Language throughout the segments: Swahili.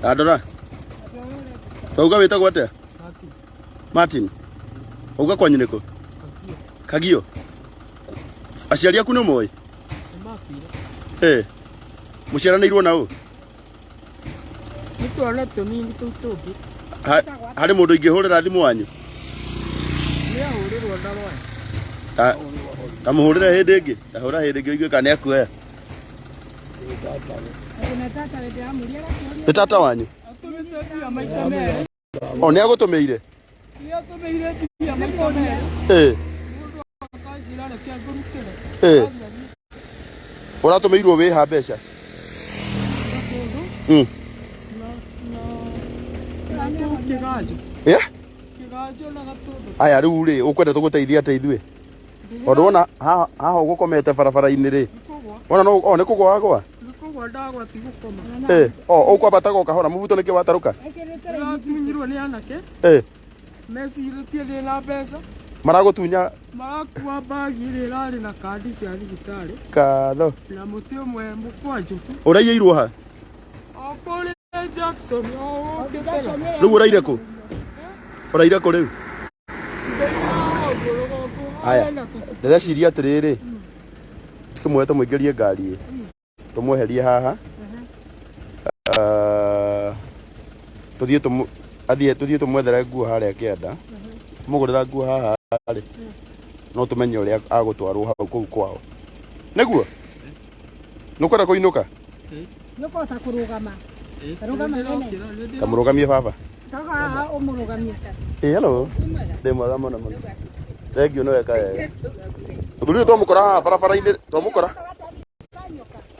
Adora. Tauga wetagwo atia? Martin. Uga kwanyu niko? Kagio. Aciari aku nĩ moĩ? Mũciaranĩirwo na ũ? Nĩ twana tũnini tũu tũngĩ. Harĩ mũndũ ingĩhũrĩra thimũ wanyu? Nĩ ahũrĩrwo ndawa. Tamũhũrĩre hĩndĩ ĩngĩ. Ndahũra hĩndĩ ĩngĩ ũigwe kana nĩakuoya. Nĩ tata wanyu? O nĩ agũtũmĩire? Ũratũmĩirwo wĩha mbeca? Aya rĩu rĩ ũkwenda tũgũteithia atĩa ithuĩ? Tondũ wona haha ũgũkomete barabara-inĩ rĩ, wona no nĩ kũgwa wagwa? Nĩ kũgwa ndagwa ti gũkoma. Ũkwambata go kahora mũbuto nĩkĩo watarũka? Nĩatunyirwo nĩ anake. Mecirĩtie ndĩ na mbeca. Maragũtunya? Marakua mbagi ĩrĩa ĩrarĩ na kandi cia thibitarĩ. Katho. Na mũtĩ ũmwe mũkwanjũku. Ũraiyĩirwo ha? O kũrĩ Jackson o ũkĩtega. Rĩu ũraire kũ? Ũraire kũ rĩu? Aya, ndĩreciria atĩrĩrĩ, tũkĩmuoya tũmũingĩrie ngari tũmweherie haha, tũthiĩ tũmwethere nguo harĩa kĩanda, tũmũgũrĩra nguo haha rĩ, no tũmenye ũrĩa agũtwarwo hau kũu kwao. Nĩguo? Nĩũkwenda kũinũka? Nĩũkũhota kũrũgama? Kamũrũgamie baba. Haha ũmũrũgamie. Hello. Ndĩ mwega mũno mũno. Thengiũ nĩ weka wega. Mũthuri ũyũ twamũkora haha barabara-inĩ,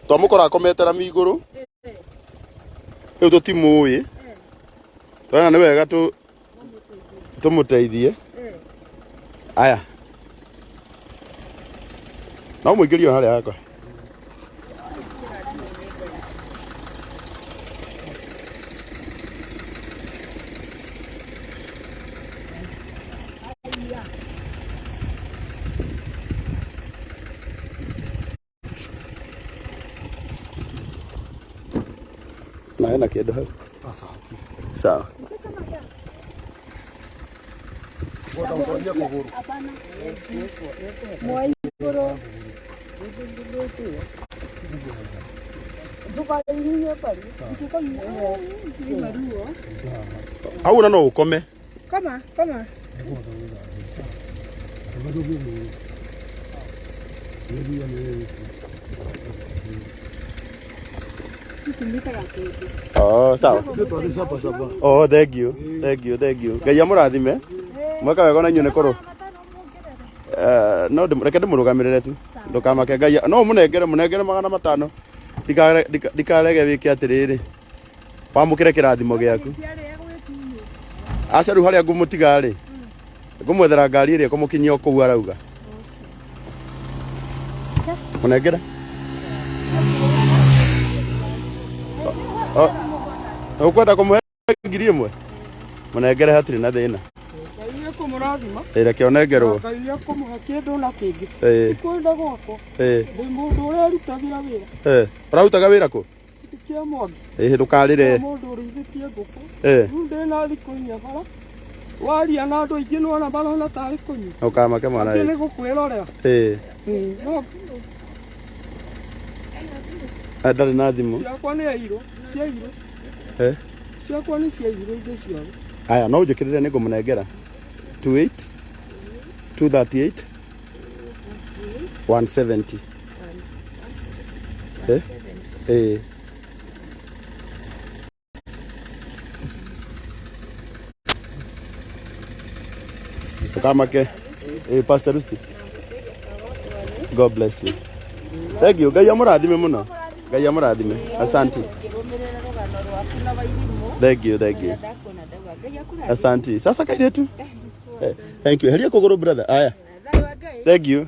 twamũkora akomete rami igũrũ. Rĩu tũtimũĩ. Twona nĩ wega tũmũteithie. Aya. No mũingĩrie harĩa hakwa. Na hena kĩndũ hau. Sawa. Hau na no ũkome. Koma. Oh, sawa. Oh, thank you. Ngai amũrathime. Mweka wega na inyuĩ nĩ kũrũ. No reke ndĩmũrũgamĩrĩre tu. Ndũkamake Ngai. No mũnengere 500. Ndikarege wĩke atĩrĩrĩ. Wamũkĩre kĩrathimo gĩaku. Aca rĩu harĩa ngũmũtiga rĩ. Ngũmwethera ngari ĩrĩa ĩkũmũkinyia o kũu arauga. Mũnengere. Ũkwenda kũmũhe 1,000? Mũnengere hatirĩ na thĩna. Ngai kũmũrathima. Reke onengerwo. Ngai akũmũhe kĩndũ na kĩngĩ. Kwenda gwakwa. Ndĩ mũndũ ũrerutagĩra wĩra. Ũrarutaga wĩra kũ? Kĩa Mwangi. Ndũkarĩre. Mũndũ ũrĩithĩtie ngũkũ. Rĩu ndĩna thikũ 4 bara. Waria na andũ aingĩ nĩwona barona tarĩ kũnyua. Ũkamake mwana wĩ. Nĩ gũkwĩrorera. Ndarĩ na thimũ. Ciakwa nĩ airũ. Ciairũ. Ciakwa nĩ ciairũ indo ciao. Aya no njũkĩrĩre nĩ ngũmũnengera. 28 238 170. Tukamake. Pastor Lucy. God bless you. Thank you. Ngai amũrathime mũno. Ngai amũrathime. Asante. Thank you. Asante. Sasa kairetu. Thank you. Heria kũgũrũ brother. Aya. Thank you.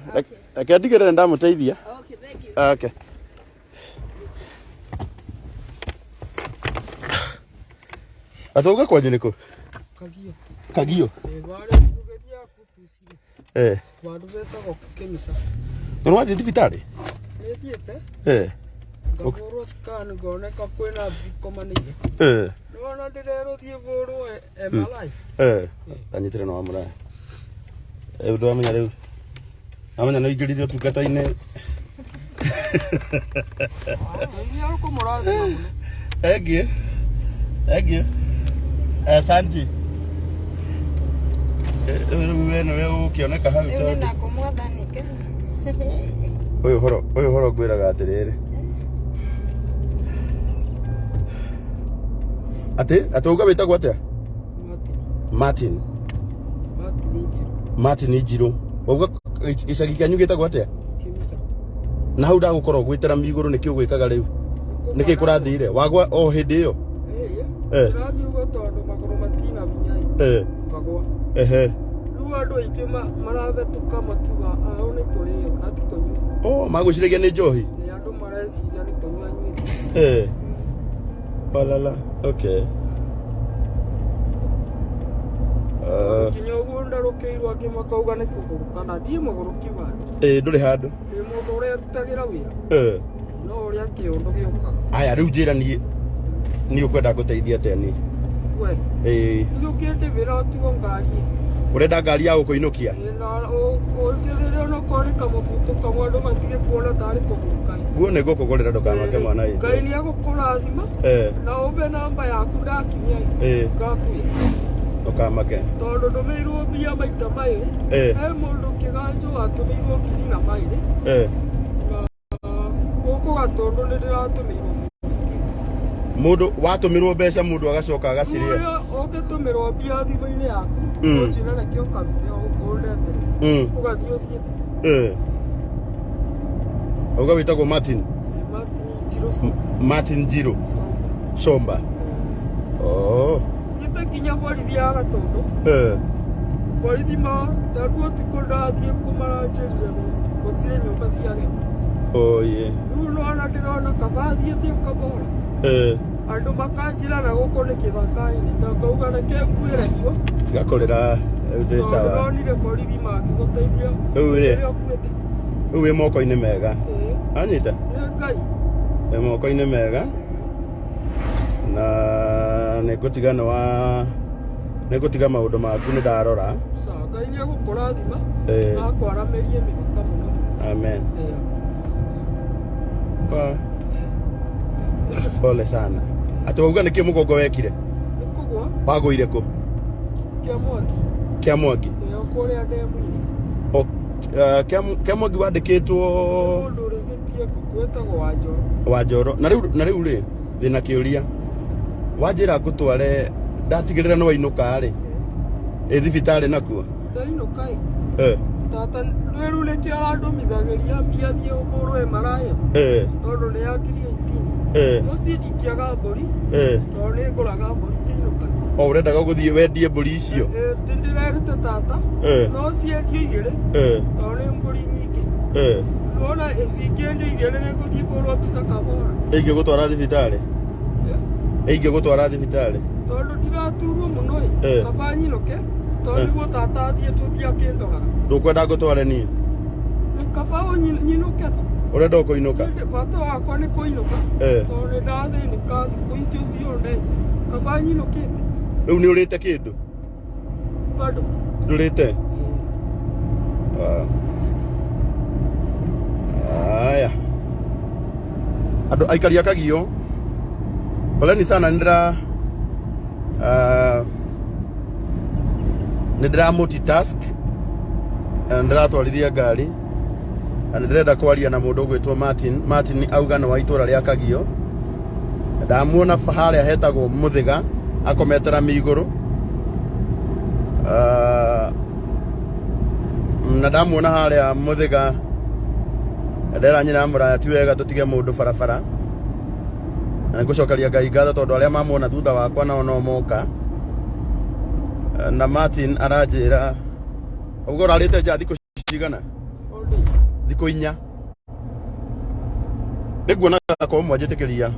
Reke ndigĩrĩre ndamũteithia. Okay, thank you. Okay. Atauga kwanyu nĩkũ? Kagio. Wandu betagwo Kemisa. Nĩ wathiĩ thibitarĩ? Nĩthiĩte. Ngahũrwo scan ngoneka kwĩna abscess komanĩire. Ona ndirero thie voro emalai. Anyitire no amura. Ndo amenya riu. Amenya no ingirithio tungata-ine. Ni alko morathi muno. Egi. Asante. Wewe ukioneka hau Mimi nakumwathanike. Uyu horo ngwiraga atiriri. Ate uga witagwo atia? Martin Ijiro. Uga icagi kanyu gitagwo atia? Kimisa. Na hau ndagukorwo gwitira miguru niki ugwikaga riu? Niki kurathire? Wagwa o hindi iyo? Rathi ugo tondu maguru matina vinyai. Bagwa. Riu andu aingi maravetuka makiuga ao ni kurio na ti kunyua. Maguciragia ni njohi? Andu mareciria ni kunyua nyuite. Balala. Okay. Kinyogo ndarukiirwo angi makauga ni kuguruka na ndie muguruki wanyu. Nduri handu. Ni mundu uria rutagira wira. No uria kiundu giukaga. Aya riu njira ni ukwenda guteithia ateni? We. Riu kiende wira tigo ngari. Urenda ngari ya gukuinukia? Ukithire no kori kamabuto kamwe andu matige kuona tari kuguruka. Guo ni gukugurira ndukamake mwana witu. Ngai ni agukurathima. Na ube namba yaku ndakinya. Ngakwira. Ndukamake. Tondu ndumirwo mbia maita mairi. He mundu kiganjo atumirwo ngiri na mairi. Guku gatondu ni ndiratumirwo. Mundu watumirwo mbeca mundu agacoka agaciria. Ungitumirwo mbia thimu-ini yaku. Njira rekio karute uguretere. Ugathii uthiete. Uga witagwo Martin Jiro Somba. Yite kinya borithi ya gatundu. Borithi ma taguo tikundathie kumaranjirire gutire nyumba cia ageni. Riu nona ndirona kabathiete ukabora. Andu makanjira na guku ni kithaka-ini na ngauga reke ngwire kuo gakorera ndi sawa. Nonire borithi makiguteithia. Riu wi moko-ini mega. Anyita? Ngai. Wi moko-ini mega. Na nigutiga maundu maku ni ndarora. Ngai ni agukurathima. Akwaramerie mithaka muno. Amen. Pole sana. Ati wauga niki mugongo wekire? Nikugwa. Wagwire ku? Kia Mwangi. Kuria ndemu-ini. Kia Mwangi wandikitwo mundu urigitie kukwetagwo Wanjoro. Na riu ri thina kiuria. Wanjira ngutware ndatigirira no wainuka ri. Thibitari nakuo. Ndainuka. Tata rweru niki arandumithagiria mbia thie umurwe maraya. Tondu ni yakiria ikinyi. Muci ndikiaga mburi. Tondu ni nguraga mburi kiinuka. Urendaga guthie wendie mburi icio? Ndirerete tata. No ciendio igiri. Tondu ni mburi nyingi. Nona cikiendio igiri ni nguthie kurwa mbica kabora. Ingigutwara thibitari? Ingigutwara thibitari? Tondu ndiraturwo muno kaba nyinuke. Tondu niguo tata athie tuthie akindoraga. Ndukwenda ngutware nie? Ni kaba nyinuke tu. Urenda kuinuka? Bata wakwa ni kuinuka. Tondu ndathinika thiku icio ciothe. Kaba nyinukite. Riu ni urite kindu? Bado. Ndurite? Aya. Andu aikari akagio. Poleni sana nindira multitask. Ndiratwarithia ngari. Na ndirenda kwaria na mundu gwitwo Martin auga no wa itura ria Kagio. Ndamuona haria hetagwo Muthiga akometera miguru. Na ndamuona haria Muthiga ndera nyina muraya ti wega tutige mundu barabara. Na ngucokeria Ngai ngatho tondu aria mamuona thutha wakwa no moka. Na Martin aranjira ugo urarite nja thiku cigana? Thiku 4. Niguona ko mwanjitikiria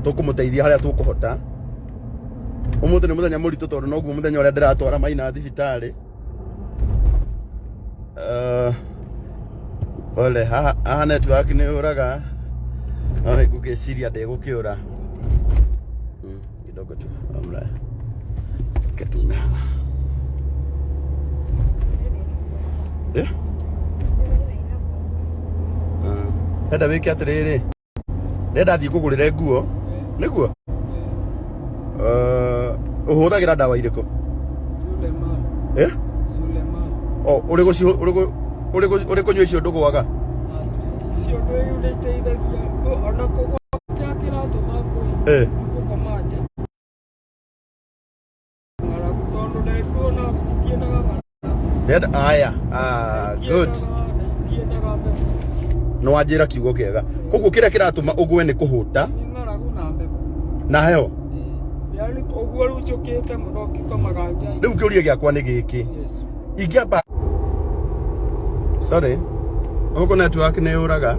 tukumuteithia haria tukuhota. Umuthi ni muthenya muritu tondu noguo muthenya uria ndiratwara Maina thibitari. Ole haha network ni uraga Ai gugeciria ndegũkĩũra. Kidogo tu. Amra. Katuna. Henda wĩke atĩrĩrĩ. Ndenda thiĩ kũgũrĩre nguo. Nĩguo? Ũhũthagĩra ndawa irĩkũ? Suleiman. Suleiman. Uri kunywa icio ndũgwaga? Icio nĩ iteithagia ona kũgwa kĩa kĩratũma ngũi. Gũkoma nja. Ng'aragu tondũ nĩnduona citiendaga Aya. Good. No wanjĩra kiugo kĩega. Koguo kĩrĩa kĩratũma ũgwe nĩ kũhũta. Ng'aragu na mbembe. Na heho. Yaani ũguo rĩu njũkĩte mũno ngĩkomaga nja. Rĩu kĩũria gĩakwa nĩ gĩkĩ. Ingĩamba. Sorry. Gũkũ network nĩ yũraga.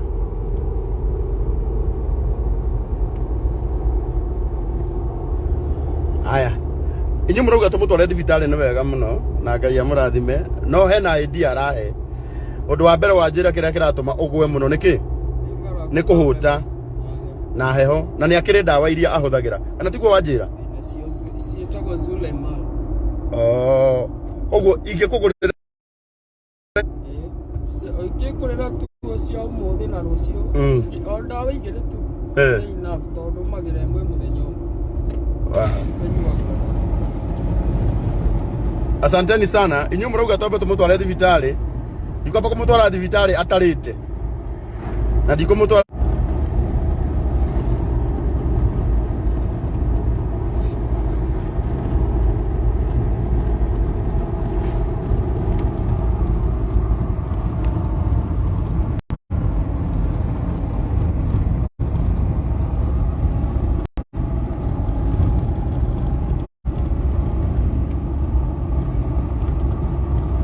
Aya. Inyuĩ mũrauga tũmũtware thibitarĩ nĩ wega mũno na Ngai amũrathime. No hena idea arahe. Ũndũ wa mbere wanjĩra kĩrĩa kĩratũma ũgwe mũno nĩkĩ? Nĩ kũhũta na heho na nĩ akĩrĩ ndawa iria ahũthagĩra. Kana tiguo wanjĩra? Ciĩtagwo Suleiman. Ũguo ingĩkũgũrĩra ingĩkũrĩra tuo cia ũmũthĩ na rũciũ. O ndawa igĩrĩ tu. Na tondũ magĩra ĩmwe mũthenya ũmwe. Asanteni sana. Inyuĩ mũrauga twambe tũmũtware thibitarĩ. Ndikwamba kũmũtwara thibitarĩ atarĩte. Na ndikũmũtwara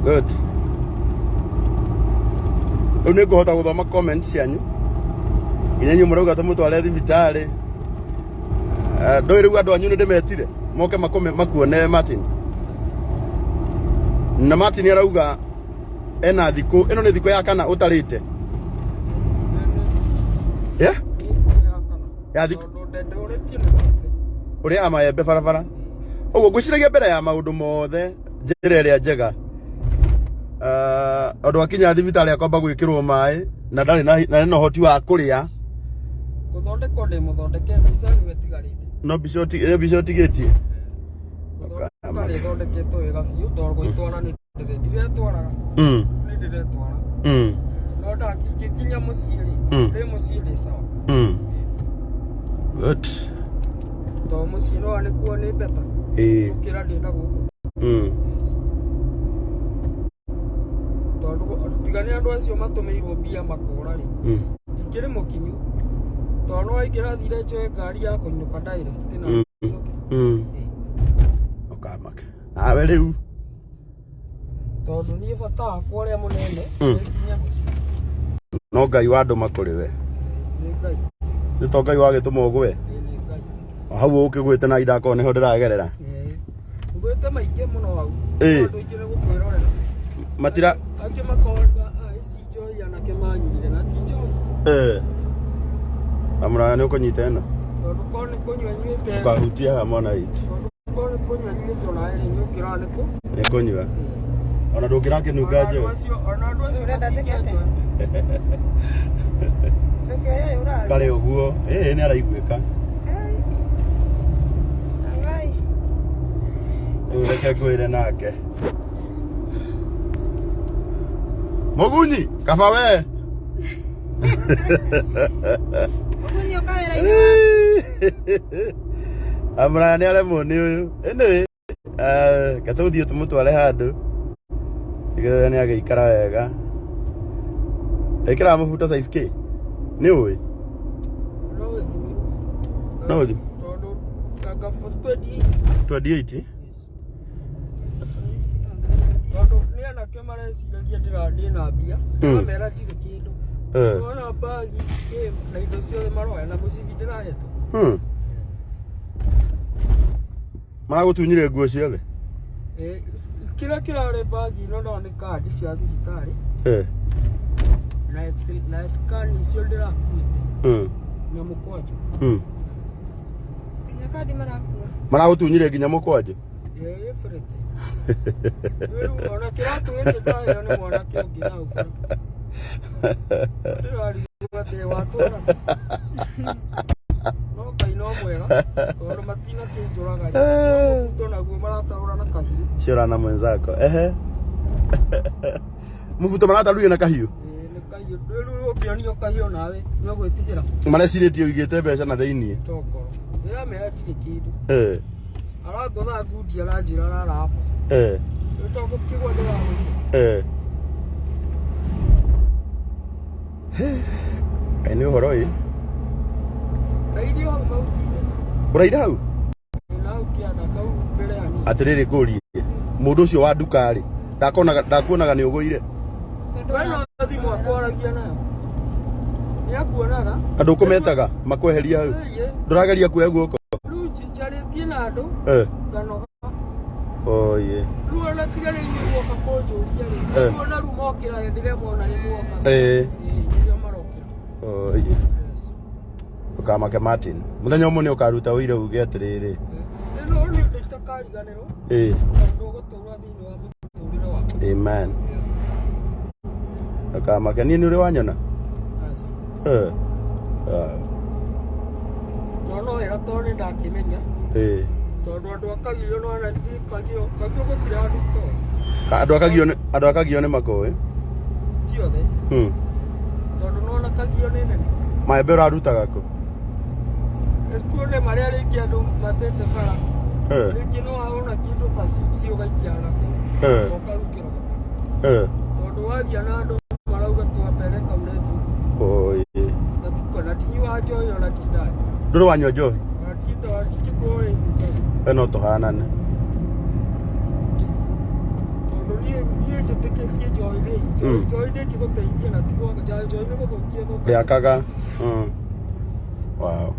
good. Rĩu nĩngũhota gũthoma comment cianyu. Nginya inyuĩ mũrauga tũmũtware thibitarĩ. Ndũĩ rĩu andũ anyu nĩndĩmetire moke makuone Martin. Na Martin arauga ena thikũ, ĩno nĩ thikũ ya kana ũtarĩte. Ya thikũ. Ũrĩa amaembe barabara. Ũguo ngwĩciragia mbere ya maũndũ mothe njĩra ĩrĩa njega. Andũ akinya thibitarĩ akwamba gwĩkĩrwo maĩ na ndarĩ na ũhoti wa kũrĩa. Gũthondekwo ndĩ mũthondeke mbica nĩwe tigarĩte. No mbica ũtigĩtie. Karĩ thondeketwo wega biũ tondũ gwĩtwara nĩ ndĩretwaraga. Nĩ ndĩretwara. No ndakĩkinya mũciĩ-rĩ, ndĩ mũciĩ ndĩ sawa. Good. Tondũ mũciĩ no nĩkuo nĩ beta. Gũkĩra ndĩ na gũkũ. Tondũ tigania andũ acio matũmĩirwo mbia makora-rĩ. Ingĩrĩ mũkinyu. Tondũ no aingĩra thire njoe ngari ya kũinũka direct na Okamake. Nawe rĩu. Tondũ niĩ bata wakwa ũrĩa mũnene nĩnginya mũciĩ. No Ngai wa andũ makũrĩ we. Nĩ Ngai. Nĩ to Ngai wagĩtũma ũgwe. Nĩ Ngai. Hau ũkĩgwĩte na irakorwo nĩho ndĩragerera. Ngwĩte maingĩ mũno hau. Andũ aingĩ nĩ gũkwĩrorera. Matira Angĩ makoragwo ici njohi anake manyuire na ti njohi. Amũraya nĩ ũkũnyita ĩno. Tondũ korwo nĩ kũnyua nyuĩte. Ũkahutia haha mwana witũ. Korwo nĩ kũnyua nyuĩte ona ĩrĩ nĩ ũkĩra nĩkũ. Nĩ kũnyua. Ona ndũngĩrakĩnunga njohi. Ona andũ acio Ũrendatekete. Reke ũrathi. Karĩ ũguo. Nĩ araiguĩka. Reke ngwĩre nake. Mũgunyi, kaba we. Mũgunyi ũkawĩra-inĩ. Amũraya nĩ aremwo nĩ ũyũ. Ĩnĩ. Gatũthiĩ tũmũtware handũ. Tigĩrĩre nĩ agĩikara wega. Ĩkĩraga mũbuto size K. Nĩ ũĩ? No ũthi. Tondũ kagabu 28. Tondũ nĩ anake mareciragia ndĩrathiĩ na mbia. Mamera ndirĩ kĩndũ. Ona bagi na indo ciothe maroya na mũcibi ndĩrahetwo. Maragũtunyire nguo ciothe. Kĩrĩa kĩrarĩ bagi ĩno no nĩ kandi cia thibitarĩ. Na scan icio ndĩrakuĩte. na mũkwanjũ. Kinya kandi marakua. Maragũtunyire nginya mũkwanjũ. Ĩĩ burete. Rĩu ona kĩratũ gĩkĩ ndayo nĩ mwanake ũngĩ na ũbara. Ndĩrarigwo watũra. No Ngai no mwega tondũ matina kĩnjũraga. Mũbuto naguo marataũra na kahiũ. Ciora na mwenzako. Ehe. Mũbuto marataũria na kahiũ. Rĩu ũkĩonio kahiũ nawe no gwĩtigĩra. Marecirĩtie ũigĩte mbeca na thĩiniĩ. Toko. Ndĩramehatire kĩndũ. Arangotha ngundi aranjĩra ararapa. Tondũ kĩgwa ndĩragũire. Nĩ ũhoro ĩ. Ndaire hau mauti-inĩ. Ũraire hau? Nau kĩanda kau mbere ya niĩ. Atĩrĩrĩ ngũrie. Mũndũ ũcio wa nduka-rĩ, ndakuonaga nĩ ũgũire. We no thimũ akwaragia nayo. Nĩakuonaga. Andũ ũkũmetaga makweheria hau. Ndũrageria kuoya guoko. Rĩu njarĩtie na andũ. Nganoga. Oye. Rĩu ona tigarĩirie guoka kũnjũria rĩ. Kuona rĩu mokĩra ndĩremona nĩ muoka. Nĩrĩo marokĩra. Oye. Ũkamake Martin. Mũthenya ũmwe nĩ ũkaruta ũira uge atĩrĩrĩ. No nĩ ũndũ itakariganĩrwo. Tondũ ũgũtũũra thĩinĩ wa mũtũũrĩre waku. Amen. Ũkamake niĩ nĩ ũrĩ wanyona? No wega tondũ nĩ ndakĩmenya. Tondũ andũ akagio no ona kagio gũtirĩ handũ to. Andũ akagio nĩ makũĩ. Ti othe. Tondũ no ona kagio nĩ nene. Maembe ũrarutaga kũ? Tuone marĩa rĩngĩ andũ matete bara. Rĩngĩ no waona kĩndũ ta chips ũgaikia nako. Ũkarukĩra gũka. Tondũ waria na andũ marauga twambere kaurebu. Oye. Na tikona tinyua njohi ona tindai. Ndũrĩ wanyua njohi? Na tinda tikore nduka. No tũhanane. Tondũ niĩ njĩtĩkĩtie njohi rĩ. Njohi ndĩkĩgũteithia na tigwaga njohi nĩ gũthũkia thũka. Ndĩakaga. Wow.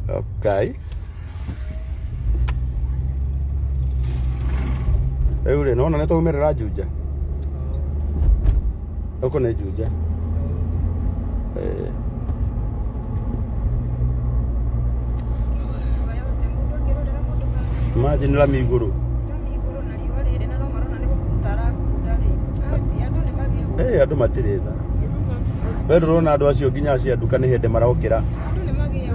Okay. Rĩu rĩ nona nĩ twaumĩrĩra Juja. Gũkũ nĩ Juja. Imagine Lami igũrũ. Andũ matirĩ tha. We ndũrona andũ acio nginya acio nduka nĩ hĩndĩ marokĩra.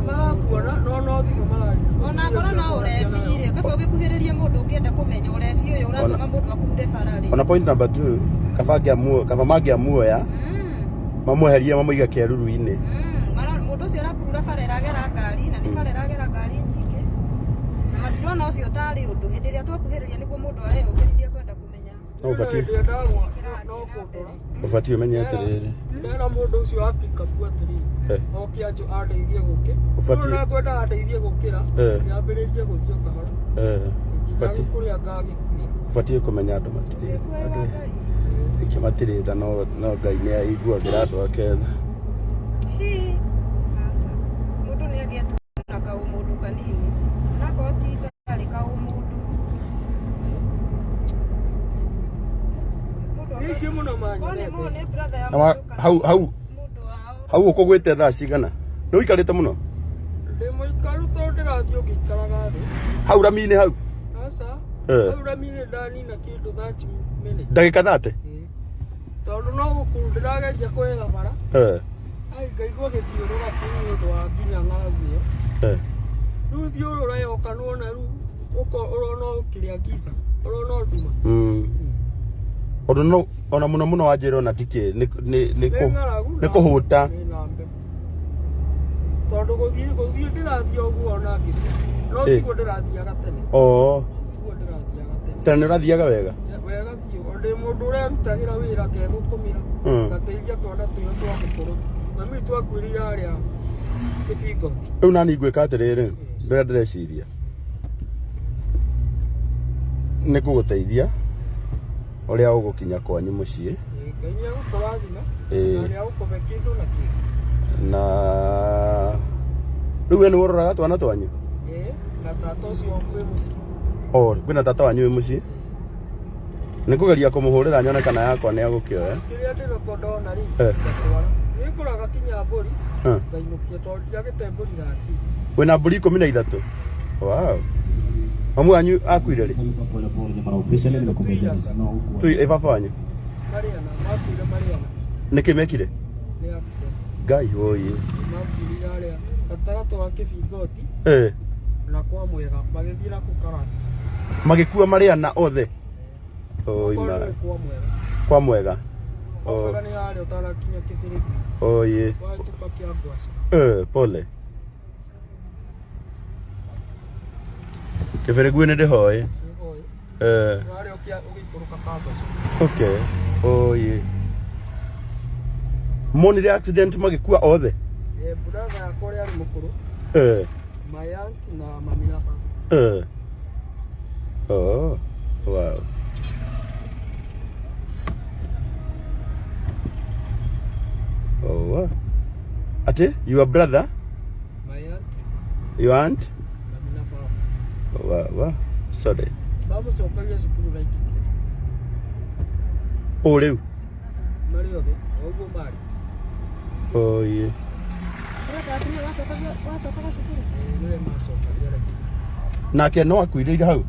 Marakuona no thimũ mararia. Ona korwo no ũrebire, kaba ũgĩkuhĩrĩrie mũndũ ũngĩenda kũmenya ũrebi ũyũ ũratũma mũndũ akunde bara rĩ. Ona point number 2, kaba mangĩamuoya mamweherie mamũiga kĩaruru-inĩ. Mũndũ ũcio arakurura bara ĩragera ngari na nĩ bara ĩragera ngari nyingĩ. Na matirona ũcio ũtarĩ ũndũ hĩndĩ ĩrĩa twakuhĩrĩria nĩguo mũndũ areyũkĩrithia kwenda kũmenya. No kũndora. Ũbatiĩ ũmenye atĩrĩrĩ. Ndĩra mũndũ ũcio wa pick up atĩrĩrĩ. Oke andeithie gũkĩ. Ũbatiĩ. No kwenda andeithie gũkĩra. Nyambĩrĩrie gũthiĩ kahora. Ũbatiĩ kũmenya andũ matirĩ. Andũ matirĩ tha no Ngai nĩ aiguagĩra andũ ake tha. Mũndũ nĩ agĩetwo na kaũmũndũ kanini. Na koti tarĩ kaũmũndũ. Hau ũkũgwĩte thaa cigana? Nĩ ũikarĩte mũno? Ndĩ mũikaru tondũ ndĩrathiĩ ũgĩikaraga thĩ. Hau rami-inĩ hau? Aca. Hau rami-inĩ ndanina kĩndũ 30 minutes. Ndagĩka 30? Tondũ no gũkuru ndĩrageria kwetha bara. Ngaigua gĩthiũrũra kĩu nĩ ũndũ wa nginya ng'aragu ĩyo. Rĩu thiũrũra yoka nĩwona rĩu ũrona kĩrĩa ngica. Ũrona nduma. Ũndũ no ona mũno wanjĩra ona tikĩ nĩ kũhũta. Tondũ gũthiĩ ndĩrathiĩ ũguo ona ngĩthiĩ. No tiguo ndĩrathiaga tene. Tiguo ndĩrathiaga tene. Tene ũrathiaga wega? Wega biũ. Ndĩ mũndũ ũrerutagĩra wĩra ngethũkũmĩra. Ngateithia twana tũyũ twa mũkũrũ. Mami twakuĩrĩire harĩa kĩbingo. Rĩu nani ngwĩka atĩrĩrĩ, mbere ndĩreciria nĩ kũgũteithia ũrĩa ũgũkinya kwanyu mũciĩ. Ngai nĩ agũkũrathima. Na nĩ agũkũhe kĩndũ na kĩndũ. Na rĩu we nĩ woraga twana twanyu? Na tata ũcio wĩ mũciĩ. Kwĩna tata wanyu wĩ mũciĩ? Na tata wanyu wĩ mũciĩ? Ĩĩ. Nĩ Nikugeria kumuhurira nyone kana yakwa ni agukioya. Kiria ndiro ndona ri. Nikuraga kinya mburi. Ngainukia tondu ndiagite mburi thati. Wina mburi 13. Wow. Mamu anyu akuire ri. Tu baba wanyu. Mariana, makuire Mariana. Nikimekire. Ni accident. Ngai oye. Makuire aria. Gatagatå ga kĩbingoti na kwa mwega magĩthiĩ na kũkarati magĩkua Mariana othe oima kwa mwega oga nĩ yarĩ ũtanakinya kĩbiriti oye wahĩtũka kĩa ngwaci pole kĩbirigũ nĩ ndĩhoĩ warĩ ũgĩikũrũka kambaci okay oye monire accident magĩkua othe brother yakwa ũrĩa arĩ mũkũrũ my aunt na mami na baba oh wow oh wow ate your brother your aunt mami na baba wow sorry baba cokagia cukuru na ikinya o rĩu marĩ othe ũguo marĩ oh yeah nake no akuire hau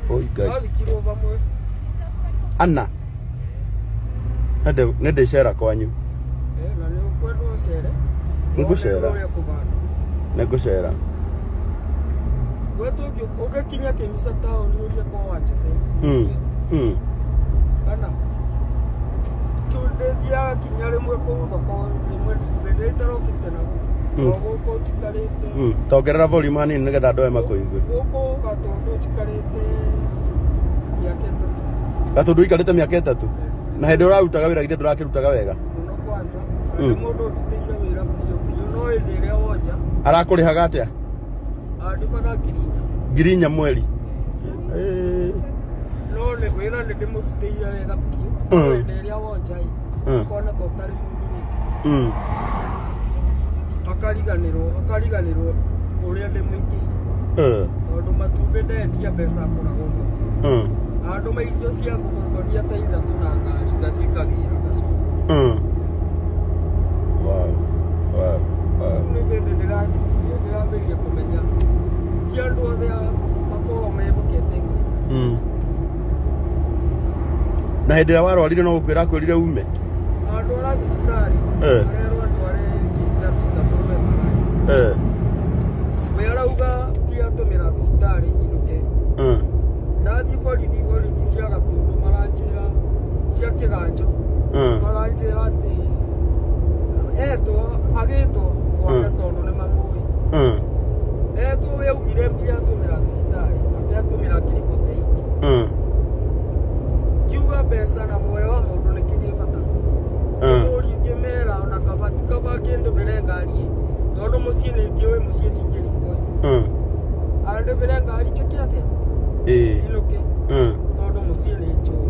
oi ngai Anna nende cera kwanyu nĩngũcera ũgĩkinya Kĩmĩca taũni ũrie kwa Wanjese kana kĩu ndĩthiaga kinya rĩmwe kũu thoko rĩmwe ndĩtarokĩte naguo gũkũ njikarĩte tongerera volume hanini nĩgetha andũ aya makũigue gũkũ Gatũndũ njikarĩte mĩaka 3 Gatũndũ ikarĩte mĩaka 3 na hĩndĩ ũrarutaga wĩra githĩ ndũrakĩrutaga wega mũno kwanza mũndũ ũrutĩire wĩra biũ no hĩndĩ ĩrĩa wonja arakũrĩhaga atĩa ndipaga 4,000 mweri no nĩ wĩra nĩ ndĩmũrutĩire wega biũ hĩndĩ ĩrĩa wonja ũkona to ũtarĩ mũndũ akariganĩrwo ũrĩa ndĩmũingĩire tondũ matumbĩ ndendia mbeca ngũragwo andũ mairio cia ngũkũrũgonia ta 3 na ngari ngathiĩ ngagĩra ngacoka nĩ hĩndĩ ndĩrambĩrĩria kũmenya ti andũ othe makoragwo mehokete Ngai na hĩndĩ ĩrĩa warwarire no gũkwĩra akwĩrire ume andũ ara thibitarĩ arerwo ndware kĩnjabi ngatũrwe maraĩ we arauga ndiatũmĩra thibitarĩ nyinũke ndathiĩ borithi cia Gatũndũ maranjĩra cia Kĩganjo maranjĩra atĩ agĩtwo gwake tondũ nĩ mamũĩ we augire ndiatũmĩra thibitarĩ atiatũmĩra ngiri 48 kiuga mbeca na muoyo wa mũndũ nĩ kĩrĩ bata ũri ngĩmera ona kaba kĩndũmĩre ngari tondũ mũciĩ nĩ ngĩũĩ mũciĩ ndingĩrigwo andũmĩre ngari njĩke atĩa inũke tondũ mũciĩ nĩ njũĩ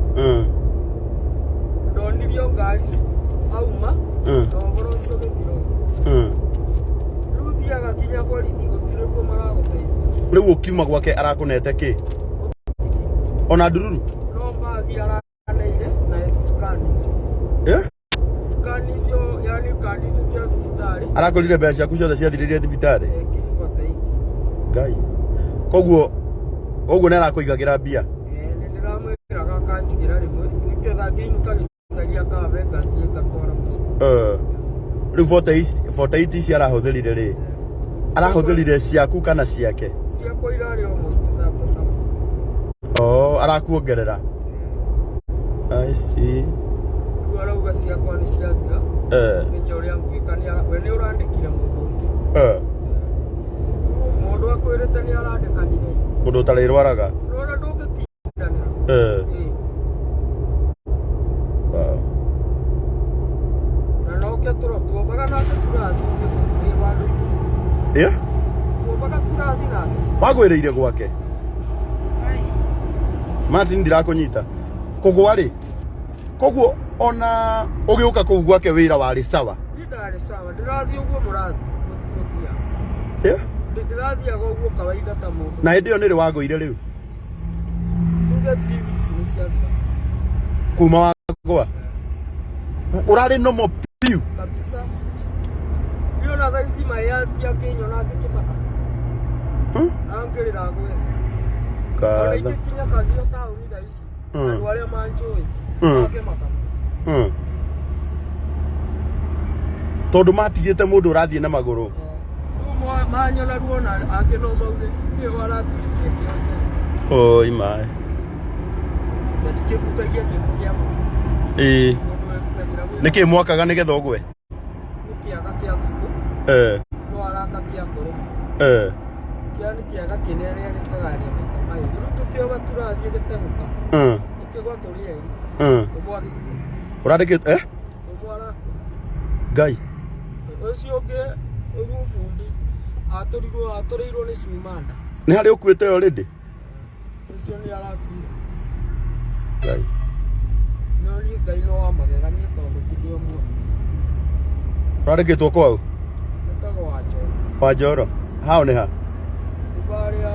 ndonirio ngari auma na ũhoro ũcio gĩthiro rĩu thiaga kinya borithi gũtirĩ kuo maragũteithia rĩu ũkiuma gwake arakũnete kĩ ona ndururu no mbathi araneire na scan icio yani kandi icio cia thibitarĩ arakũrire mbeca ciaku ciothe ciathirĩire thibitarĩ Ngai koguo nĩ arakũigagĩra mbia nĩ ndĩramwĩraga kanjigĩra rĩmwe nĩgetha ngĩinũka gĩcagia kabe ngathiĩ ngatwara mũciĩ rĩu 48 ici arahũthĩrire rĩ arahũthĩrire ciaku kana ciake ciakwa irarĩ almost 30 arakuongerera I see rĩu arauga ciakwa nĩ ciathira menya ũrĩa ngwĩka we nĩ ũrandĩkire mũndũ ũngĩ mũndũ akwĩrĩte nĩ arandĩkanire mũndũ ũtarĩrwaraga rora ndũngĩtindanĩra na noke tuobaga nake tũrathiĩ bandũ tuobaga tũrathiĩ nake wagwĩrĩire gwake Martin ndirakũnyita kũgwa rĩ koguo ona ũgĩũka kũu gwake wĩra warĩ sawa ndarĩ sawa ndĩrathiĩ ũguo mũrathiĩ mũthia ndĩrathiaga ũguo kawaida ta mũndũ na hĩndĩ ĩyo nĩrĩ wagũire rĩu tuge 3 weeks ciathira. Kuma wakwa. Urari no mo piu. Kabisa. Hiyo na thaisi mayati ya Kenya na kikimaka. Angirira gwe. Kada. Kinya kagio tauni thaisi. Na wale manjoi. Akimaka. Tondu matigite mundu urathie na maguru. Manyona ruona akino mauge. Ni wala tulikie kionje. Oi mai. Ndikibutagia kimukia. Niki mwakaga nigetha ugwe. Nikiaga kia nguku. No araka kia nguru. Kia ni kiaga kinene gikagaria maita mai. Riu tukioba turathie giteguka. Tukigwa turie iri. Ubwagi. Urandikite Ubwara. Ngai. Ucio ungi ugufundi aturirwo ni Sumanda. Ni hari ukuite already? Ucio ni arakuire. Ngai. No ni Ngai no amagegania tondu kidio mwe. Urandikitwo kwau? Nitago wacho. Wanjoro. Hao ni ha? Ibaria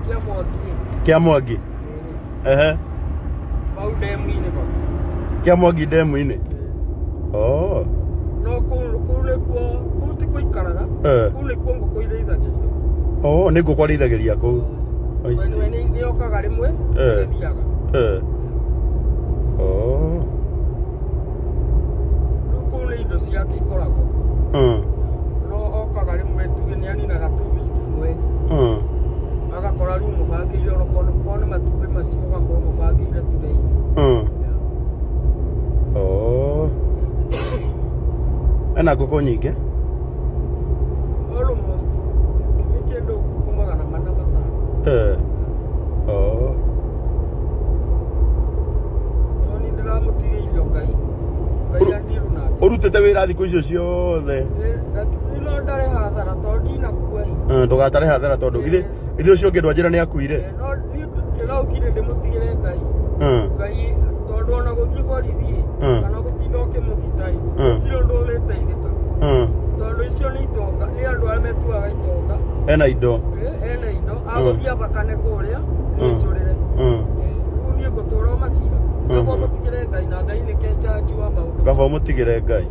kia mwaki. Kia Mwangi. Bau demu-ini ba. Kia Mwangi demu-ini. Oh. No kule kwa kuti kuikaraga. Kule kwa ngoko ireithagirio. Oh, ni ngoko ireithagiria kuu. Wewe ni okaga rimwe thiaga. Oh. Kule indo ciake ikoragwo. No okaga rimwe tuge ni aninaga 2 weeks mwe. Agakora riu mubangire orokono matumbĩ macio gakorwo mubangire turei. Oh. Ena ngũkũ nyingĩ? Almost. Nĩ kĩndũ ngũkũ 405. Oh. No nĩ ndĩramũtigĩirio Ngai. Ngai andiru nake. Ũrutĩte wĩra thikũ icio ciothe? No ndarĩ hathara tondũ ndinakua. Ndũgatare hathara tondũ ithe ũcio ũngĩ ndwanjĩra nĩ akuire. No ndĩraugire ndĩmũtigĩre Ngai. Ngai tondũ ona gũthiĩ borithi kana gũtinda ũkĩmũthitari gũtirĩ ũndũ ũrĩteithĩka. Tondũ icio nĩ itonga, nĩ andũ arĩa metuaga itonga. Ena indo. Ena indo agũthiĩ abakane kũrĩa nĩnjũrĩre. Rĩu niĩ ngũtũra macira. Kaba ũmũtigĩre Ngai na Ngai nĩke jaji wa maũndũ. Kaba ũmũtigĩre Ngai.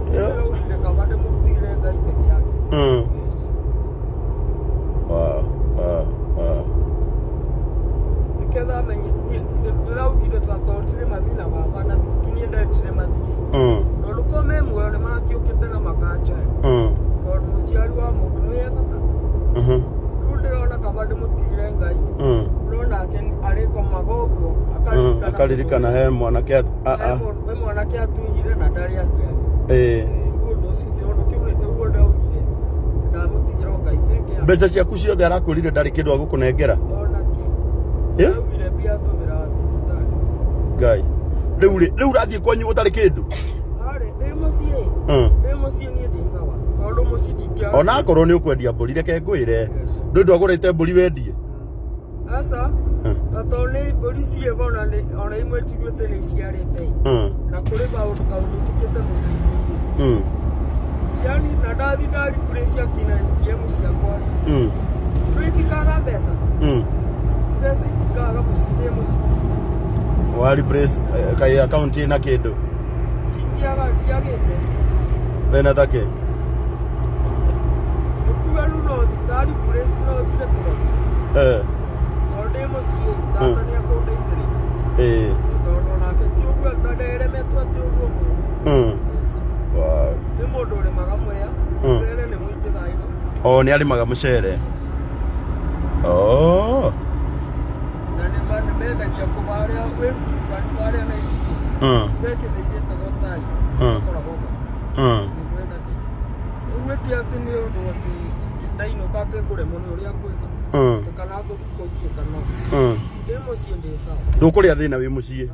Ndĩraugire kaba ndĩmũtigĩre Ngai peke yake. Wow. Niketha menye ndĩraugire tondũ tirĩ mathina baba na tinie ndetire mathiĩ. No rũkome muoyo nĩ makiũkĩte na makanjoya. Tondũ mũciari wa mũndũ nĩ bata. Rĩu ndĩrona kaba ndĩmũtigĩre Ngai. No nake arĩkomaga ũguo akaririkana he mwanake he mwanake atunyire na ndarĩ aciari. Ũndũ ũcio kĩondo kĩu nĩ kĩguo ndaugire ndamũtigĩra Ngai peke yake. Mbeca ciaku ciothe arakũrire ndarĩ kĩndũ agũkũnengera? Ndaugire mbia tũmĩra thibitarĩ. Ngai. Rĩu ũrathiĩ kwanyu ũtarĩ kĩndũ? Ndĩ mũciĩ niĩ ndĩ sawa. Tondũ mũciĩ ndingĩaga. Ona akorwo nĩ ũkwendia mbũri reke ngwĩre. Ndũ agũrĩte mbũri wendie. Aca na tondũ nĩ mbũri ciĩho ona imwe njiguĩte nĩ iciarĩte. Na kũrĩ kaũndũ njĩkĩte mũciĩ. Yani na ndathi ndarikũrĩcia KTN ciakwa. Ndĩtikaga mbeca. Mbeca itikaga mũciĩ mũciĩ. Wali press kai account ina kĩndũ. Ndiagĩte. Thĩna take. Nĩkugaru no thikari press no thire tũrori. Ndĩ mũciĩ tata nĩ akũndeithĩrĩria. Tondũ nake ti ũguo nderemetwo atĩ ũguo mũndũ. Wow. Nĩ mũndũ ũrĩmaga mwea. Mũcere nĩ mũingĩ thaino. Nĩ arĩmaga mũcere. Na nĩ mendagia kũbarĩa wĩrutani barĩa na ici. Wekĩthĩirĩte gotai. Koragwo ga. Ũgwĩti atĩ nĩ ũndũ atĩ ndainũka ngĩkũremwo nĩ ũrĩa ngwĩka. Kana ngũkũgia kana. Ndĩ mũciĩ ndĩ sawa. Ndũkũrĩa thĩna wĩ mũciĩ.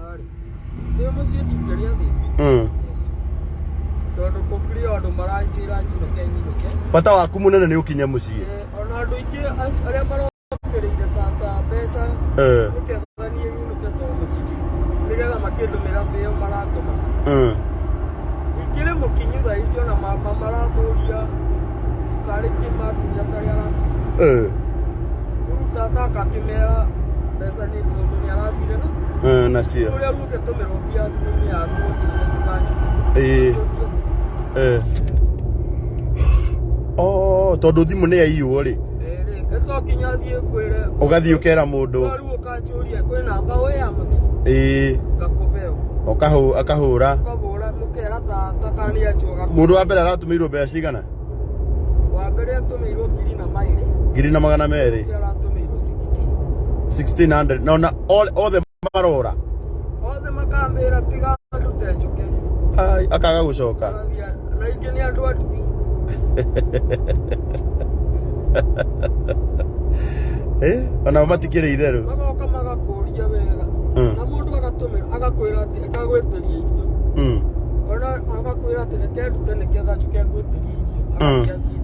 Ndĩ mũciĩ ndingĩrĩa thĩna. Tondũ kũkĩrĩ andũ maranjĩra nyinũke. Bata waku mũnene nĩ ũkinye mũciĩ. Ona andũ aingĩ arĩa marongereire tata mbeca nĩgetha niĩ nyinũke tondũ mũciĩ nĩgetha makĩndũmĩra mbĩo maratũma. Ingĩrĩ mũkinyu thaa ici ona mama maramũria tarĩ kĩmakinya tarĩ arakinya. Rĩu tata akakĩmera mbeca nĩ mũndũ nĩ arathire na nacio ũrĩa rũgĩtũmĩrwo mbia thimũ-inĩ yaku tondũ thimũ nĩ yaiywo rĩ to nginya thiĩ kwĩre ũgathiĩ ũkera mũndũ rĩu ũkanjũria kwĩ namba ũyũ ya mũciĩ ngakũbeo akahũra mũkera tata kana nĩ anjũga mũndũ wa mbere aratũmĩirwo mbeca cigana wa mbere atũmĩirwo 2,200 aratũmĩirwo 1600 na othe marora othe makambĩra tiga ndute njoke akaga gũcoka na ingĩ nĩ andũ aduthi ona matikĩrĩ itherũ magoka magakũria wega na mũndũ agatũmĩra agakwĩra atĩ akagwĩtĩria irio ona agakwĩra atĩ reke ndute nĩgetha njoke ngwĩtĩria irio agakiathiĩ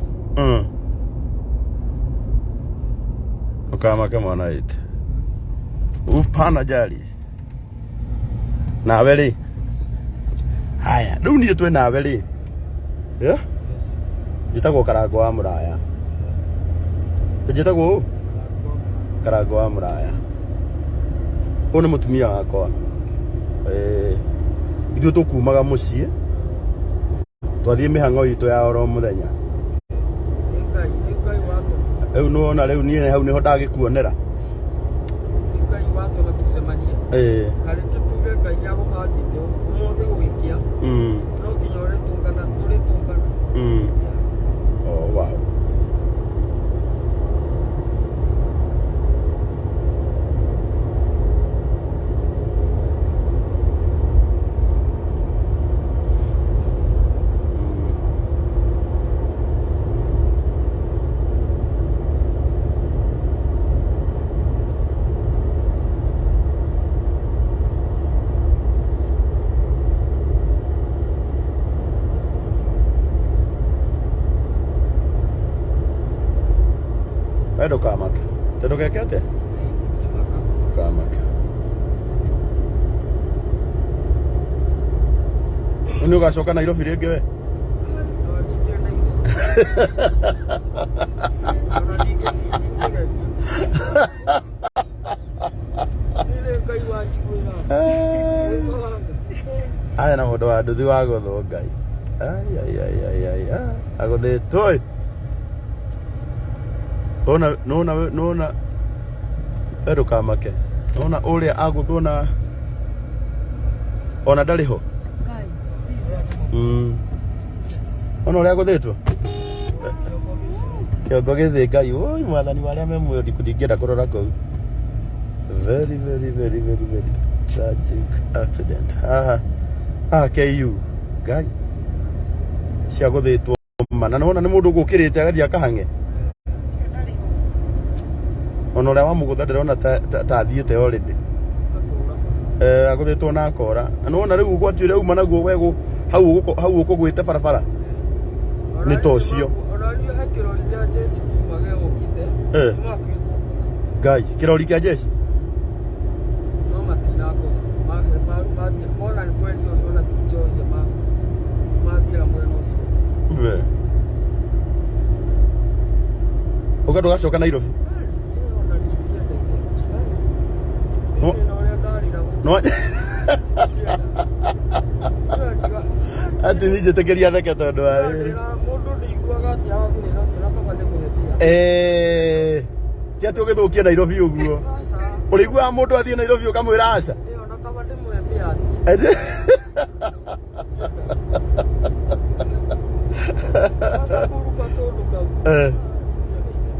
ukamake mwana ite upana jali nawe rĩ haya rĩu niĩ twĩ nawe rĩ njĩtagwo Karangu wa Mũraya njĩtagwo Karangu wa Mũraya ũyũ nĩ mũtumia wakwa ithuĩ tũkumaga mũciĩ twathiĩ mĩhango itũ ya oro mũthenya rĩu nĩwona rĩu niĩ hau nĩho ndagĩkuonera harĩ kĩtuge Ngai agũhandĩte ũmũthĩ gũgĩkĩa no nginya ũrĩtũngana wow Kamaka. Tendo gake atia? Kamaka. Nĩ ũgacoka Nairobi rĩngĩ we? Aya na mũndũ wa nduthi wa gũthwo Ngai. Agũthĩtwo nona Pedro Kamake nona ũrĩa agũthwo ona ndarĩ ho ona ũrĩa agũthĩtwo kĩongo gĩthĩ Ngai oi mwathani warĩa me muoyo ndingĩenda kũrora kũu very tragic accident KU Ngai cia gũthĩtwo mana nona nĩ mũndũ gũkĩrĩte agathiĩ akahang'e ona ũrĩa wa mũgũtha ndĩrona ta athiĩte already agũthĩtwo na akora nĩwona rĩu ũgwati ũrĩa uma naguo wegũ hau ũkũgwĩte barabara nĩ ta ũcio Ngai kĩrori kĩa jeshi uga ndũgacoka Nairobi no ati nije tekeria theke tondu wa riri mundu ndiguaga ati agire na kaba ndĩmũhe tia tu githukia Nairobi uguo urigua mundu athie Nairobi ukamwira aca na kaba ndĩmũhe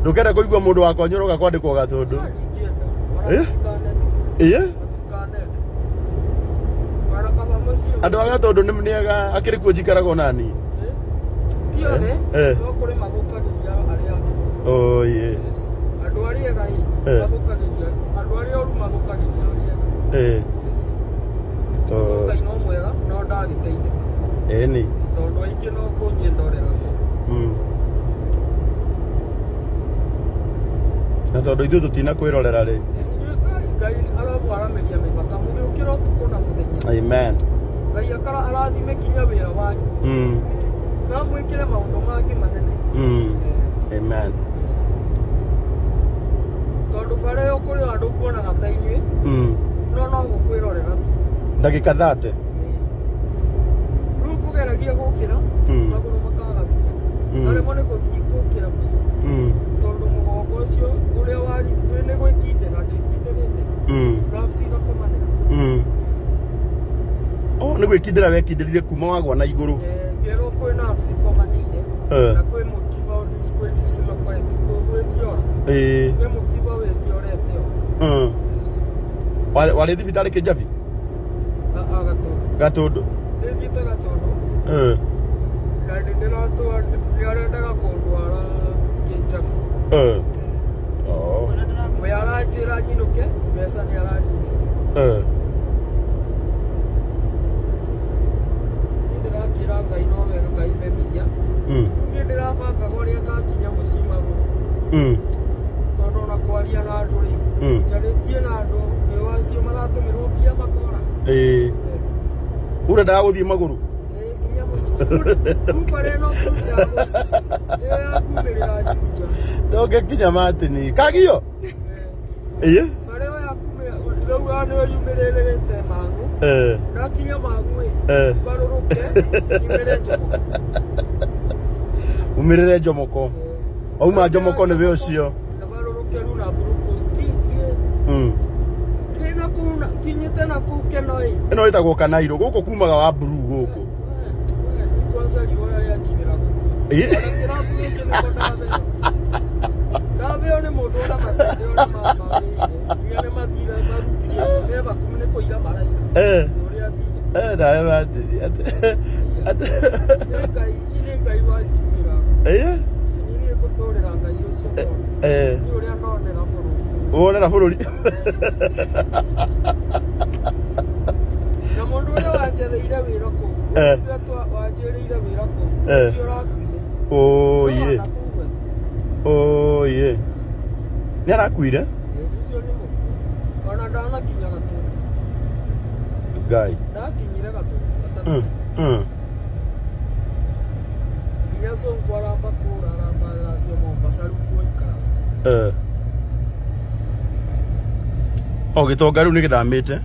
ndukenda kuigua mundu wakwa nyoroga kwandikwo gatundu andå aga tondå nä mnäaga akä rä kuo njikaraga nani andå arä ega andå arä oru mathåkagä Ngai no mwega no ndagä teithä ni tondå aingä no kå nyä ndorera na tondå ithuä tå tina kwä rorera rä Ngai aramwaramäria mä baka må gä å kä ra å tukå na må thenya amen Ngai arathime kinya wä ra wanyu na mwä kä re maå ndå mangä manene amen tondå barä å kå rä ndukuona gataini no gukwirorera ndagika 30 rukugeragia gukira maguru makaga binya ale mone gukira tondu mugongo ucio uria wari twene gwikindira ndikindurite nafsi gakomanira ni gwikindira wekindiririe kuma wagwa na iguru ngero kwi nafsi komanire na kwi mukiva odis kwi silo kwa gwethiora ni mukiva wethiorete wale thibitari Kijabi Gatundu ndithite Gatundu na ndindiratwa ndiarendaga kundwara Kijabi we aranjira nyinuke mbeca ni aranyinire ndirakira Ngai no wega Ngai meminya ndirabanga goria gakinya mucimagu tondu na kwaria na andu ri njaritie na andu ni wacio maratumirwo mbia makora urenda guthie maguru nginya mucimagu kupareno kuja akumirira juja ndoge kinya matini kagio Pareo ya kumira utirauga ni yumirerete mangu nakinya mangu baruruke yumire jomoko umirire jomoko auma jomoko ni we ucio na baruruke runa buruposti kena kuna kinyete na kukenoi ino itagwo kanairo guku kumaga wa buru guku kwanza liora ya chimira Ndabe ni mundu ora matende ora mama ni mathira marutirie neva kumene koira marai uria thire ndawe batiri ngai wa chimira ni gutorera ngai ucio ni uria ndonera bururi wonera bururi na mundu uria wanjereire wira ku ucio wanjereire wira ku ucio rakuire ye ni arakuire ucio ni mu ona ndana kinya Gatundu Ngai ndakinyire Gatundu nginya sonko aramba kura aramba thio Mombasa ruko ikara gitonga riu ni githamite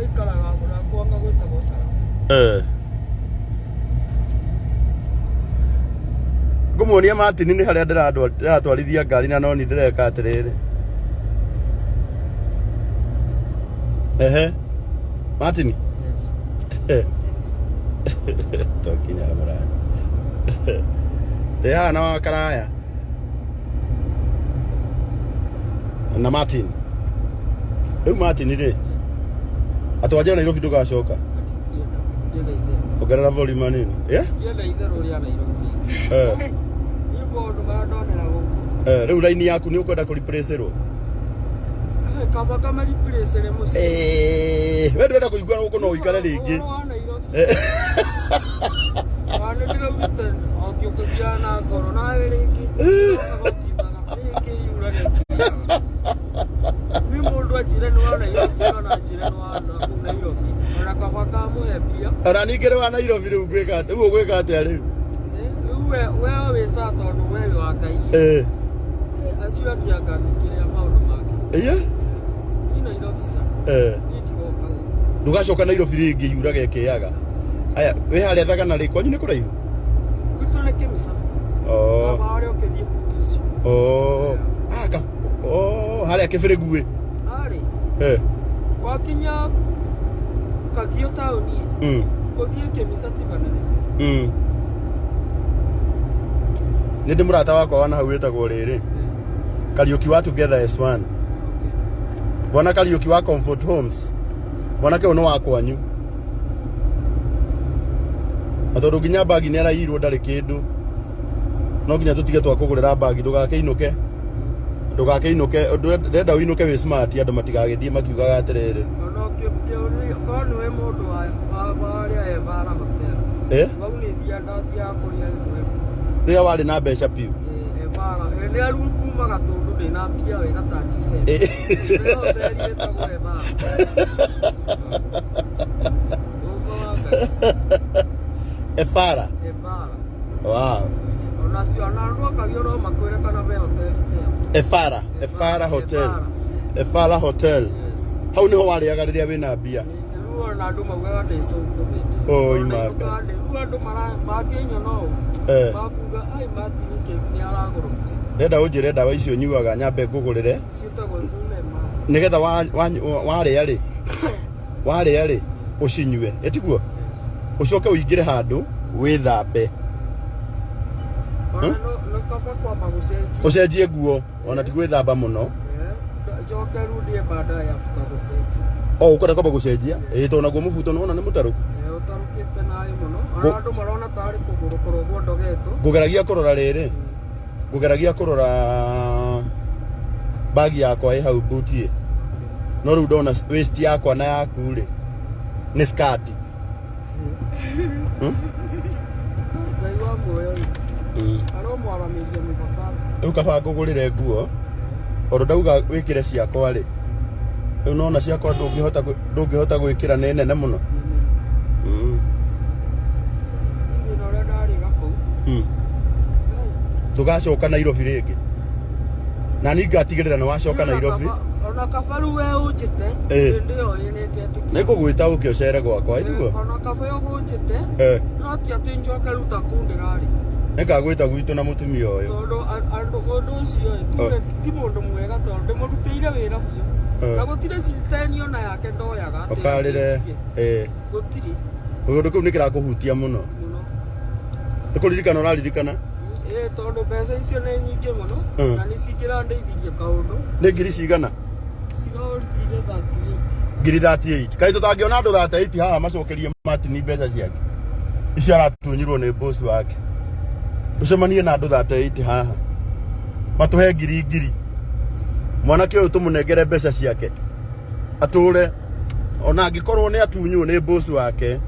ikaraga na kwanga gwita gocara ngumuonia matini ni haria ndiratwarithia ngari na no ni ndireka atiriri matini tokinya mara na wakaraya na matini riu matini ri atwajira Nairobi ndugacoka ongerera volume manini yenda itharu ria Nairobi riu raini yaku ni ukwenda ku replace ro kaba kama replace le musi we ndwenda kuigua guku no uikare ringi wana ndiro wita okyo na corona ringi ni mundu ajire no wana yo na ajire no wana ku Nairobi ona kaba kama hebia ara ningire wa Nairobi riu gwika riu gwika atia riu wewe sato ndo wewe wa Ngai aciwa kianga nikiria maundu make ni Nairobi sa ni tigoka ndugacoka Nairobi ringi yuraga ekiaga aya we haria thagana ri kwanyu ni kuraihu gutone kimisa abare okethie kutucio haria kibiriguwe ari wakinya kagio tauni kuthie kimisa tibanane ni ndi murata wakwa wana hau wetagwo riri Kariuki wa Together S1 bona Kariuki wa Comfort Homes bona ke ono wakwanyu atondu nginya bagi ni arairwo ndari kindu no nginya tutige twakugurira bagi ndugakeinuke ndenda winuke wi smart andu matigagithie makiugaga atiriri ono koni we mundu wa aria evara hotel bau ni thia ndathia kuria ria wari na mbeca piu evara ni arukuuma Gatundu ndina mbia wega ta December hotel yetagwo evara Efara wow ona cio na andu akagio no makwire kana be hotel Efara hotel Efara Hotel. Yes. Hau niho warĩaga rĩrĩa wĩna mbia. Rĩu ona andũ maugaga ndĩcũkũ hĩndĩ. Oi maka. Rĩu andũ mangĩnyona ũũ. Makuga ai Martin nĩaragũrũka. Ndenda ũnjĩre ndawa icio nyuaga nyambe ngũgũrĩre. Ciĩtagwo Zulema. Nĩgetha warĩa rĩ ũcinyue. Etiguo? Ũcoke ũingĩre handũ wĩthambe. No kaba kwamba gũcenjia. Ũcenjie nguo ona ti gwĩthamba mũno. Njoke rudie baada ya futa gũcenjia. Ũkwenda kwamba gũcenjia? Tondũ naguo mũbuto nĩwona nĩ mũtarũku. Ũtarũkĩte naĩ mũno. Andũ marona tarĩ kũgũrũkũrũgwo ndogetwo. Ngũgeragia kũrora rĩrĩ. Ngũgeragia kũrora bagi yakwa ĩ hau buti. No rĩu ndona waist yakwa na yaku rĩ nĩ skirt. Ngai wa muoyo. Aromwaramĩria mĩbaka. Rĩu kaba ngũgũrĩre nguo. Oro ndauga wĩkĩre ciakwa rĩ. Rĩu nona ciakwa ndũngĩhota gwĩkĩra nĩ nene mũno. Tũgacoka Nairobi rĩngĩ. Na nĩ ngatigĩrĩra nĩ wacoka Nairobi. Ona kabaru we ũnjĩte. Hĩndĩ ĩyo nĩngĩetũkia. Nĩngũgwĩta ũke ũcere gwakwa, ĩtiguo? Ona kabaru ũnjĩte. No ti atĩ njoke rĩu ta kundĩra rĩ. Nĩngagwĩta gwitũ na mũtumia ũyũ. Tondũ andũ ũndũ ũcio ti mũndũ mwega tondũ ndĩmũrutĩire wĩra biũ. Na gũtirĩ citeni ona yake ndoyaga. Ũkarĩre. Gũtirĩ. Ũndũ kũu nĩ kĩrakũhutia mũno. Nĩ kũririkana ũraririkana? Tondũ mbeca icio nĩ nyingĩ mũno na nĩ cingĩrandeithirie kaũndũ. Nĩ ngiri cigana? Cirorire 38. Ngiri 38. Kaĩ tũtangĩona andũ 38 haha macokerie Martin mbeca ciake. Icio aratunyirwo nĩ boss wake. Tucemanie na andũ 38 haha. Matũhe ngiri. Mwanake ũyũ tũmũnengere mbeca ciake. Atũre ona angĩkorwo nĩ atunywo nĩ boss wake.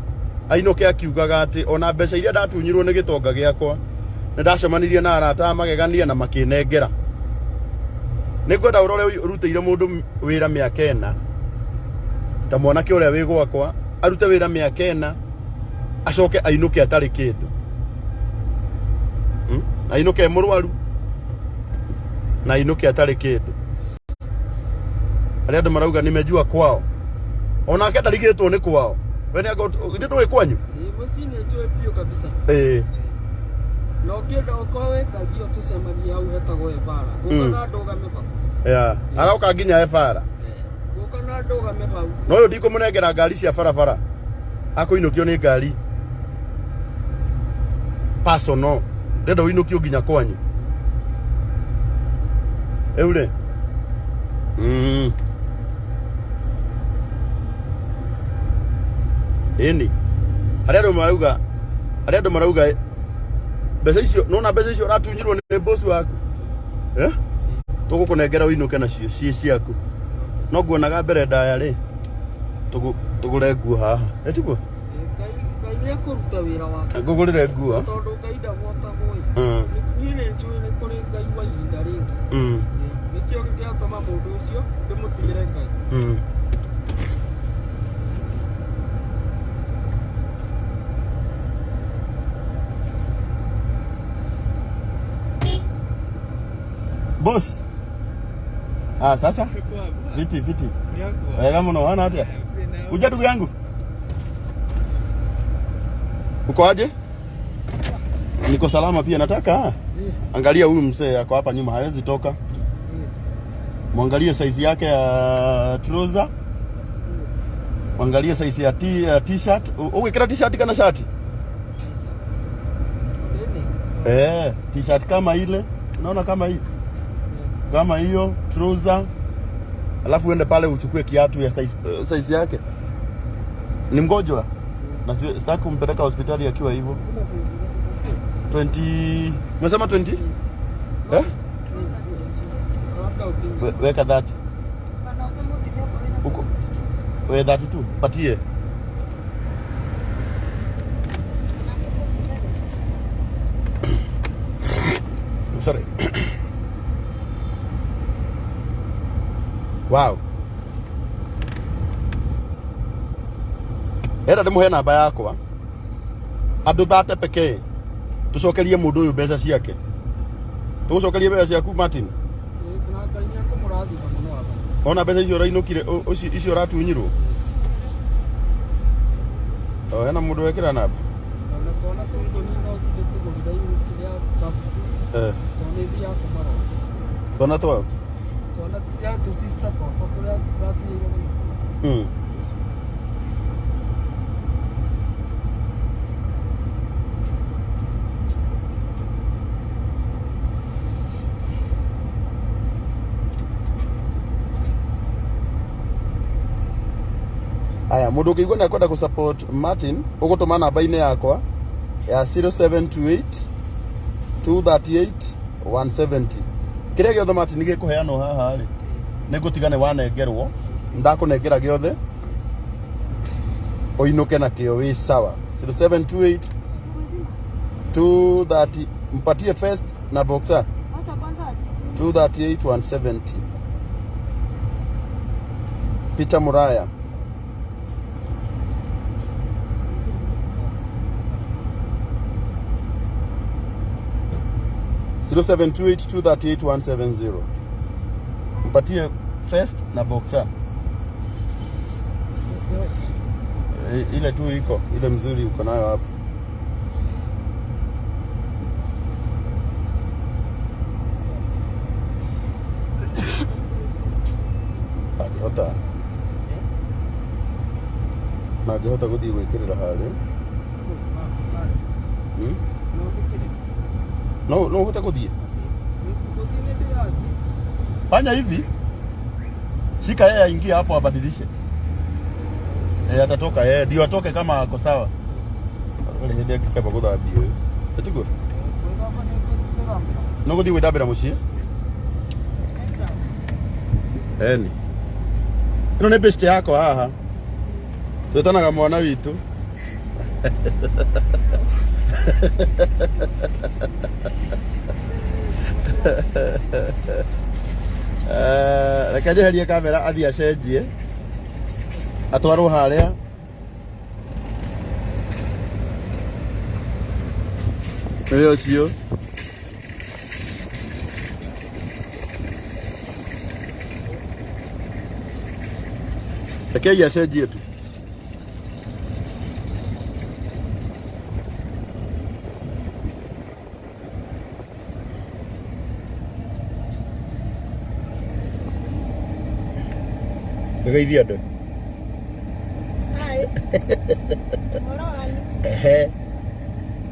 Ainũke akiugaga atĩ ona mbeca iria ndatunyirwo nĩ gĩtonga gĩakwa. Nĩndacemanirie na arata magegania na makĩnengera. Nĩngwenda ũrore ũrutĩire mũndũ wĩra mĩaka 4. Ta mwanake ũrĩa wĩ gwakwa arute wĩra mĩaka 4 acoke ainũke atarĩ kĩndũ. Ainũke mũrwaru na ainũke atarĩ kĩndũ. Arĩa andũ marauga nimejua kwao. Onake ndarigĩtwo nĩ kwao. We nĩndũĩ kwanyu? Mũciĩ nĩnjũĩ biũ kabisa. No ũngĩenda okorwo wĩkagio tũcemanie hau hetagwo Efara. Gũka na ndũgame hau. Aroka nginya Efara. Gũka na ndũgame hau. No ũyũ ndikũmũnengera ngari cia barabara. Akũinũkio nĩ ngari. Personal. Ndenda ũinũkio nginya kwanyu. Rĩu rĩ. Ĩni. Arĩa andũ marauga mbeca icio nona mbeca icio uratunyirwo nĩ boss waku. Tũgũkũnengera ũinũke nacio ciĩ ciaku. No nguonaga mbere ndaya rĩ. Tũgũre nguo haha. Etiguo? Ngai nĩekũruta wĩra wake. Ngũgũrĩre nguo. Tondũ Ngai ndagwatagwo ĩ. Niĩ nĩnjũĩ nĩ kũrĩ Ngai wa ihinda rĩngĩ. Nĩkĩo gĩatũma mũndũ ũcio ndĩmũtigĩre Ngai. Boss. Sasa? Viti. Wega muno wana atia? Uja ndugu yangu. Uko aje? Niko salama pia nataka. Angalia huyu mzee ako hapa nyuma hawezi toka. Muangalie size yake ya trouser. Muangalie size ya t-shirt. Ukikira t-shirt kana shati? T-shirt kama ile. Unaona kama hii? Kama hiyo trouser. Alafu uende pale uchukue kiatu ya size yake. Ni mgonjwa. Na sitaki kumpeleka hospitali akiwa hivyo. 20. Umesema 20? Weka 30. Uko. We 32. Patie. Sorry. Wow. Era ndĩmũhe namba yakwa. Andũ 30 pekee. Tucokerie mũndũ ũyũ mbeca ciake. Tucokerie mbeca ciaku Martin. Ona mbeca icio rainukire icio ratunyirwo. Hena mundu wekira namba. Ona twana tundu ni no tugurira iruki ya kafu. Twana thia kumaro. Twana twa. Twana ya tu sister twa turia ratunyirwo. Aya, mundu ukigwa na kwenda ku support Martin, ugutuma namba-ini yakwa ya 0728 238 170. Kiria giothe Martin gikuheanwo haha ri, nigutigane wanengerwo, ndakunengera giothe. Oinuke na kio wi sawa. 0728 230 mpatie first na boxer. Acha kwanza. 238 170. Peter Muraya. Zero 728-238-170. Mpatie first na boxer. Ile tu iko, ile mzuri uko nayo hapo. Nagihota guthii gwikirira hari. No uhote kuthii. Fanya hivi. Shika yeye aingie hapo abadilishe. Atatoka yeye ndio atoke kama ako sawa. Wale ndio kikaba guthambia. Tatigo. No guthii gwithambira mucii. Eni. Ino ni best yako haha. Twetanaga mwana witu. Reke njeherie kamera athie acenjie atwarwo haria. Uyu cio reke acenjie tu. Geithia andu. Hai. Muruaru.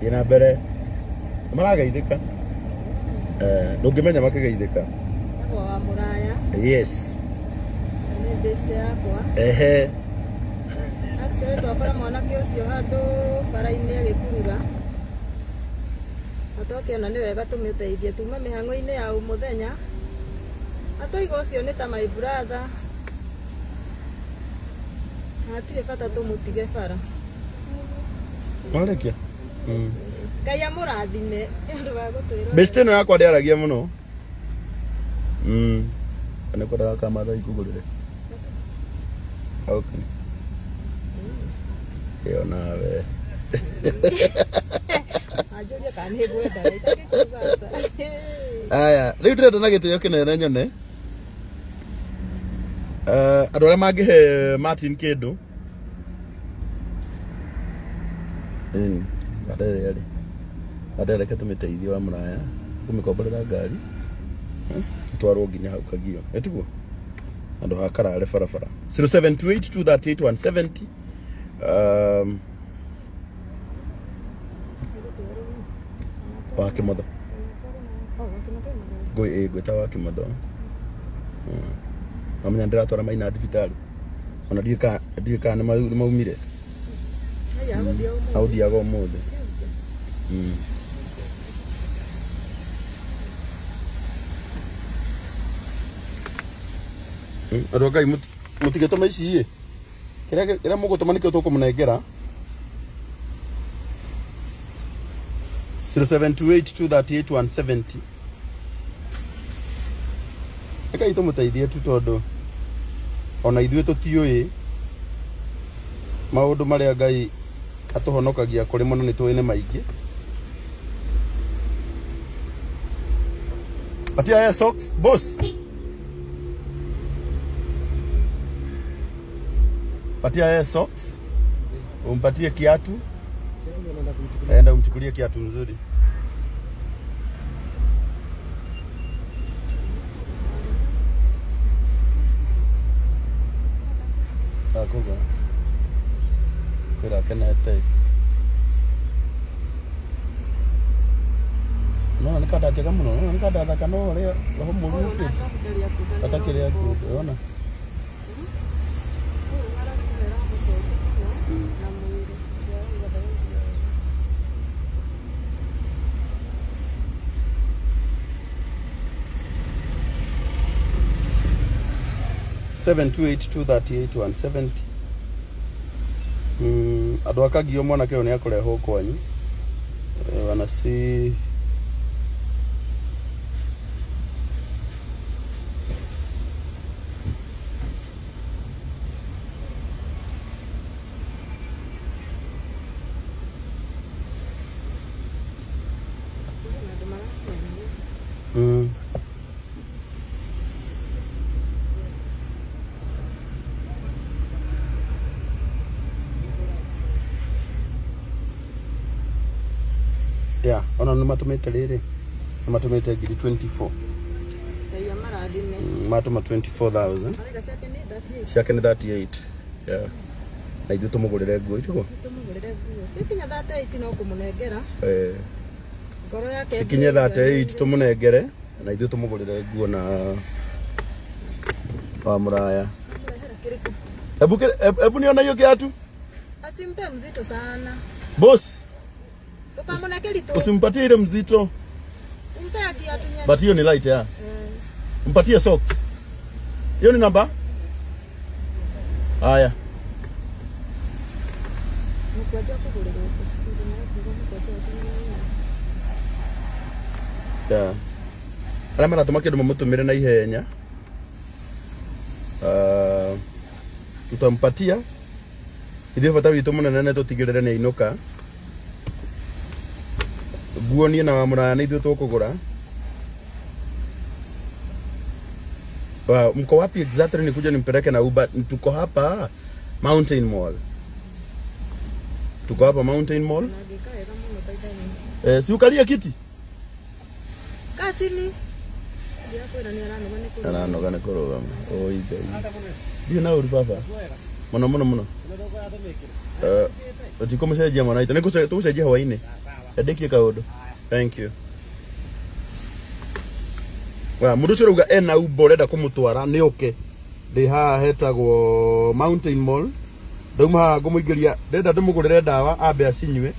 Ina mbere. Marageithika. Ndungimenya makigeithika. Wa Muraya. Yes. Ni best yakwa. Actually twakora Mwanake ucio handu bara-ini agikuruga. Atokiona ni wega tumiteithie tuma mihango-ini ya umuthenya. Atoiga ucio ni ta my brother. Atire bata tumutige bara. Marekia. Ngai amurathime ndu wa gutwira. Beste no yakwa ndiaragia muno. Kana kwenda kama tha ikugurire. Okay. Yo nawe. Ajuria kani gwenda itake kuzaza. Aya, riu ndirenda na gitio kinene nyone. Andu aria mangihe Martin kindu. Badala tumiteithie wa Muraya kumikoborera ngari. Twarwo nginya hau kagio. Etiguo. Andu hakarare barabara. 0728-238-170. Wa kimotho. Gwita wa kimotho. Amenya ndiratwara maina thibitari. Ona ndiika ni maumire. Authiaga umuthi. Andu Ngai mutigituma ici kiria mugutuma nikio tukumunengera. 0728-238-170. Ngai tumuteithie tu tondu ona ithuĩ tutiũĩ maũndũ marĩa Ngai atuhonokagia kuri muno ni tuĩ nĩ maingĩ. Patia ya socks boss. Patia socks. Umpatie kiatu. Aenda umchukulie kiatu mzuri. Akoga. Kira kana tai. No, nikada tega muno. Nikada thaka no ria roho muru. Atakire aku. Ona. 728-238-170. Adwakagio Mwanake one akoreho kwanyu. Wanasi yeah, ona no matumete riri. No matumete ngiri 24. Ya maradine. Matuma 24,000. Shake ni 38. Yeah. Na ithu tumugurire nguo itiko. Tumugurire nguo. Sikinya 38 no kumunengera. Ngoro yake. Sikinya 38 tumunengere na ithu tumugurire nguo na wa muraya. Ebu niona hiyo kiatu? Asimpe mzito sana. Boss. Upamonakeli usimpatie ile mzito. Mpe kiatu nyanya. But hiyo ni light ya. Mpatie socks. Hiyo ni namba? Haya. Yeah. Ara mara tumake ndo mutumire na ihenya. Tutampatia. Ndio bata witu munene ne tutigirire ne inuka. Nguo ni na muraya ni ithu tukugura. Mko wapi exactly nikuja nimpeleke na Uber? Tuko hapa Mountain Mall. Tuko hapa Mountain Mall. Si ukalia kiti? Kasini. Ananoga ne Kurugama. Oh ide. Ndio na uri papa. Muno. Utiko mshaje mwana ita. Niko tushaje hawaine. Adeki kaodo. Thank you. Wa muduciro uga ena uboreda kumutwara ni oke. Ndi ha hetagwo Mountain Mall. Ndauma ngumuigiria ndenda ndimugurire dawa ambe asinywe.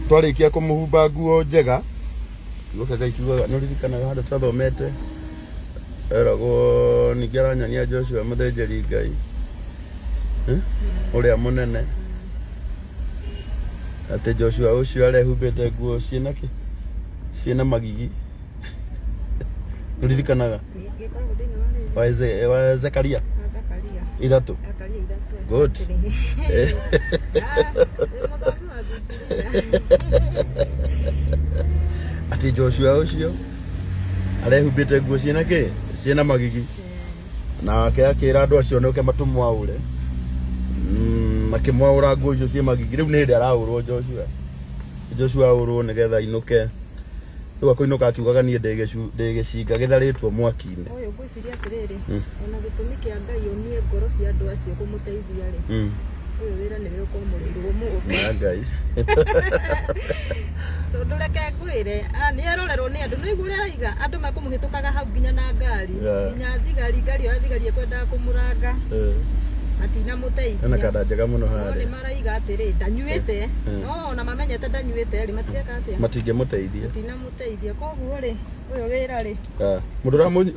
Twarikia kumuhumba nguo njega. Nuka gaikiwa noririkana hada twathomete. Erago nigeranyania Joshua muthejeri Ngai. Uria munene. Ate Joshua ucio arehumbite nguo cienake. Ciena magigi. Noririkanaga. Wa Zakaria. Idatu. Good. Ati Joshua ucio arehumbite nguo cienake. Ciena magigi. Na akira andu acio noke matumwa ure. Makimwaura nguo icio cie magigi. Riu ni ndi araurwo Joshua urwo nigetha inuke. Riu akoinuka akiugaga nie ndegecinga githaritwo mwaki-ini. Oyo ngwiciria atiriri. Ona gitumi kia Ngai onie ngoro cia andu acio kumuteithia ri. Oyo wira ni ukomurirwo mu Ngai. So ndureke ngwire ni erorerwo ni andu no igure araiga andu makumuhitukaga hau nginya na ngari. Nginya thigari ekwenda kumuranga. Atina muteithia. Ana kada njega muno hare. Ni maraiga atiri ndanyuite. No na mamenyete ndanyuite ri matigeka atia. Matige muteithia. Atina muteithia koguo ri uyo wira ri.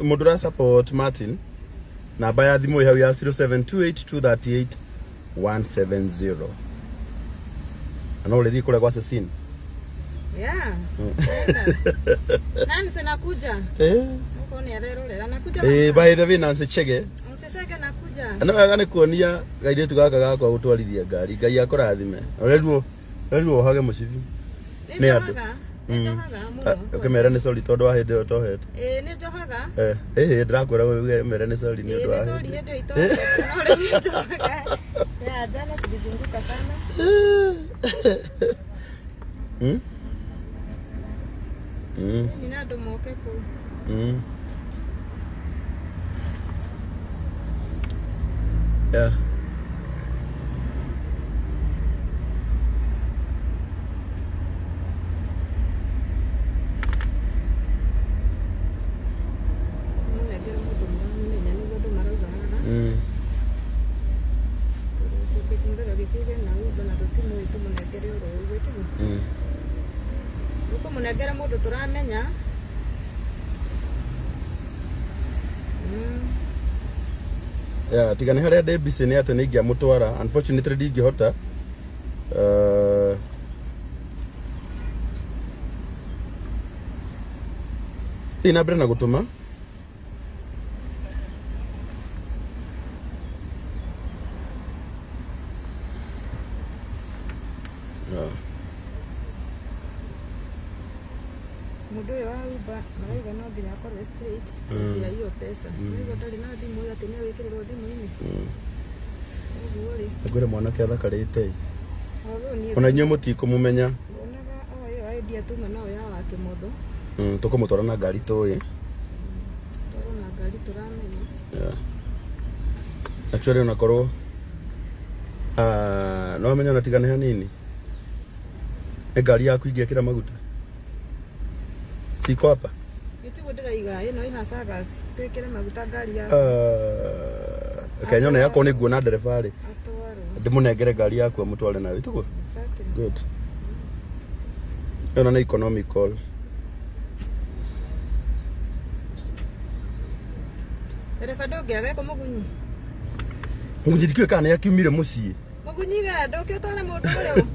Mudura support Martin. Namba ya thimu hau ya 0728-238-170. Ana ulithi kule kwa Cecine. Yeah. Nani senakuja? Uko ni arerorera nakuja. By the way Nancy Chege. Chege nakuja. Ana wagane kuonia gairetu gaka gakwa gutwarithia ngari. Ngai akurathime. Oreruo hage mucibi. Ni andu. Ukimera ni sorry tondu wa hindi yo tohete. Ni njohaga. Ndirakwira we mere ni sorry ni ndu wa. Sorry hindi itohete. No ni njohaga. Ya jana tulizunguka sana. Nina ndo moke ku. Yeah. Munegera mundu turamenya. Yeah, tigane haria ndi busy ni ati ni ngia mutwara. Unfortunately ndingihota. Ina mbere na gutuma. Mundu yo auba maraiga no nginya akorwo straight cia hiyo pesa. Nigo ndari na thimu ati ni wikirirwo thimu-ini. Ngwire Mwanake athakarite. Ona nyu mutiko mumenya. Onaga oyo idea tuma no ya wa kimotho. Tukumutwara na ngari tuyi. Toro na ngari turamenya. Yeah. Actually unakorwo no menya na tigane hanini. Ngari yaku ingekira maguta. Siko hapa. Gitigo ndiraiga ino ina sagas twikire maguta ngari ya. Kenya na yako ni nguona ndereba ri. Atwaro. Ndimunengere ngari yaku amutware nawe tugo. Exactly. Good. Ino na economical. Ndereba ndongiaga ko mugunyi. Mugunyi dikwe kana yakiumire mucii. Mugunyi ga ndoke utware mundu uriu.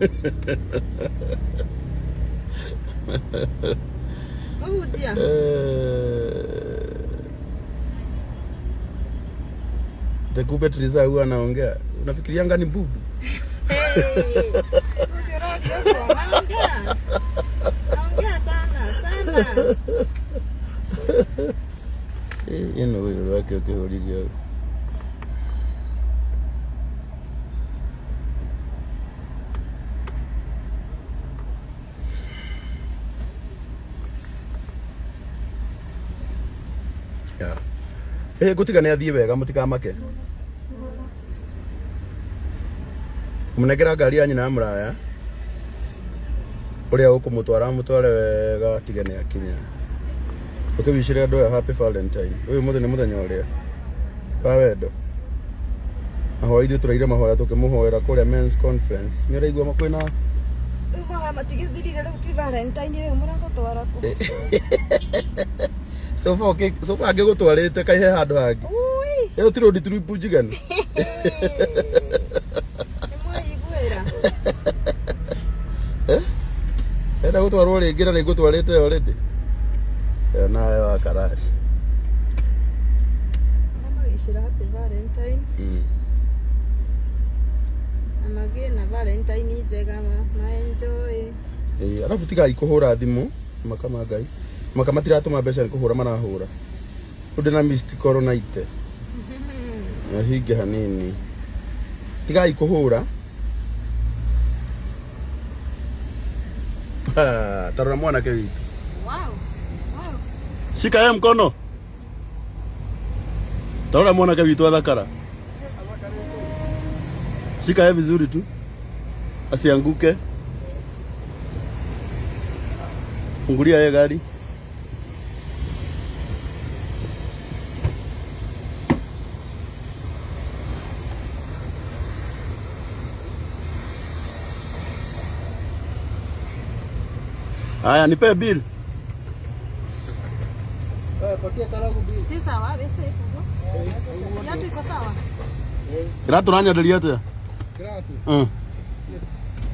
Muhutia. Takupe Triza huwa anaongea. Unafikiria ngani bubu? Usiorodi huko. Anaongea. Anaongea sana. Ino wewe wake ukihulizia. Gutigane athie wega mutikamake. Munegera ngari ya nyina muraya. Uria ukumutwara mutware wega tigane akinya. Ukibishire andu ya happy Valentine. Uyu muthenya muthenya uria wa wendo. Aho ithu turaire mahoya tukimuhoera kuria men's conference. Ni uraigua makwina uba matigithirire riu ti Valentine riu muratwara ku. So far angigutwarite kaihe handu hangi. Ui. Yo tiro ndituripu njigani. Enda gutwarwo ringi na nigutwarite already. Nawe wa karashi. Mama wishira happy Valentine. Amagie na Valentine njega ma enjoy. Alafu tiga ikuhura thimu makama ngai. Makamatira atuma mbeca nikuhura marahura. Udena missed corona ite. Hinge hanini. Tiga ikuhura. Tarora Mwanake witu. Wow. Shika yeye mkono. Tarora Mwanake witu athakara. Shika yeye vizuri tu. Asianguke. Fungulia yeye gari. Aya, nipe bill. Patia Karangu bill. Si sawa, bese ipo. Yatu iko sawa? Kiratu nanyaderia atia? Kiratu.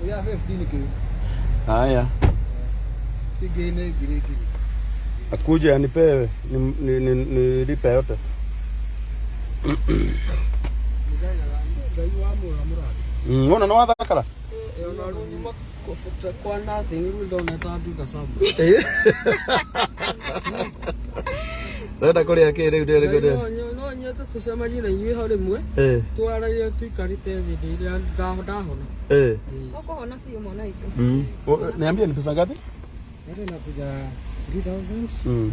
Ya 15 kile. Aya. Sigene gireki. Akuje anipe ni lipe yote. Ona no wathakara. ona nyuma kwa nothing rĩu ndona ta nduka sabu. Renda kũrĩa kĩ rĩu ndĩrĩ kũrĩa? No nyete tũcemanie na inyuĩ hau rĩmwe. Twaragie tũikarĩte thĩ ĩrĩa ndahona. Ũkũhona biũ mwana witũ. Niambie ni pesa ngapi? Ndio nakuja 3000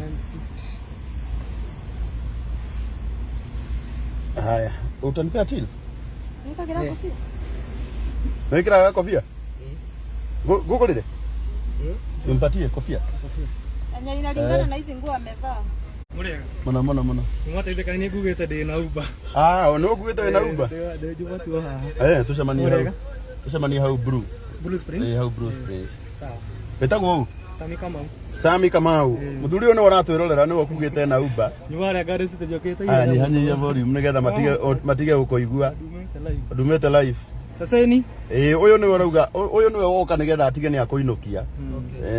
and haya, utanipea till? Nikagira kofia. Nikira kofia? Google ile? Simpatie kofia. Anya inalingana na hizi nguo amevaa. Mona. Mateithie ni ngugĩte ndĩ na Uber. No ngugĩte wĩ na Uber? Ndĩ juma tu haha. Tucemanie hau Blue Spring? Hau Blue Spring. Sawa. Betagwo ũũ? Sami Kamau. Muthuri ũyũ nĩwe ũratwĩrorera nĩwe ũkugĩte na Uber. Nyuarĩa ngari citĩnjũkĩte. Nyihanyihia volume nĩgetha matige gũkũigua. Ndumĩte live. Saseni? Ũyũ nĩwe ũrauga, ũyũ nĩwe woka nĩgetha atige nĩ akũinũkia.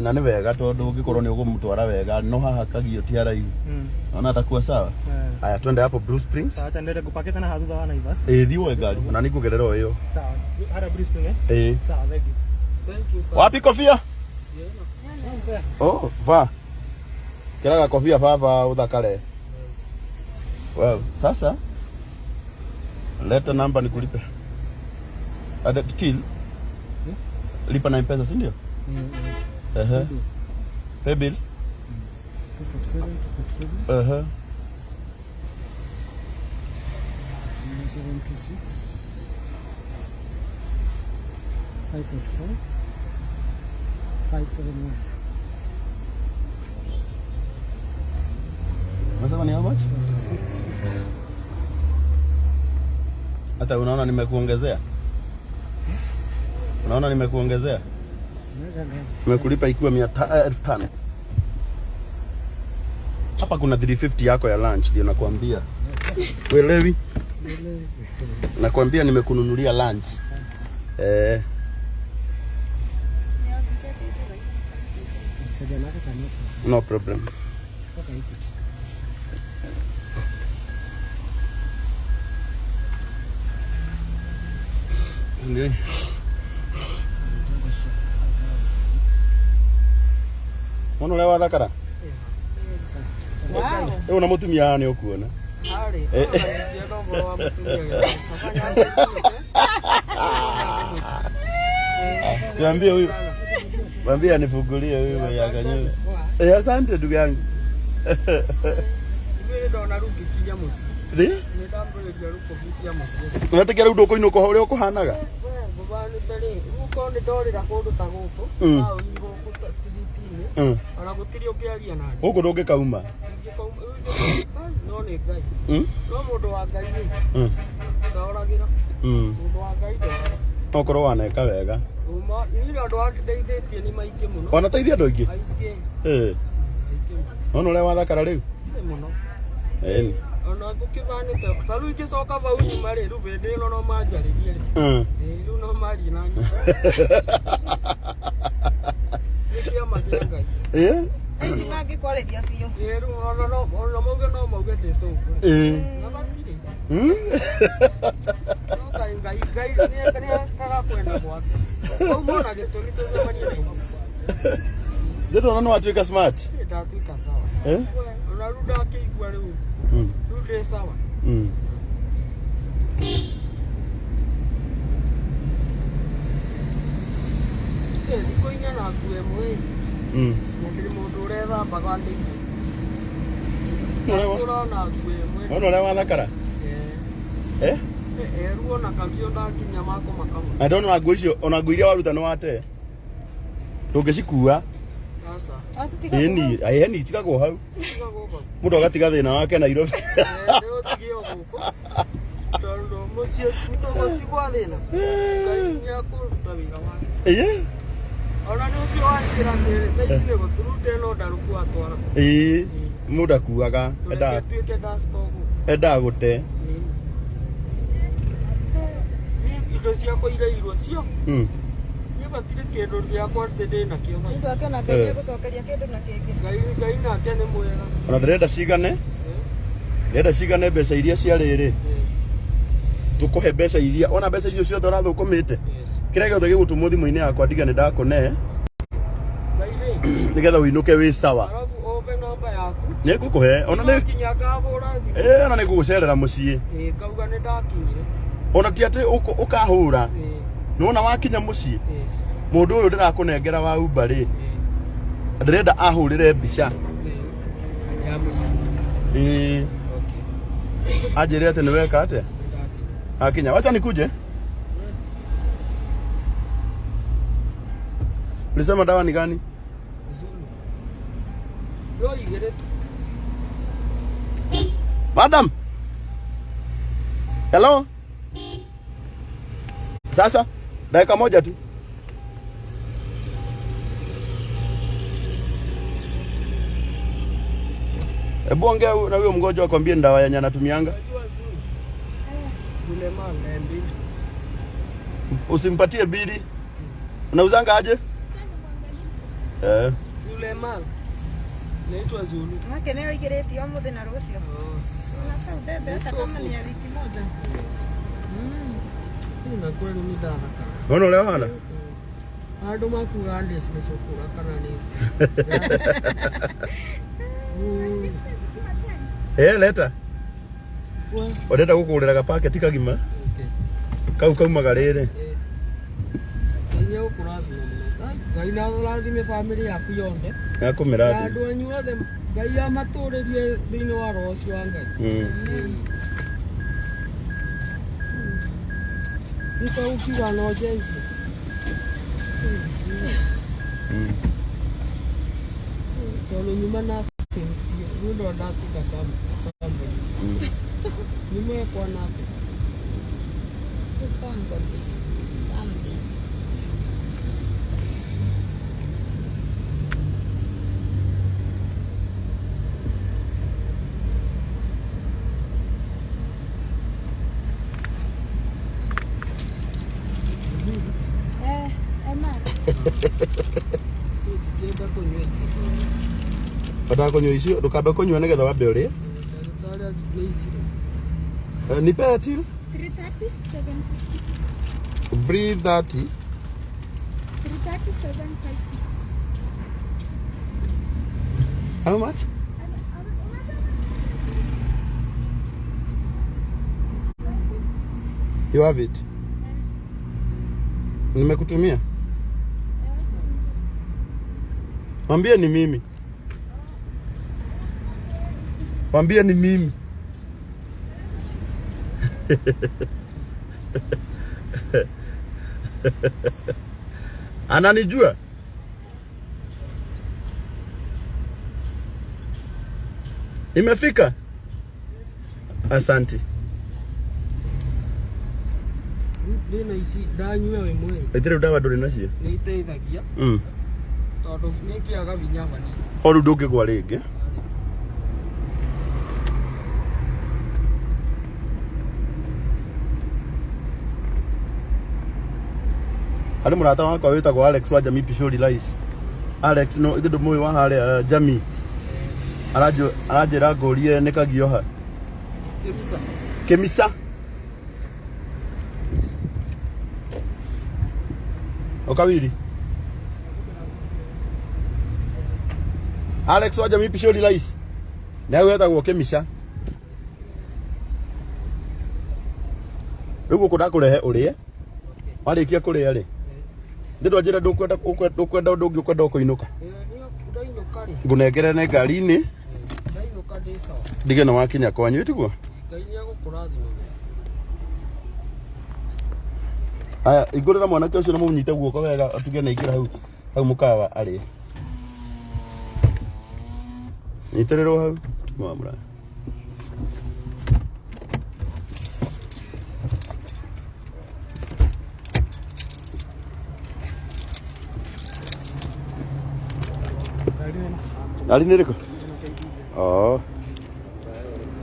Na nĩ wega tondũ ũngĩkorwo nĩ ũgũmũtwara wega no haha kagio ti araihu. Ona atakuwa sawa. Aya twende hapo Blue Springs. Sawa tendere kupaketa na hathutha wa Naivas. Thiwe ngari na nĩngũgerera o ĩyo. Sawa. Hara Blue Spring eh? Sawa, thank you. Thank you sir. Wapi kofia? Va. Kiraga kofia baba uthakare. Well, sasa leta namba nikulipe. Ada till. Lipa na M-Pesa si ndio? Pay bill. 247. 571. Unasema ni how much? 6. Hata unaona nimekuongezea? Unaona nimekuongezea? Nimekulipa ikiwa 500. Hapa kuna 350 yako ya lunch ndio nakwambia. Uelewi? Nakwambia nimekununulia lunch. No problem. Ndio. Mwana ule wa thakara? Wow. Una mutumia ni ukuona? Ari. Siambie huyu. Mwambie anifungulie huyu ya kanyo. Asante ndugu yangu. Ndio naruki kinya musi. Ni? Nĩ ndambĩrĩria rũkũhutia mũciĩ. Unatekera rundo koinuka ũrĩa ũkũhanaga? Baba nĩ tarĩ rũko nĩ ndorĩra kũndũ ta gũkũ. Taũni gũkũ street-inĩ. Ona gũtirĩ ũngĩaria nani. Gũkũ ndũngĩkauma. No nĩ Ngai. No mũndũ wa Ngai nĩ. Ndoragĩra. Mũndũ wa Ngai ndoraga. Okorwo waneka wega. Nĩ andũ andeithĩtie nĩ maingĩ mũno. Wanateithia andũ aingĩ? Aingĩ. Ona ũrĩa wathakara rĩu? Mũno. Ĩni. Ona gũkĩbanĩte ta rĩu ingĩcoka bau nyuma rĩ rĩu hĩndĩ ĩno no manjarĩrie rĩ. Rĩu no marie na niĩ. Nĩ kĩama kĩa Ngai. Ici mangĩkwarĩria biũ. Rĩu ona mauge no mauge ndĩcũngwo. Na matirĩ. No Ngai nĩ akakwenda gwake. Kau mona gĩtũmi tũcemanie na inyuĩ. Ndio ona no atuĩka smart. Ndatuĩka sawa. Ona rĩu ndakĩigua rĩu. Rĩu ndĩ sawa. Thikũ inya na nguo ĩmwe. Na ndĩrĩ mũndũ ũrethambaga ndĩigue. Ũrona nguo ĩmwe. Ona ũrĩa wathakara? Ruo na kagio ndakinya mako makamwe. Na ndona nguo icio ona nguo iria waruta nĩ wate. Ndũngĩcikua. Asa. Eni tigagwo hau. Mũndũ agatiga thĩna wake Nairobi. Ndio tigio gũkũ. Tondũ mũciĩ tũgũtigwa thĩna. Ngai nĩ akũruta wĩra wake. Ona nĩ ũcio wanjĩra atĩrĩ thaa ici nĩ gũturuta ĩno ndarũku atwara. Mũndũ akuaga. Tuĩke ndastogu. Endaga gũte. Indo ciakwa ireirwo cio. Batirĩ kĩndũ gĩakwa ndĩ nakĩo. Ndio akĩona Ngai gũcokeria kĩndũ na kĩngĩ. Ngai nake nĩ mwega. Ona ndĩrenda cigane. Ndĩrenda cigane mbeca iria cia rĩrĩ. Tũkũhe mbeca iria ona mbeca icio ciothe ũrathũkũmĩte. Kira gyo tege gutumo thimu-ini yakwa ndiga ni ndakone. Nigetha uinuke wi sawa. Alafu open number yaku. Ni ngukuhe ona ni Kinya ngahura thimu. ona ni gugucerera mucii. Ngauga ni ndakinyire. Ona ti ati ukahura. Nona wakinya mucii. Mundu uyu ndirakunengera wa Uber ri. Ndirenda ahurire mbica. Ya mucii. Okay. Ajire ati ni weka ate. Akinya wacha nikuje. Ulisema dawa ni gani? Yo igere. Madam. Hello. Sasa dakika moja tu. Ebu ongea na huyo mgonjwa akwambie ndawa yenye anatumianga. Suleiman Nembi. Usimpatie bili. Unauzanga aje? Suleiman. Naitwa Zulu. Mwanake neo igeretio muthi na rucio. Unataka bebe hata kama ni ya wiki moja. Ina kweli ni dawa. Mbona leo hana? Ado makuga ndesi nesokura kana ni. Leta. Odeta gukurira ga packet kagima. Okay. Kau magarire. Nyo kurathi no. Ngai na thalathime family yaku yonde. Yakumirathi. Andu anyu othe Ngai amaturirie thiini wa rocio wa Ngai. Niko ukiwa no jenzi. Tolo nyuma na ndo ndatuka samba. Nyuma kwa nafi. Samba. Bada kunywa icio ndukambe kunywa nigetha wambe uri. Ni peti 330 750. 330 756. How much? You have it. Nimekutumia. Mwambie ni mimi. Mwambie ni mimi. Ananijua? Imefika? Asante. Ndina isi ndanyua we mwe. Itire dawa nduri nacio. Ni iteithagia. Tondu nikiaga vinya bani. Oru ndungigwa ringi. Ali murata wakwa witagwo Alex wa Jamii Pishori Rice. Alex no ithe ndu muyu wa hare Jamii. Arajira ngorie nikagioha. Kemisa. Okawiri. Alex wa Jamii Pishori Rice. Na wetagwo Kemisa. Rugo kudakurehe urie. Warikia kuria ri. Nditwa njira ndukwenda undu ungi ukwenda kuinuka. Ngunengere ne ngari-ini. Ndige na wakinya kwanyu tiguo. Aya igurira mwanake ucio na munyite guoko wega atuge na igira hau mukawa ari. Niterero hau tumamura. Ali niriko? Oh.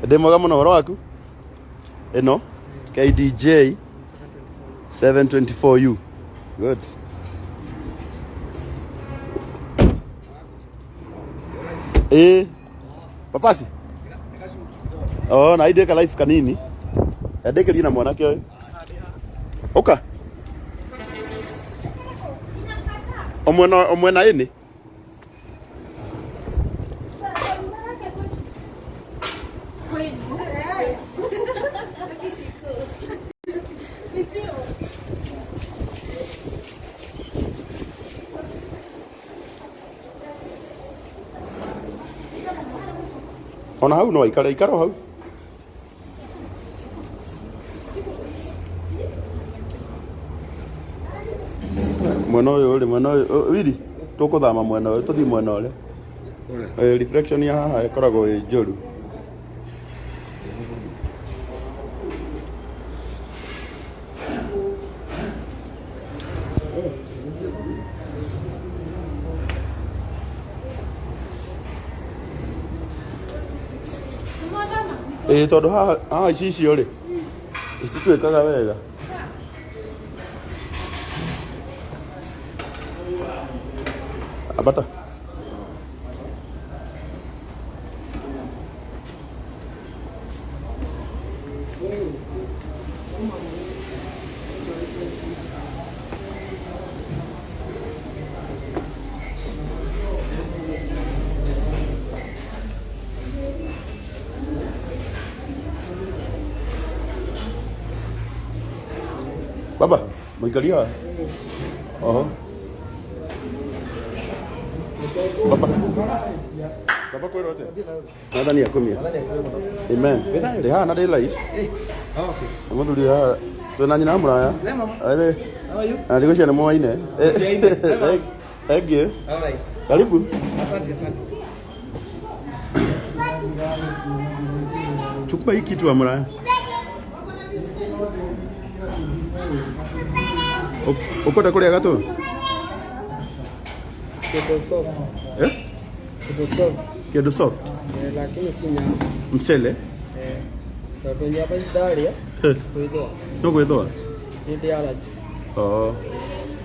Demoga muno waro waku? Eno KDJ 724U. Good. Papasi. Oh, na ideka life kanini? Adeke lina mwanake wewe. Oka. Omwena ini. Ona hau no ikaro hau. Mwena uyu wiri tukuthama mwena uyu tuthi mwena ule. Reflection ya haha ikoragwo i njuru. Tondu haha icio ri itituikaga wega. Abata. Baba, muikalia. Baba kwero ate. Nadhani ya kumia. Amen. Ndeha na daylight. Okay. Amuthuri ha twena nyina muraya. Ne mama. Ale. How are you? Ndiko ciana mwaine. Thank you. All right. Karibu. Asante. Chukua hii kitu amraya. Ukota kulia gato? Kedo soft. Kedo soft. Lakini si nyama. Mchele? Tondu nyama idaria. Kwithwa. No kwithwa? Ndi alaji.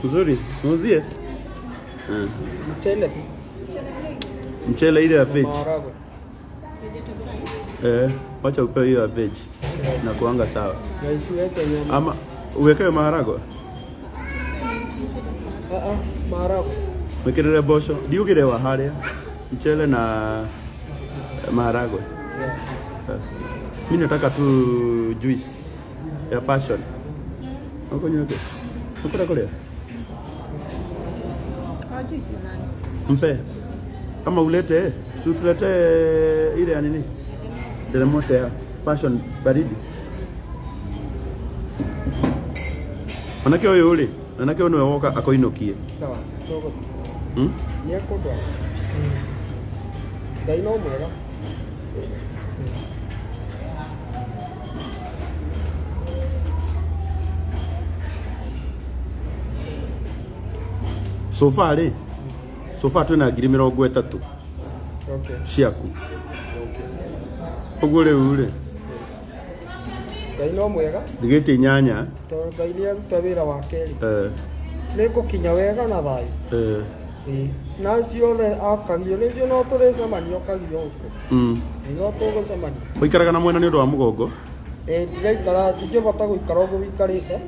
Nzuri. Muzie? Mchele tu. Mchele ile ya veg. Maharagwe. Wacha upewe hiyo ya veg. Na kuanga sawa. Na isiweke nyama. Ama uwekewe maharagwe? Maharagwe. Wekirire bosho. Ndiugire wa haria. Mchele na maharagwe. Mimi nataka tu juice ya passion. Uko nyote. Ukora kule. Juice nani? Mpe. Kama ulete, si tulete ile ya nini? Ile moto ya passion baridi. Manake oyo ule, manake ono woka akoinokie. Sawa. Togo. Ni akodwa. Daino mwega. Sofa twina 30,000. Okay. Ciaku. Okay. Uguo riu ri. Daino mwega. Ndigite nyanya. Tondu Ngai ni aruta wira wa keri. Ni gukinya wega na thayu. Na ciothe akagio ni ndio no turecemania ukagio uko. No tugucemania. Uikaraga na mwena ni undu wa mugongo? Ndiraikara ndingibata guikara uguo wikarite.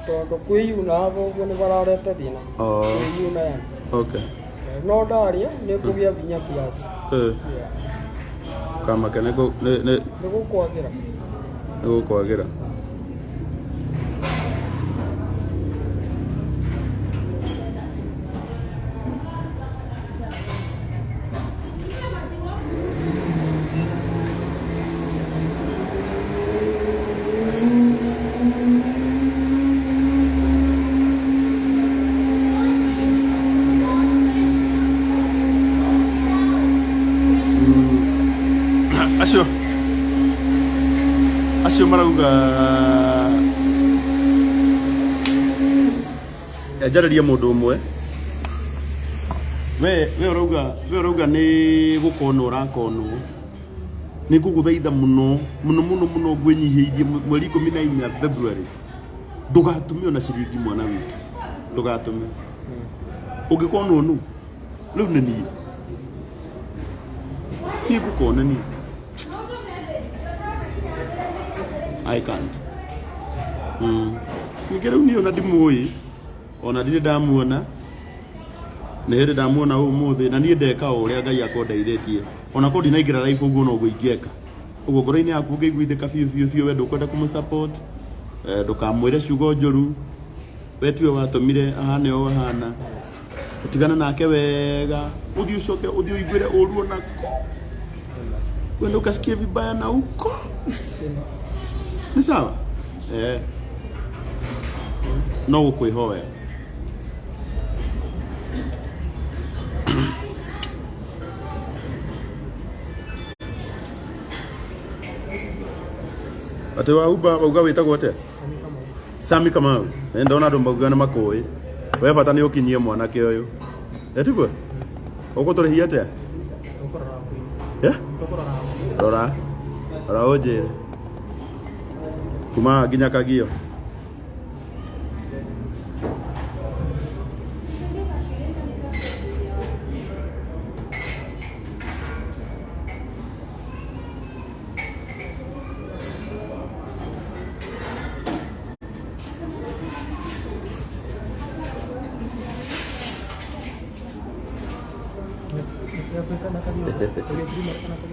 Tondu kwiyuna avo uguo ni bararete thina. Kwiyuna yani. Okay. No ndaria ni kugia vinya kiasi. Kama kene go ne gukwagira. Gukwagira. Acio marauga ajariria mundu umwe we urauga ni gukono urakono ni guguthaitha muno ngwinyihiirie mweri 14 February ndugatume ona ciringi mwana wiki ndugatume ungikono nu riu ni ni gukona ni I can't. Nikere uni ona ndimuyi. Ona ndire ndamuona. nä hä ndä ndamuona å må thä na niä ndeka å rä a Ngai akondeithä tie ona kå ndinaingä ra raibu å guo no guo ingĩeka å guo ngoro-inä yaku ngä iguithä ka biå we ndå kwenda kå må support ndå kamwä re ciugo njåru we tiwe watåmire ahane o ahana å tigana nake wega å thiä å coke å thiä å iguä re å ru onako wenda å kasikie vibaya na uko nä sawa no gå kwä hoya ate wauba bauga witagwo atia Sami Kamau ndona andå mauga nä makåä we bata nä å kinyie mwanake å yå etiguo å gå tå rä hia atä rora å njä re kuma nginya Kagio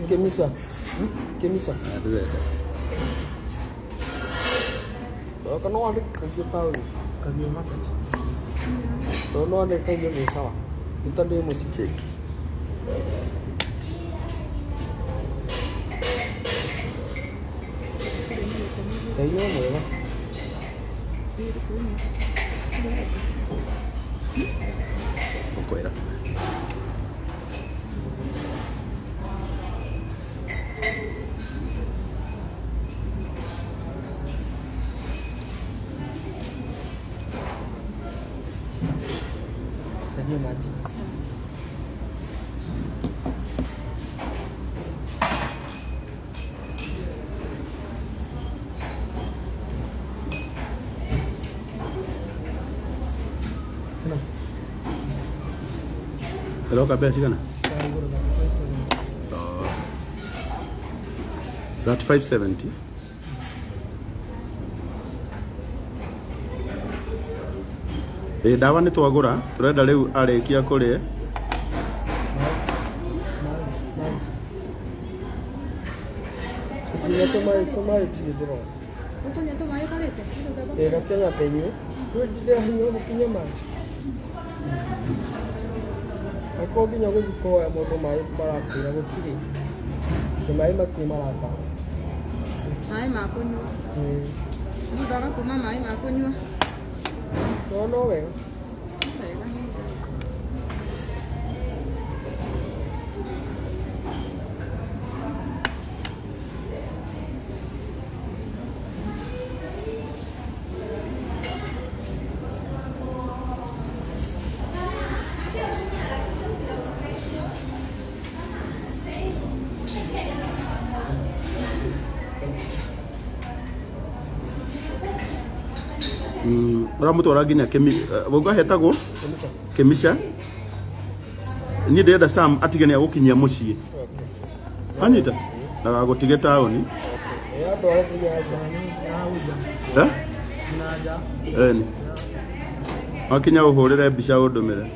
Kemisa. Kemisa. Kan ada kerja tahu kerja makan. Kalau ada kerja ni salah. Kita dia mesti cek. Kayu mana lah? Pokoknya. Saja maji. Hello, kabeh sikana. That 570. Dawa nä twagå tårenda rä u arä kia kå rä Ako ginya gũthikoya mũndũ maĩ marakwĩra gũtirĩ maĩ matirĩ marata maĩ ma kũnyua mũndũ agakuma maĩ ma kũnyua no wega Uramutwara nginya Wauga hetagwo Kemisha ni ndenda Sam atige nä agåkinyia må ciä anyita ndagagå tige taåni akinya å hå rä re mbica å ndå mä re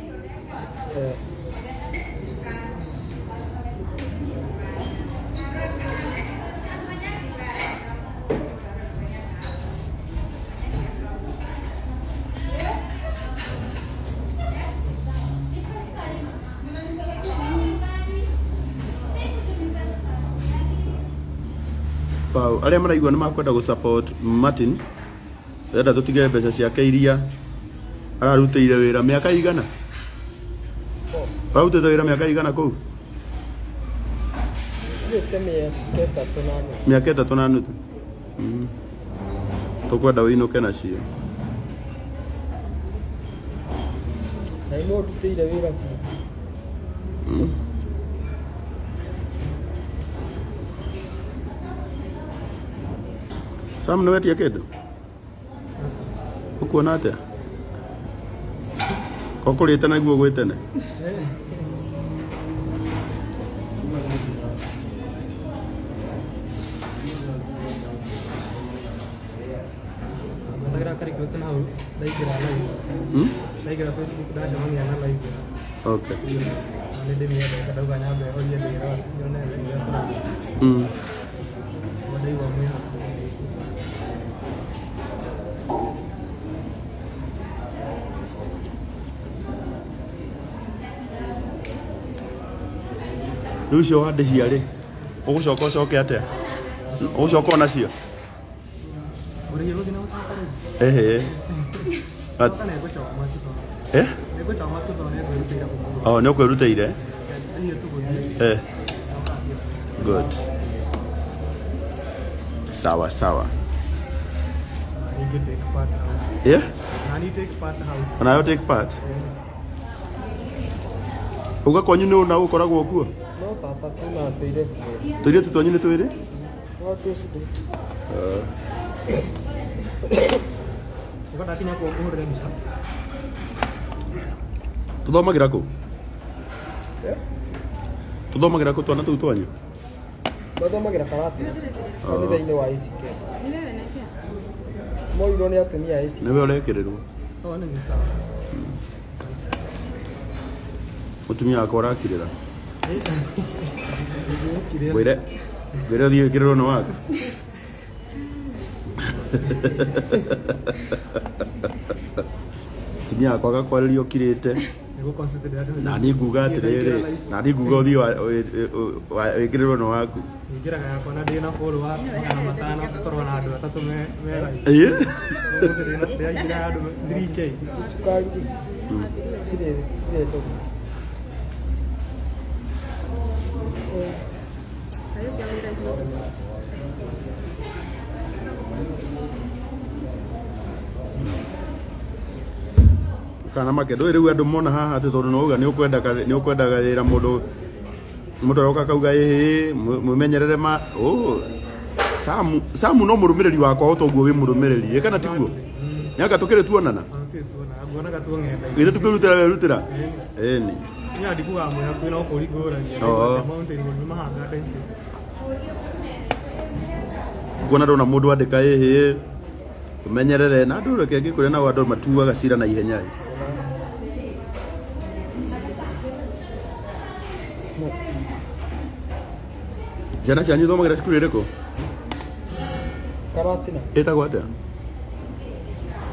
arĩa maraigua nĩ makwenda gũ support Martin ndenda tũtige mbeca ciake iria ararutĩire wĩra mĩaka igana ararutĩte wĩra mĩaka igana kũu mĩaka 3 na nuthu tũkwenda wĩinũke nacio Sam nä wetia kä ndå å kuona atä ko kå rä te naguo gwä tene Facebook Okay. Nende ni ya dauka nyambe hoye ndiro nyone ndio kuna. Wadai wa mwe. Lucio hande hiari. Ugucoka atia? Ugucoka nacio? Uri yero dina utakare. Eh. Eh? Oh, no kweruteire. Good. Sawa sawa. Yeah? And I'll take part. Uga kwanyu ni una ukoragwo kuo? No papa tuna teire. Tuire tutwanyu ni twiri? No tusuku. Uga takinya ko ngore misa. Tuthomagira ku? Tuthomagira ku twana tuu twanyu? Tuthomagira karate. Kanitha-inĩ wa ICK. Moirwo nĩ atumia ICK. Nĩwe ũrekererwo? Nĩ sawa. Mutumia wakwa ũrakirĩra? Wĩre ũthiĩ wĩkĩrĩrwo nĩ waku? Mutumia wakwa agakwarĩria ũkirĩte. Na niĩ nguga atĩrĩrĩ, na niĩ nguga ũthiĩ wĩkĩrĩrwo nĩ waku. Ingĩraga yakwa na ndĩ na bũrũ wa 500 gũkorwo na andũ 3 mega. Ndĩraingĩra andũ 3K. Sukari. Cirĩ to. Kana makedo rĩu andũ mona haha atĩ tondũ no uga nĩ ũkwendaga wĩra mũndũ aroka kauga mwĩmenyerere ma Samu no mũrũmĩrĩri wakwa ũtoguo wĩ mũrũmĩrĩri kana tiguo nyanga tũkĩrĩ tuonana nguonaga tuong'enda githĩ tukĩrutĩra werutĩra ĩni nya ndikuga mwena kwĩna ũkũri ngũrani mountain ni mahanga dense kuona ndona mũndũ andĩka ũmenyerere na andũ reke ngĩkũrĩa nao andũ matuaga cira na ihenya ciana cianyu ithomagĩra cukuru ĩrĩkũ? Karatina. Ĩtagwo atĩa?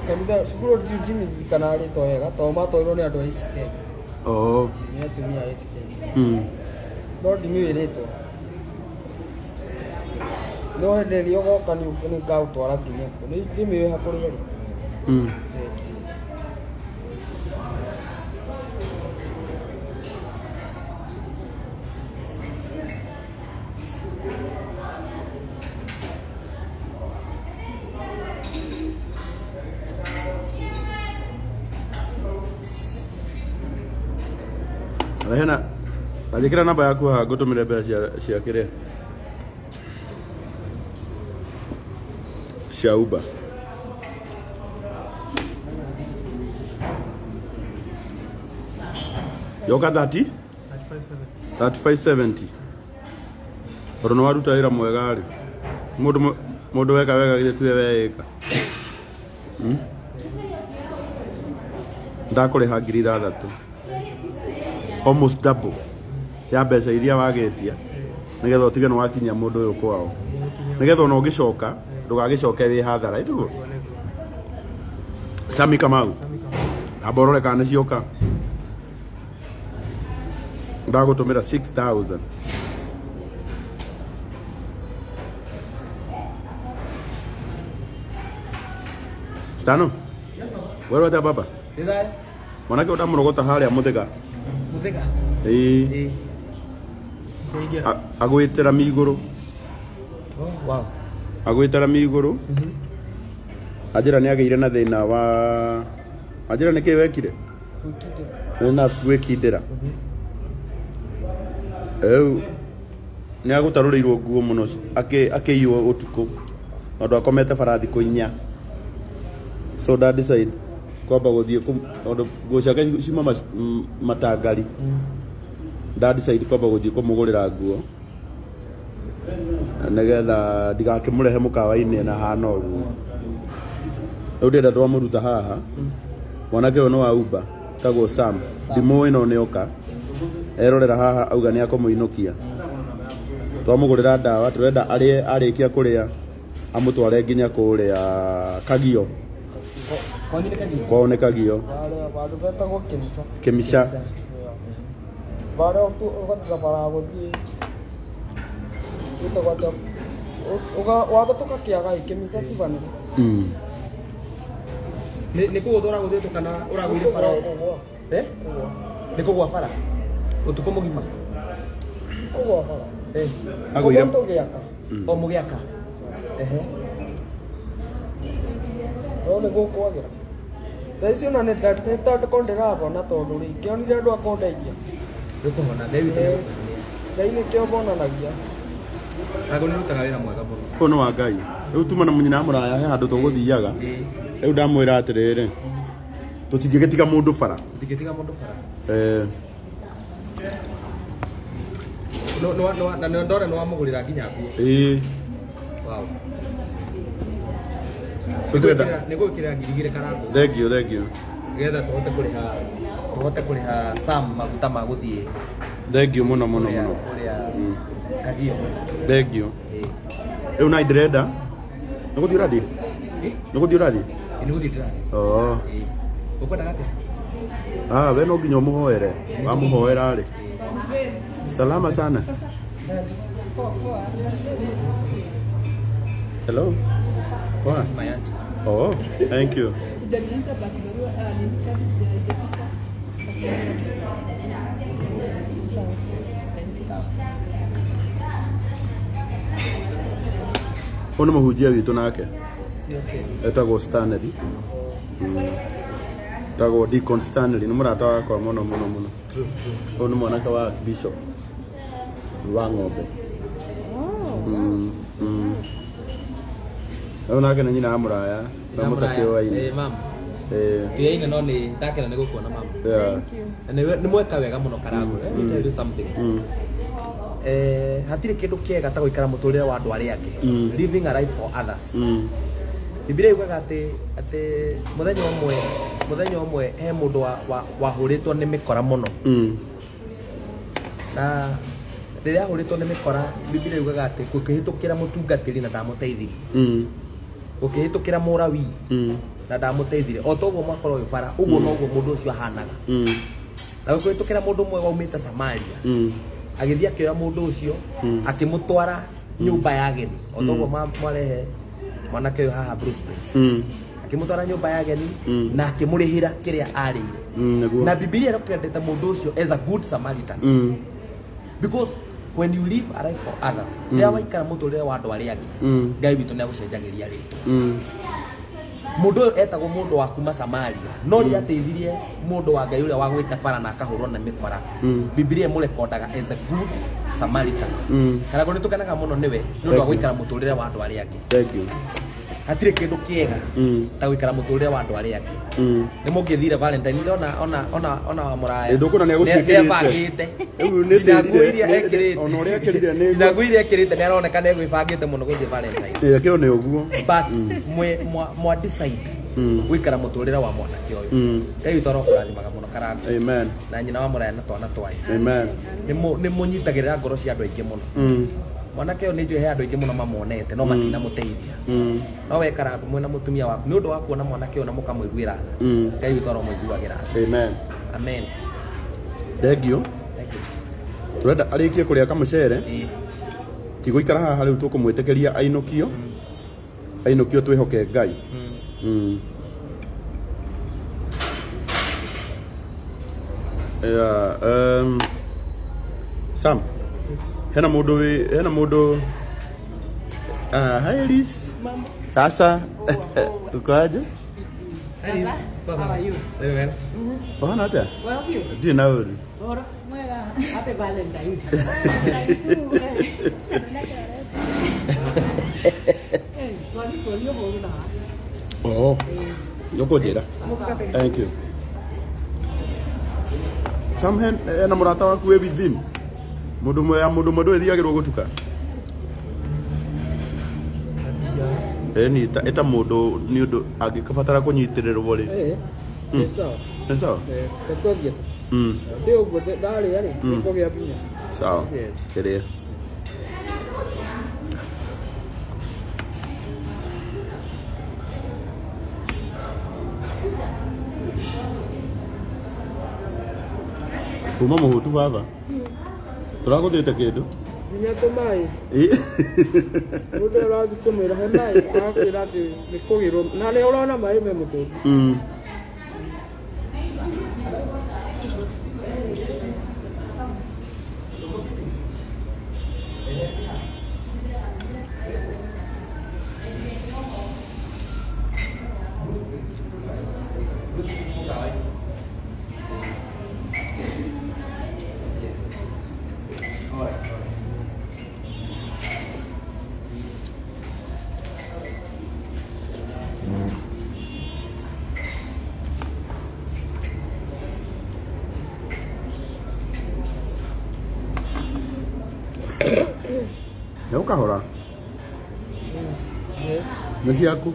Kanitha cukuru kana rĩtwa wega tondũ matwarirwo nĩ andũ a ICK. Nĩ atumia a ICK. No ndimĩũĩ rĩtwa. No hĩndĩ ĩrĩa ũgoka nĩ ngaũtwara nginya kuo. Nĩ ndimĩũĩ hakũrĩa rĩ. Hena ajikira namba yaku ha ngũtũmĩre mbeca cia kĩrĩa cia Uber yoka 3570 tondũ nĩ waruta wĩra mwega rĩ mũndũ weka wega githĩ tuwe weka ndakũrĩha 6,000 almost double ya mbeca iria wagetia nigetha utige no wakinya mundu uyu kwao nigetha ona ũgĩcoka ndũgagĩcoke wĩ hathara ĩtugo Sami Kamau aborore kana cioka ndagũtũmĩra 6,000 Stano wewe ta baba Ndĩraĩ Mwanake ũtamũrogota harĩa mũthega agwĩtĩra mĩigũrũ agwĩtĩra mĩigũrũ Ajira nĩ agĩire na thĩna wa Ajira nĩ kĩĩ wekire na gwĩkindĩra nĩ agũtarũrĩirwo nguo mũno akĩiywo ũtukũ tondũ akomete barathi kũinya so that decide kwamba gũthiĩ nguo ciake ciuma matangari decide kwamba gũthiĩ kũmũgũrĩra nguo nĩgetha ndigakĩmũrehe mũkawa-inĩ na hana ũguo rĩu ndĩrenda twamũruta haha mwanake ũyũ nĩ wa Uber Tago Sam. Ndimo ino nĩ oka. Erorera haha auga nĩ akũmũinũkia. Twamũgũrĩra ndawa tũrenda arĩkia kũrĩa amũtware nginya kũrĩa Kagio. Kwao nĩ Kagio. Vandu vetagwo Kĩmĩca. Kĩmĩca. Bara ũgatiga bara gũthiĩ ũtagwata wabatuka kĩaga Kĩmĩca kibanĩra. Nĩ kũgũtwara gũthiĩ kana ũragũire bara? Nĩ kũgwa bara ũtukũ mũgima kũgwa bara agũire tũgĩaka o mũgĩaka no nĩ gũkwagĩra thaa icio na nĩ tandĩko ndĩrabona tondũ kĩonire andũ akondeithia Ngai nĩkĩo mbonanagia Kago nĩ rutaga wĩra mwega mũno ũyũ nĩ wa Ngai rĩu tuma na mũnyina mũraya he handũ tũgũthiaga rĩu ndamwĩra atĩrĩrĩ tũtingĩgĩtiga mũndũ bara na ndora nĩ wamũgũrĩra nginya nguo nĩ gwĩkĩra ngirigire Karangu thengiũ getha tũhote kũrĩha Sam maguta ma gũthiĩ thengiũ mũno Kagio thengiũ rĩu na ndĩrenda nĩ gũthiĩ ũrathiĩ nĩ gũthiĩ ndĩrathiĩ oo ũkwendaga atĩa we no nginya ũmũhoere wamũhoera rĩ salama sana hello This is my auntie. oh thank you Ona mũhunjia witũ nake etagwo Stanley etagwo Deacon Stanley nĩ mũrata wakwa mũno ũyũ nĩ mwanake wa Bishop wa ng'ombe ũyũ nake nĩ nyina wa mũraya na mũtakĩoaine Tiaine no nĩ ndakena nĩ gũkuona mama nĩ mweka wega mũno Karangu let me tell you something hatirĩ kĩndũ kĩega ta gũikara mũtũrĩre wa andũ arĩa angĩ living a life for others Biblia yugaga atĩ mũthenya ũmwe he mũndũ wahũrĩtwo nĩ mĩkora mũno na rĩrĩa ahũrĩtwo nĩ mĩkora Biblia yugaga atĩ gũkĩhĩtũkĩra mũtungatĩri na ndamũteithirie gũkĩhĩtũkĩra mũrawi na ndamũteithire o toguo mwakorwo gĩbara ũguo noguo mũndũ ũcio ahanaga na gũkĩhĩtũkĩra mũndũ ũmwe waumĩte Samaria agĩthiĩ akĩoya mũndũ ũcio akĩmũtwara nyũmba ya ageni o toguo mwarehe mwanake ũyũ haha Bruce akĩmũtwara nyũmba ya ageni na akĩmũrĩhĩra kĩrĩa arĩire na Biblia ĩrokendete mũndũ ũcio as a good Samaritan because when you live a life for others rĩrĩa waikara mũtũrĩre wa andũ arĩa angĩ Ngai witũ nĩagũcenjagĩria rĩtwa mũndũ ũyũ etagwo mũndũ wa kuma Samaria no rĩrĩa ateithirie mũndũ wa Ngai ũrĩa wagwĩte bara na akahũrwo na mĩkora Biblia ĩmũrekondaga as a good Samaritan Karangu nĩ tũkenaga mũno nĩwe nĩ ũndũ wa gũikara mũtũrĩre wa andũ arĩa angĩ hatirĩ kĩndũ kĩega ta gũikara mũtũrĩre wa andũ arĩa angĩ nĩ mũngĩthire Valentine ona mũraya nĩebangĩte na nguo iria ekĩrĩte nĩaroneka nĩegwĩbangĩte mũno gũthiĩ Valentine kĩo nĩ ũguo but mwa decide gũikara mũtũrĩre wa mwanake ũyũ Ngai witũ arokũrathimaga mũno Karangu amen na nyina wa mũraya na twana twayo amen nĩ mũnyitagĩrĩra ngoro cia andũ aingĩ mũno mwanake ũyũ nĩ njũĩ he andũ aingĩ mũno mamuonete no matinamũteithia no we Karangu mwĩna mũtumia waku nĩ ũndũ wa kuona mwanake ũyũ na mũkamũiguĩra tha Ngai witũ aromũiguagĩra tha amen thengiũ tũrenda arĩkie kũrĩa kamũcere ti gũikara haha rĩu tũkũmwĩtĩkĩria ainũkio twĩhoke Ngai Sam hena mũndũ hi Elise sasa ukoaje How are you? Very well. Ohana atĩa Well, you. ndirĩ na ũru Mwega. Happy Valentine. oh nĩũkũnjĩra thank you Sam hena mũrata waku wĩ within mũndũ mwendũ ethiagĩrwo gũtuka ni eta mũndũ nĩ ũndũ angĩkabatara kũnyitĩrĩrwo rĩ Nĩ sawa. Nĩ sawa? Tũtũthiĩ. Ndĩ ũguo ndarĩa rĩ, nĩkũgĩa binya. Sawa. Kĩrĩa. Kuma mũhutu baba. Tũragũthĩte kĩndũ. Nginya tũmaĩ. Mũndũ arathiĩ kũmĩra he maĩ, arakwĩra atĩ nĩkũgĩrwo. Na nĩ ũrona maĩ me mũtũngi. Nĩ ũkahora? Nĩ ciaku?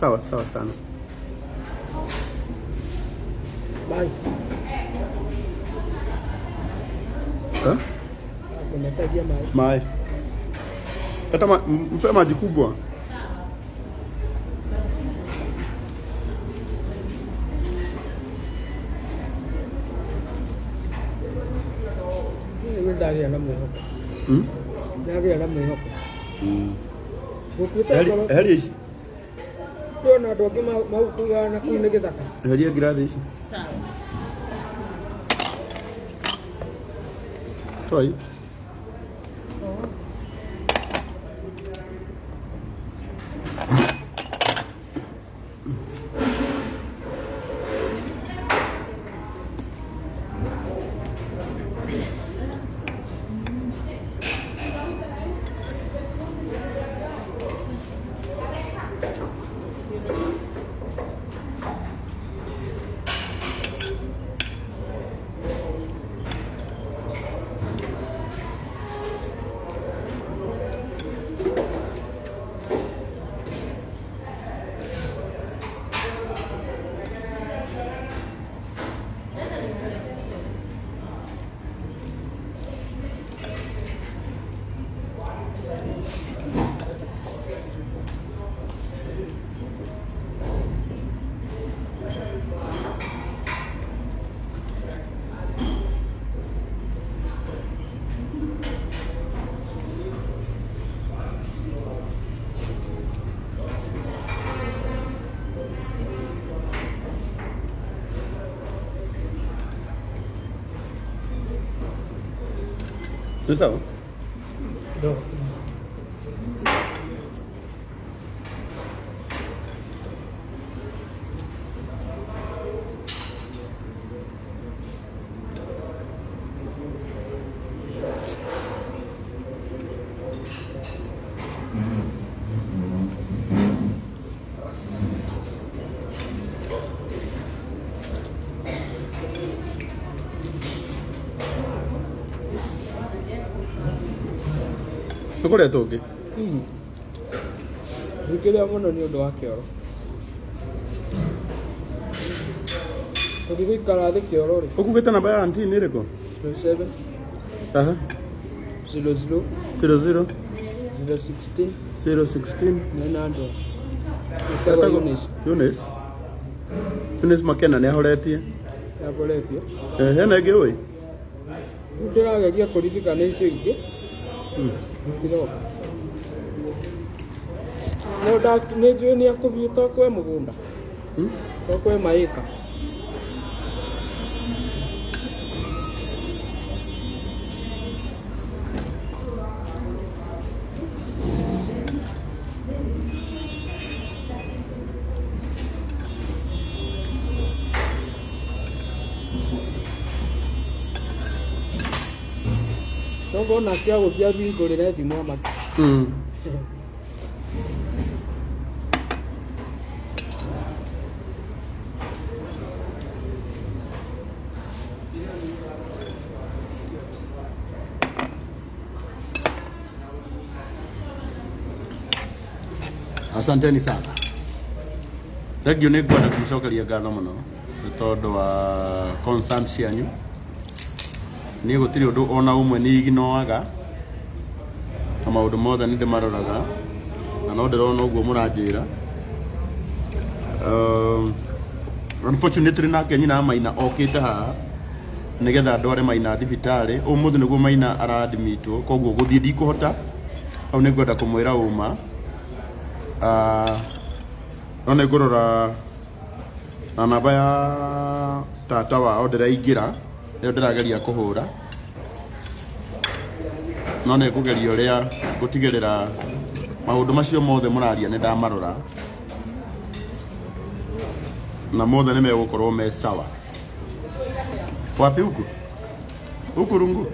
Sawa sana. Bye. Unahitaji maji? Maji. Hata mpe maji kubwa. Ni ndani ya mwehoko. Ndani ya mwehoko. Heri Ndona andũ angĩ maukugana na kũu nĩ gĩthaka. Heria ngirathi ici. Sawa. Toi. Nĩ sawa? Ndio. Nĩkũrĩa tũngĩ? Ndikĩrĩa mũno nĩ ũndũ wa kĩoro. Tũthiĩ gũikara thĩ kĩoro rĩ. Ũkugĩte namba ya auntie nĩ ĩrĩkũ? 07 Aha. 00 00 016 016 900. Ĩtagwo Eunice. Eunice Makena nĩ ahoretie. Yakoretio. Hena ĩngĩ ũĩ? Ndĩrageria kũririkana icio ingĩ. Kidogo. Nĩ njũĩ nĩ akũthiĩ tokwe mũgũnda. Tokwe maĩka. Nogo na kia guthia bingurire thimo maki. Asanteni sana. Thank you nĩ ngwenda kũmũcokeria ngatho mũno nĩ tondũ wa concern cianyu. Niĩ gũtirĩ ũndũ ona ũmwe nĩ iginoaga na maũndũ mothe nĩ ndĩmaroraga na no ndĩrona ũguo mũranjĩra. Unfortunately nake nyina Maina okĩte haha nĩgetha ndware Maina thibitarĩ. Ũmũthĩ nĩguo Maina aradmitwo, koguo gũthiĩ ndikũhota. Au nĩ ngwenda kũmwĩra ũma. No nĩ ngũrora na namba ya tata wao ndĩraingĩra ĩyo ndĩrageria kũhũra, no nĩ ngũgeria ũrĩa gũtigĩrĩra maũndũ macio mothe mũraria nĩ ndamarora na mothe nĩ megũkorwo me sawa. Wapi huku rungu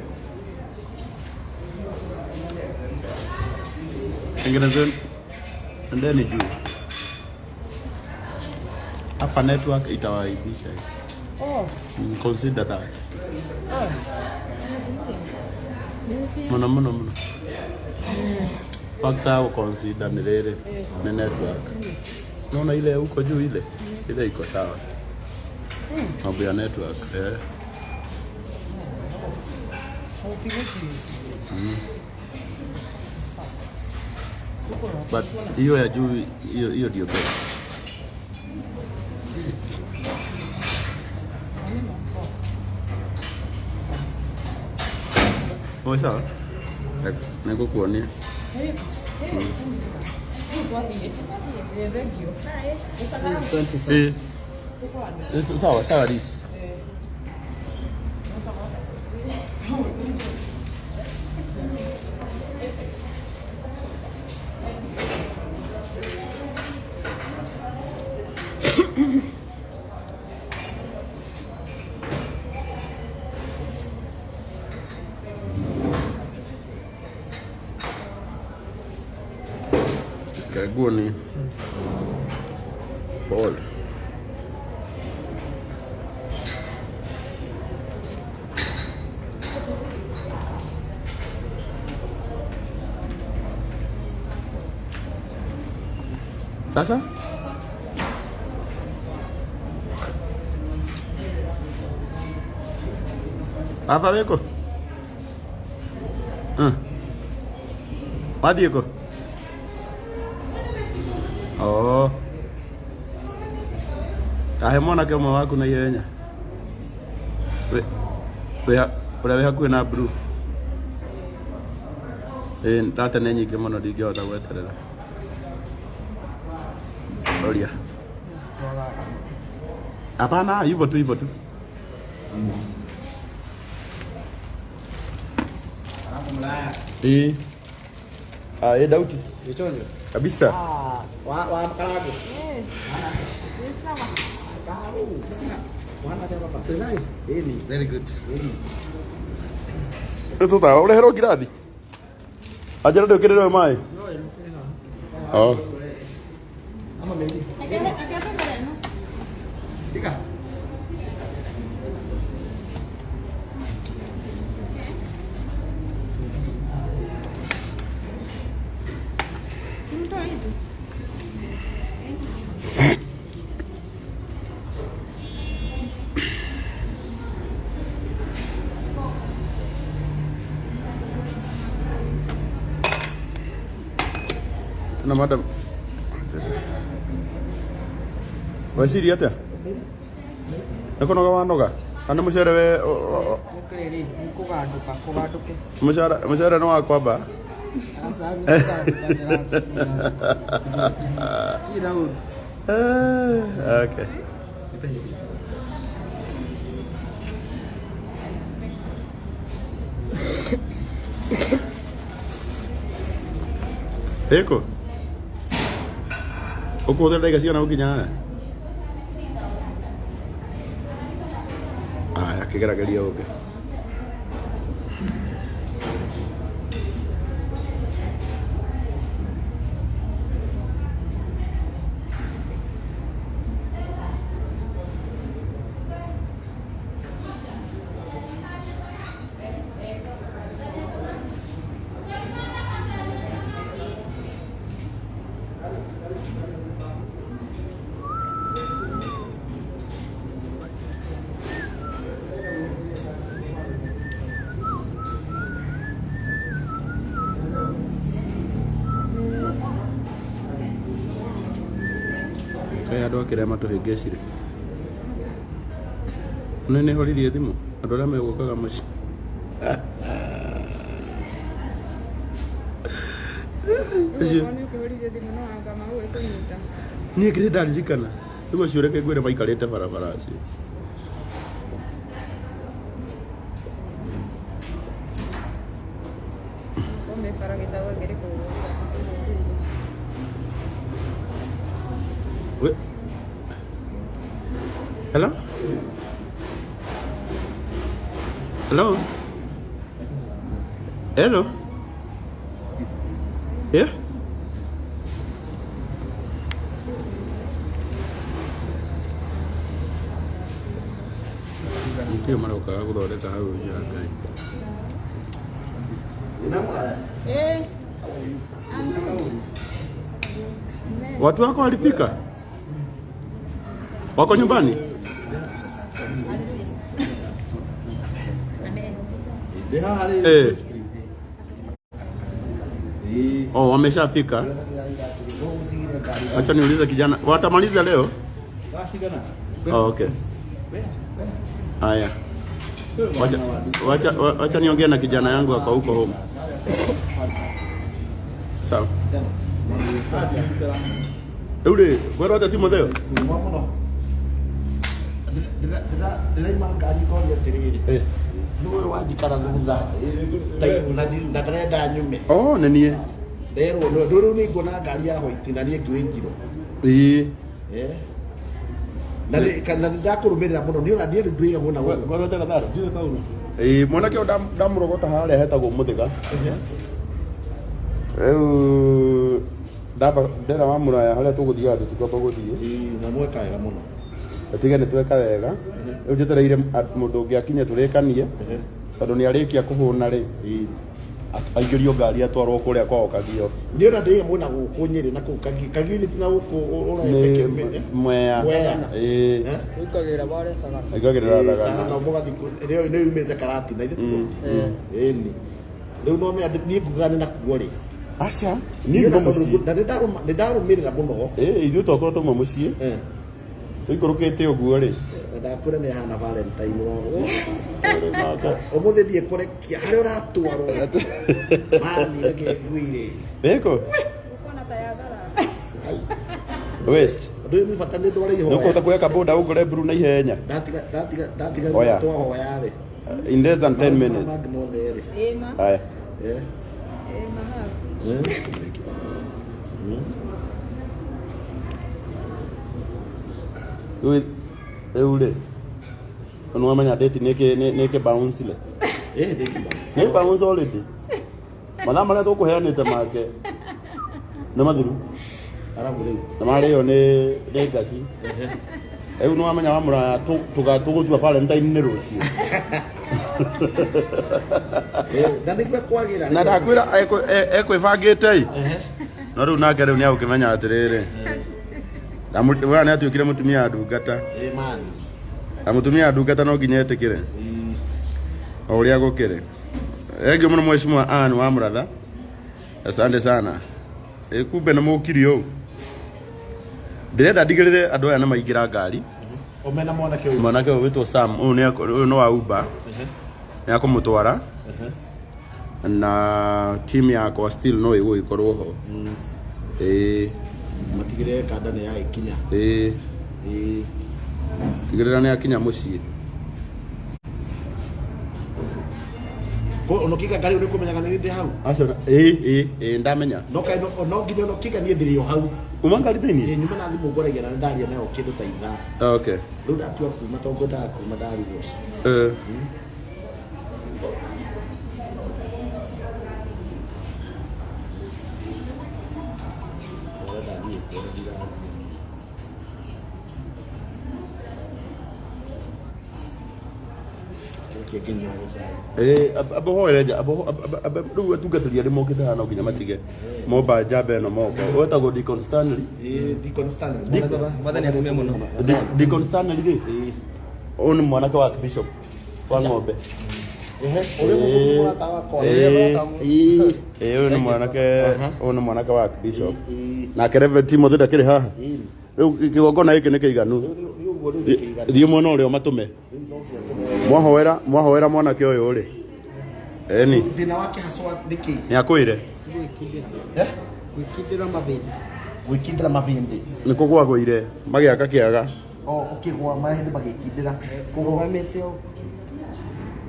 tengenezeni ndeni juu hapa, network itawaibisha. Consider that. Muna. Fakta au consider ni rere ni network. Naona ile huko juu ile iko sawa. Mambo ya network But hiyo ya juu hiyo ndio best. Ôi sao? Này có cuốn đi. Sao là đi? Karibuni. Paul. Sasa? Apa beko? Wadi ko? Oh. Kahe Mwanake ũmwe waku na ihenya. Ũrĩa wĩ hakuhĩ na Blue. Data nĩ nyingĩ mũno ndingĩhota gweterera. Oria. Hapana, hivyo tu. Dauti. Nichonyo. Kabisa. Wa Karangu. Sawa. Karangu. Wana tena papa. Tena. Very good. Eto ta ore hero kirathi. Ajara ndio kirero mai. Oh. Ama mimi. Tika. Na madam. Wasiri atia? Nakonoga wanoga. Kana mucere we Mukreri kuganduke. Mucere no wakwamba. Asa kuganduka. Chira u. Okay. Eko. Oko de legación na ukinya. Ya que quería oke. Kaya andå akä rä a matå hä ngecirä nä nä horirie thimå andå arä a megåkaga må ciĩ niä kä rä ndaririkana rä u acio reke ngwä re maikarä te barabara acio Hello? Hello? Hello? Yeah? Ndio marokaga guthondeka hau nja Ngai. Watu wako walifika? Wako nyumbani? Oh, wameshafika. Acha niulize kijana, watamaliza leo? Oh, okay. Haya. Wacha niongee na kijana yangu ako huko home. Sawa. Ule, wewe hata Timotheo? Ndĩraima ngari koria atĩrĩrĩ nĩwe wanjikara thutha na ndĩrenda nyume nĩ niĩ nderwo rĩu nĩ nguona ngari ya white na niĩ ngĩũĩ njirũ na nĩndakũrũmĩrĩra mũno nĩ ona ndiĩ ndũiga mũna mwanake ndamũrogota harĩa hetagwo mũthĩga rĩu ndera wa mũraya harĩa tũgũthiaga tũtiko tũgũthiĩ na mweka wega mũno atige nĩ tweka wega rĩu njetereire mũndũ ũngĩ akinye tũrĩkanie tondũ nĩ arĩkia kũhũna rĩ aingĩrio ngari atwarwo kũrĩa kwao Kagio nĩ ona ndĩiga mũna gũkũ Nyĩrĩ na kũu Kagio nĩ tina gũkũ ũraete Mwea Ikagĩra bare Sagana ikagĩrĩra Sagana Sagana mũgathi nĩ yumĩte Karatina ithe ĩni rĩu no niĩ ngugaga nĩ nakuo rĩ aca niĩ ngo mũciĩ na nĩndarũmĩrĩra mũno ithuĩ twakorwo tũmwe mũciĩ tũikũrũkĩte ũguo rĩ ndakwĩra nĩ hana Valentine wao ũmũthĩ thiĩ kũrekia harĩa ũratwarwo mani reke ngwire beko Ukona tayadara. west ndũ nĩ bata nĩ ndware ihoya nĩũkũhota kuoya boda ũgũre brew na ihenya ndatiga Oya. twahoya rĩ in less than 10 minutes maũndũ mothe rĩ Ema. haya Ema ha. rĩu rĩ nĩwamenya date nĩkĩ bounce le nĩ bounce already mathaa marĩa tũkũheanĩte make nĩ mathiru arabu rĩu na marĩo nĩ ngaci rĩu nĩwamenya wa mũraya tũgũtua Valentine nĩ rũciũ na nĩguo kwagĩra na ndakwĩra ekwĩbangĩte no rĩu nake rĩu nĩagũkĩmenya atĩrĩrĩ we nĩ atuĩkire mũtumia wa ndungata mani na mũtumia wa ndungata no nginya etĩkĩre o ũrĩa gũkĩrĩ engĩ mũno mheshimiwa Anne wa Mũratha asante sana kumbe nĩ mũkiri ũũ ndĩrenda ndigĩrĩre andũ aya nĩ maingĩra ngari omena mwanake ũyũ wĩtwo Sam ũyũ nĩ wa Uber nĩ akũmũtwara na team yakwa still no ĩgũgĩkorwo ho matigĩrĩre kanda nĩ yakinya tigĩrĩra nĩ akinya mũciĩ no kika ngari ũrĩ kũmenyaga nĩ ndĩ hau aca ndamenya no nginya no kika niĩ ndĩrĩ o hau uma ngari thĩinĩ nyuma na thimũ ngoragia na ndaria nayo kĩndũ ta ithaa okay rĩu ndatua kuma tondũ ngwendaga kuma ndarigwo abohoere nja rĩu atungatĩri arĩ mokĩte haha no nginya matige momba njamba ĩno moka wetagwo Deacon Stanley Mwathani akumia mũno. Deacon Stanley rĩ ũyũ nĩ mwanake wa Bishop wa ng'ombe ũyũ nĩ mwanake wa Bishop nake Reverend Timothy ndakĩrĩ haha Riu kigongona giki ni kiiganu. Thie mwena uria matume. Mwahowera mwanake uyu ri. Eni. Thina wake haswa niki. Ni akwire. Gwikindira mabindi. Niko gwagwire magiaka kiaga. Ukigwa mahindi magikindira. Kurugamite o.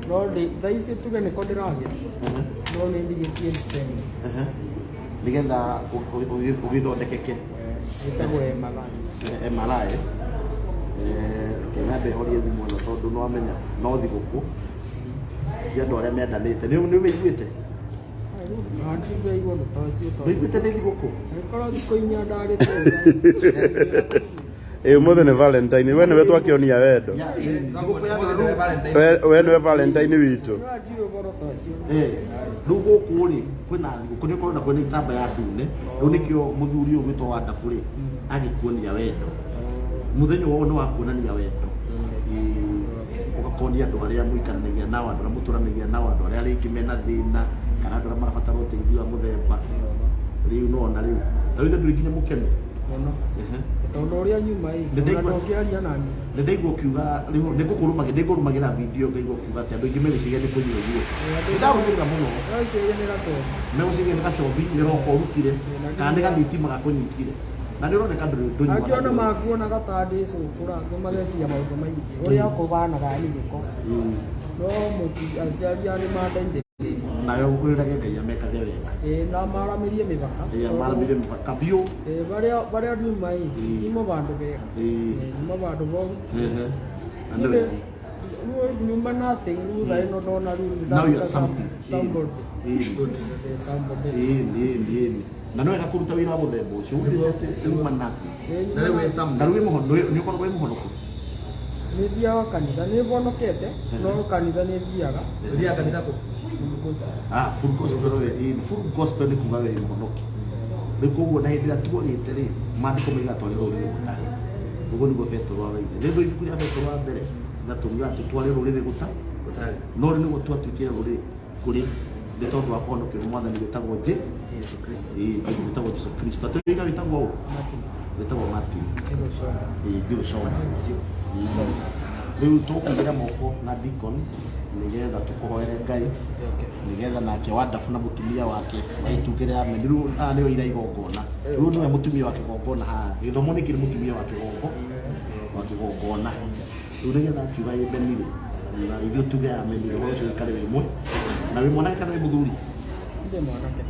No ndaisi tuge niko ndiragia. No ni ndigitie tena. Nigetha ugithondekeke. Gitagwo MRI. MRI. Kĩnyabe horie thimũ ĩno tondũ no amenya no thigũkũ cia andũ arĩa mendanĩte. Nĩ ũmĩiguĩte? Ndũiguĩte nĩ thigũkũ? Ũmũthĩ nĩ Valentine. We nĩwe twakĩonia wendo. We nĩwe Valentine witũ. Rĩu gũkũ rĩ kwĩna thigũkũ nĩ ũkorwo na kwĩna itambaya ndune. Rĩu nĩkĩo mũthuri ũyũ gwĩtwo Wonderful rĩ agĩkuonia wendo. Muthenya wao nĩ wa kuonania wendo. Ugakonia andũ arĩa mũikaranagia nao, andũ arĩa mũtũranagia nao, andũ arĩa rĩngĩ mena thĩna kana andũ arĩa marabatara ũteithio wa mũthemba. Rĩu no na rĩu rĩu ndũrĩ nginya mũkenu. Tondũ ũrĩa nyuma ndĩngĩaria nani. Ndĩngĩigua kiuga nĩngũkũrũmagĩra video ngaigua kiuga atĩ andũ aingĩ meciria nĩ kũnyua irio. Nĩndarũmĩrĩra mũno. Megũciria nĩ gacobi nĩroka ũrutire kana nĩ gathitima gakũnyitire. Na nĩ ũroneka ndũnyua. Akiona makuona gatandĩ cũkũra mageciria maũndũ maingĩ. Ũrĩa kũbanaga nĩ gĩko. No mũti aciari arĩ mandaithĩrĩria. Nayo ũkwĩrage Ngai amekage wega. Na maramĩrie mĩbaka. Maramĩrie mĩbaka biũ. Barĩa nduma imo bandũ bega. Imo bandũ bogu. Nyuma nothing. Now you're something. Somebody. Na no ĩgakũruta wĩra wa mũthemba ũcio ũgĩte uma nathi. Na rĩu nĩ ũkoragwo wĩ mũhonoku. Nĩ thiaga kanitha nĩ bonokete no kanitha nĩ thiaga. Thiaga kanitha kũ? Full gospel. Full gospel nĩ kuga wĩ mũhonoki. Rĩu koguo na hĩndĩ ĩrĩa tuorĩte rĩ maandĩko maiga twarĩ rũrĩrĩ gũtarĩ. Ũguo nĩguo Petro oigire. Rĩu ibuku rĩa Petro wa mbere gatũmiga atĩ twarĩ rũrĩrĩ gũtarĩ. No rĩu nĩguo twatuĩkire rũrĩrĩ kũrĩ nĩ tondũ wa kũhonokio nĩ Mwathani wĩtagwo Jesu Kristo. Wĩtagwo Jesu Kristo. Atĩrĩga wĩtagwo ũũ? Wĩtagwo Matthew. Joshua. Rĩu tũkũigĩra moko na deacon nĩgetha tũkũhoere Ngai nĩgetha nake Wonderful na mũtumia wake maitugĩre amen. Rĩu aya nĩo ira igongona. Rĩu nĩwe mũtumia wa kĩgongona haha. Gĩthomo nĩ kĩrĩ mũtumia wa kĩgongona. Rĩu nĩgetha akiuga amen rĩ na ithuĩ tuge amen rĩ ũhoro ũcio ũikare wĩ mwe. Na wĩ mwanake kana wĩ mũthuri?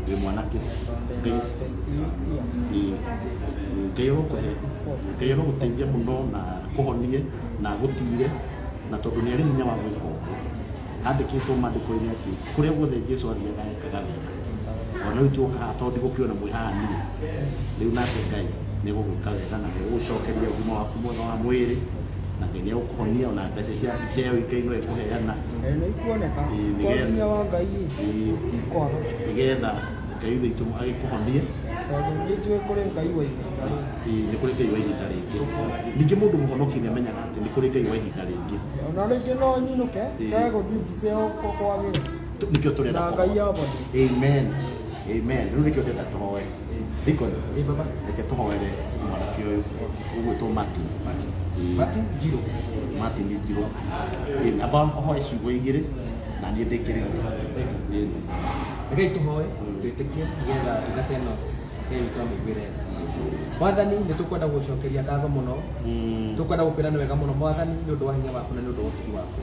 Wĩ mwanake. Ngai ũgũkũhe. Ngai ũgũteithia mũno na kũhonie na gũtire na tondũ nĩ arĩ hinya wa gwĩka ũguo. Andĩkĩtwo maandĩko-inĩ atĩ kũrĩa guothe Jesũ athiaga ekaga wega. Ona rĩu tuoka haha tondũ ndigũkĩona mwĩhani. Rĩu nake Ngai nĩ egũgwĩka wega na nĩ egũgũcokeria ũgima waku mwega wa mwĩrĩ. Na Ngai nĩ egũkũhonia ona mbeca cia Ngai no ekũheana. Nĩ ikuoneka. Hinya wa Ngai ikwaga. Nĩgetha Ngai witũ agĩkũhonie. Tondũ nĩ njũĩ kũrĩ Ngai wa ihinda rĩngĩ. Nĩ kũrĩ Ngai wa ihinda rĩngĩ. Ningĩ mũndũ mũhonoki nĩ amenyaga atĩ nĩ kũrĩ Ngai wa ihinda rĩngĩ. Ona rĩngĩ no nyinũke kae gũthiĩ mbica kwagĩra. Nĩkĩo tũrenda na Ngai abone. Amen. Rĩu nĩkĩo tũrenda tũhoe. Deacon, reke tũhoere mwanake ũyũ ũgwĩtwo Martin Njirũ. Martin Njirũ. Amba ahoe ciugo igĩrĩ na niĩ ndĩkĩrĩrie. Rekei tũhoe twĩtĩkie nĩgetha ndungata ĩno Ngai witũ amĩiguĩre. Mwathani nĩ tũkwenda gũcokeria ngatho mũno. Tũkwenda gũkwĩra nĩ wega mũno Mwathani nĩ ũndũ wa hinya waku na nĩ ũndũ wa ũtugi waku.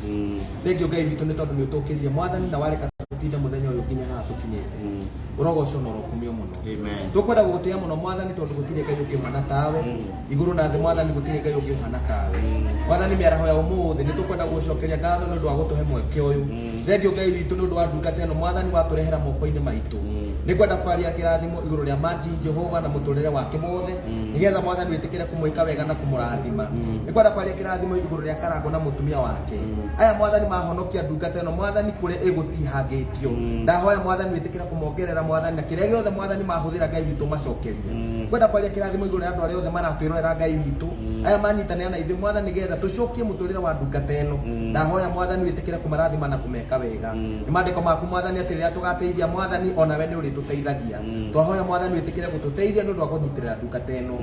Thengio Ngai witũ nĩ tondũ nĩ ũtũkĩrire Mwathani na wareka tũtinde mũthenya ũyũ nginya haha tũkinyĩte. Ũrogocwo na ũrokumio mũno. Tũkwenda gũgũtĩĩa mũno Mwathani tondũ gũtirĩ Ngai ũngĩhana tawe. Igũrũ na thĩ Mwathani gũtirĩ Ngai ũngĩhana tawe. Mwathani mĩaraho ya ũmũthĩ nĩ tũkwenda gũcokeria ngatho nĩ ũndũ wa gũtũhe mweke ũyũ. Thengio Ngai witũ nĩ ũndũ wa ndungata ĩno Mwathani watũrehera moko-inĩ maitũ. Nĩ kwenda kwaria kĩrathimo igũrũ rĩa Martin Jehova na mũtũrĩre wake mothe nĩgetha Mwathani wĩtĩkĩre kũmwĩka wega na kũmũrathima. Nĩ kwenda kwaria kĩrathimo igũrũ rĩa Karangu na mũtumia wake. Aya Mwathani mahonokia ndungata ĩno Mwathani kũrĩ ĩgũtihangĩtio. Ndahoya Mwathani wĩtĩkĩre kũmongerera Mwathani na kĩrĩa gĩothe Mwathani mahũthĩra Ngai witũ macokerie. Kwenda kwaria kĩrathimo igũrũ rĩa andũ arĩa othe maratwĩrorera Ngai witũ. Aya manyitanĩra na ithuĩ Mwathani nĩgetha tũcokie mũtũrĩre wa ndungata ĩno. Ndahoya Mwathani wĩtĩkĩre kũmarathima na kũmeka wega. Nĩ maandĩko maku Mwathani atĩ rĩrĩa tũgateithia Mwathani ona we nĩ ũrĩtũteithagia. Twahoya Mwathani wĩtĩkĩre gũtũteithia nĩ ũndũ wa kũnyitĩrĩra ndungata ĩno.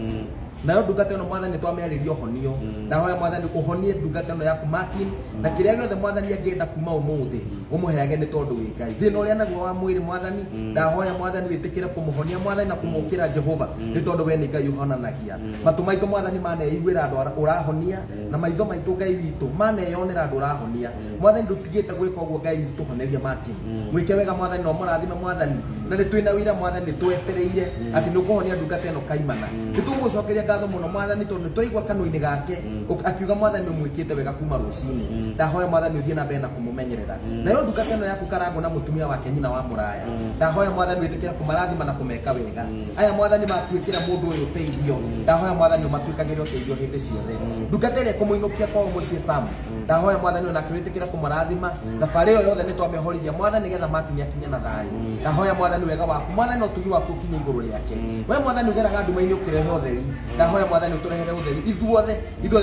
nayo ndungata ĩno mwathani twamĩarĩria ũhonio ndahoya mwathani ũhonie ndungata ĩno yaku Martin na kĩrĩa gĩothe mwathani angĩenda kuma ũmũthĩ ũmũheage nĩ tondũ wĩ Ngai thĩna ũrĩa naguo wa mwĩrĩ mwathani ndahoya mwathani wĩtĩkĩre kũmũhonia mwathani na kũmũkĩra Jehova nĩ tondũ we nĩ Ngai ũhonanagia matũ maitũ mwathani maneiguĩra andũ ũrahonia na maitho maitũ Ngai witũ maneyonera andũ ũrahonia mwathani ndũtigĩte gwĩka ũguo Ngai witũ tũhonerie Martin mwĩke wega mwathani na ũmũrathime mwathani na nĩ twĩna wĩra mwathani nĩ twetereire atĩ nĩ ũkũhonia ndungata ĩno kaimana nĩ tũgũcokeria ngatho mũno mwathani tondũ nĩ tũraigua kanua-inĩ gake akiuga mwathani ũmwĩkĩte wega kuma rũcinĩ ndahoya mwathani ũthiĩ na mbere na kũmũmenyerera nayo ndungata ĩno yaku Karangu na mũtumia wake nyina wa mũraya ndahoya mwathani wĩtĩkĩre kũmarathima na kũmeka wega aya mwathani matuĩkĩra mũndũ ũyũ ũteithio ndahoya mwathani ũmatuĩkagĩre ũteithio hĩndĩ ciothe ndungata ĩrĩa kũmũinũkia kwao mũciĩ Sam ndahoya mwathani onake wĩtĩkĩre kũmarathima thabarĩ ĩyo yothe nĩ twamĩhorithia mwathani nĩgetha Martin akinye na thayũ ndahoya mwathani wega waku mwathani no ũtugi waku ũkinye igũrũ rĩake we mwathani ũgeraga nduma-inĩ ũkĩrehe ũtheri ndahoya mwathani ũtũrehere ũtheri ithuothe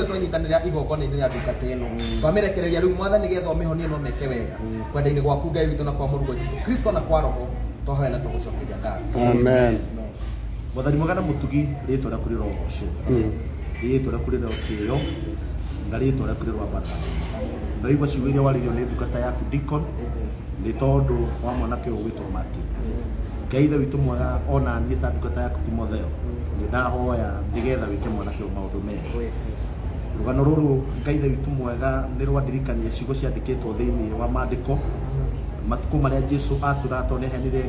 twanyitanĩra igongona-inĩ rĩa ndungata ĩno twamĩrekereria rĩu mwathani nĩgetha ũmĩhonie no meke wega kwenda-inĩ gwaku Ngai witũ na kwa mũrugo Jesũ Kristo na kwa roho twahoya na tũgũcokeria ngatho Amen. Mwathani mwega na mũtugi rĩtwa rĩaku rĩrogocwo rĩtwa rĩaku rĩrĩ kĩyo na rĩtwa rĩaku rĩrwambatha ndaigua ciugo iria warĩrio nĩ ndungata yaku Deacon nĩ tondũ wa mwanake ũyũ gwĩtwo Martin Ngai ithe witũ mwega ona niĩ ta ndungata yaku Timotheo nĩ ndahoya nĩgetha wĩke mwanake ũyũ maũndũ mega rũgano rũrũ Ngai ithe witũ mwega nĩ rwandirikania ciugo ciandĩkĩtwo thĩinĩ wa maandĩko matukũ marĩa Jesũ atũratonĩhanire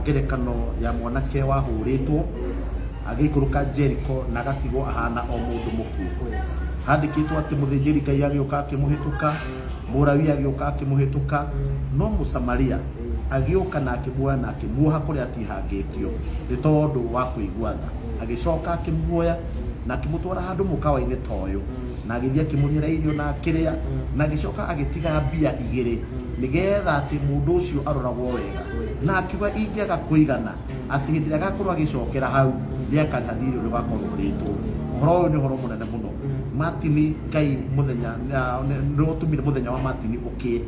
ngerekano ya mwanake wahũrĩtwo agĩikũrũka Jericho na agatigwo ahana o mũndũ mũkuũ handĩkĩtwo atĩ mũthĩnjĩri Ngai agĩũka akĩmũhĩtũka Mũlawi agĩũka akĩmũhĩtũka no Mũsamaria agĩũka na akĩmuoya na akĩmuoha kũrĩa atihangĩtio nĩ tondũ wa kũigua tha agĩcoka akĩmuoya na akĩmũtwara handũ mũkawa-inĩ ta ũyũ na agĩthiĩ akĩmũrĩra irio na akĩrĩa na agĩcoka agĩtiga mbia igĩrĩ nĩgetha atĩ mũndũ ũcio aroragwo wega na akiuga ingĩaga kũigana atĩ hĩndĩ ĩrĩa agakorwo agĩcokera hau nĩakarĩha thirĩ ũrĩa ũgakorwo ũrĩtwo ũhoro ũyũ nĩ ũhoro mũnene mũno Martin Ngai mũthenya nĩ ũtũmire mũthenya wa Martin ũkĩe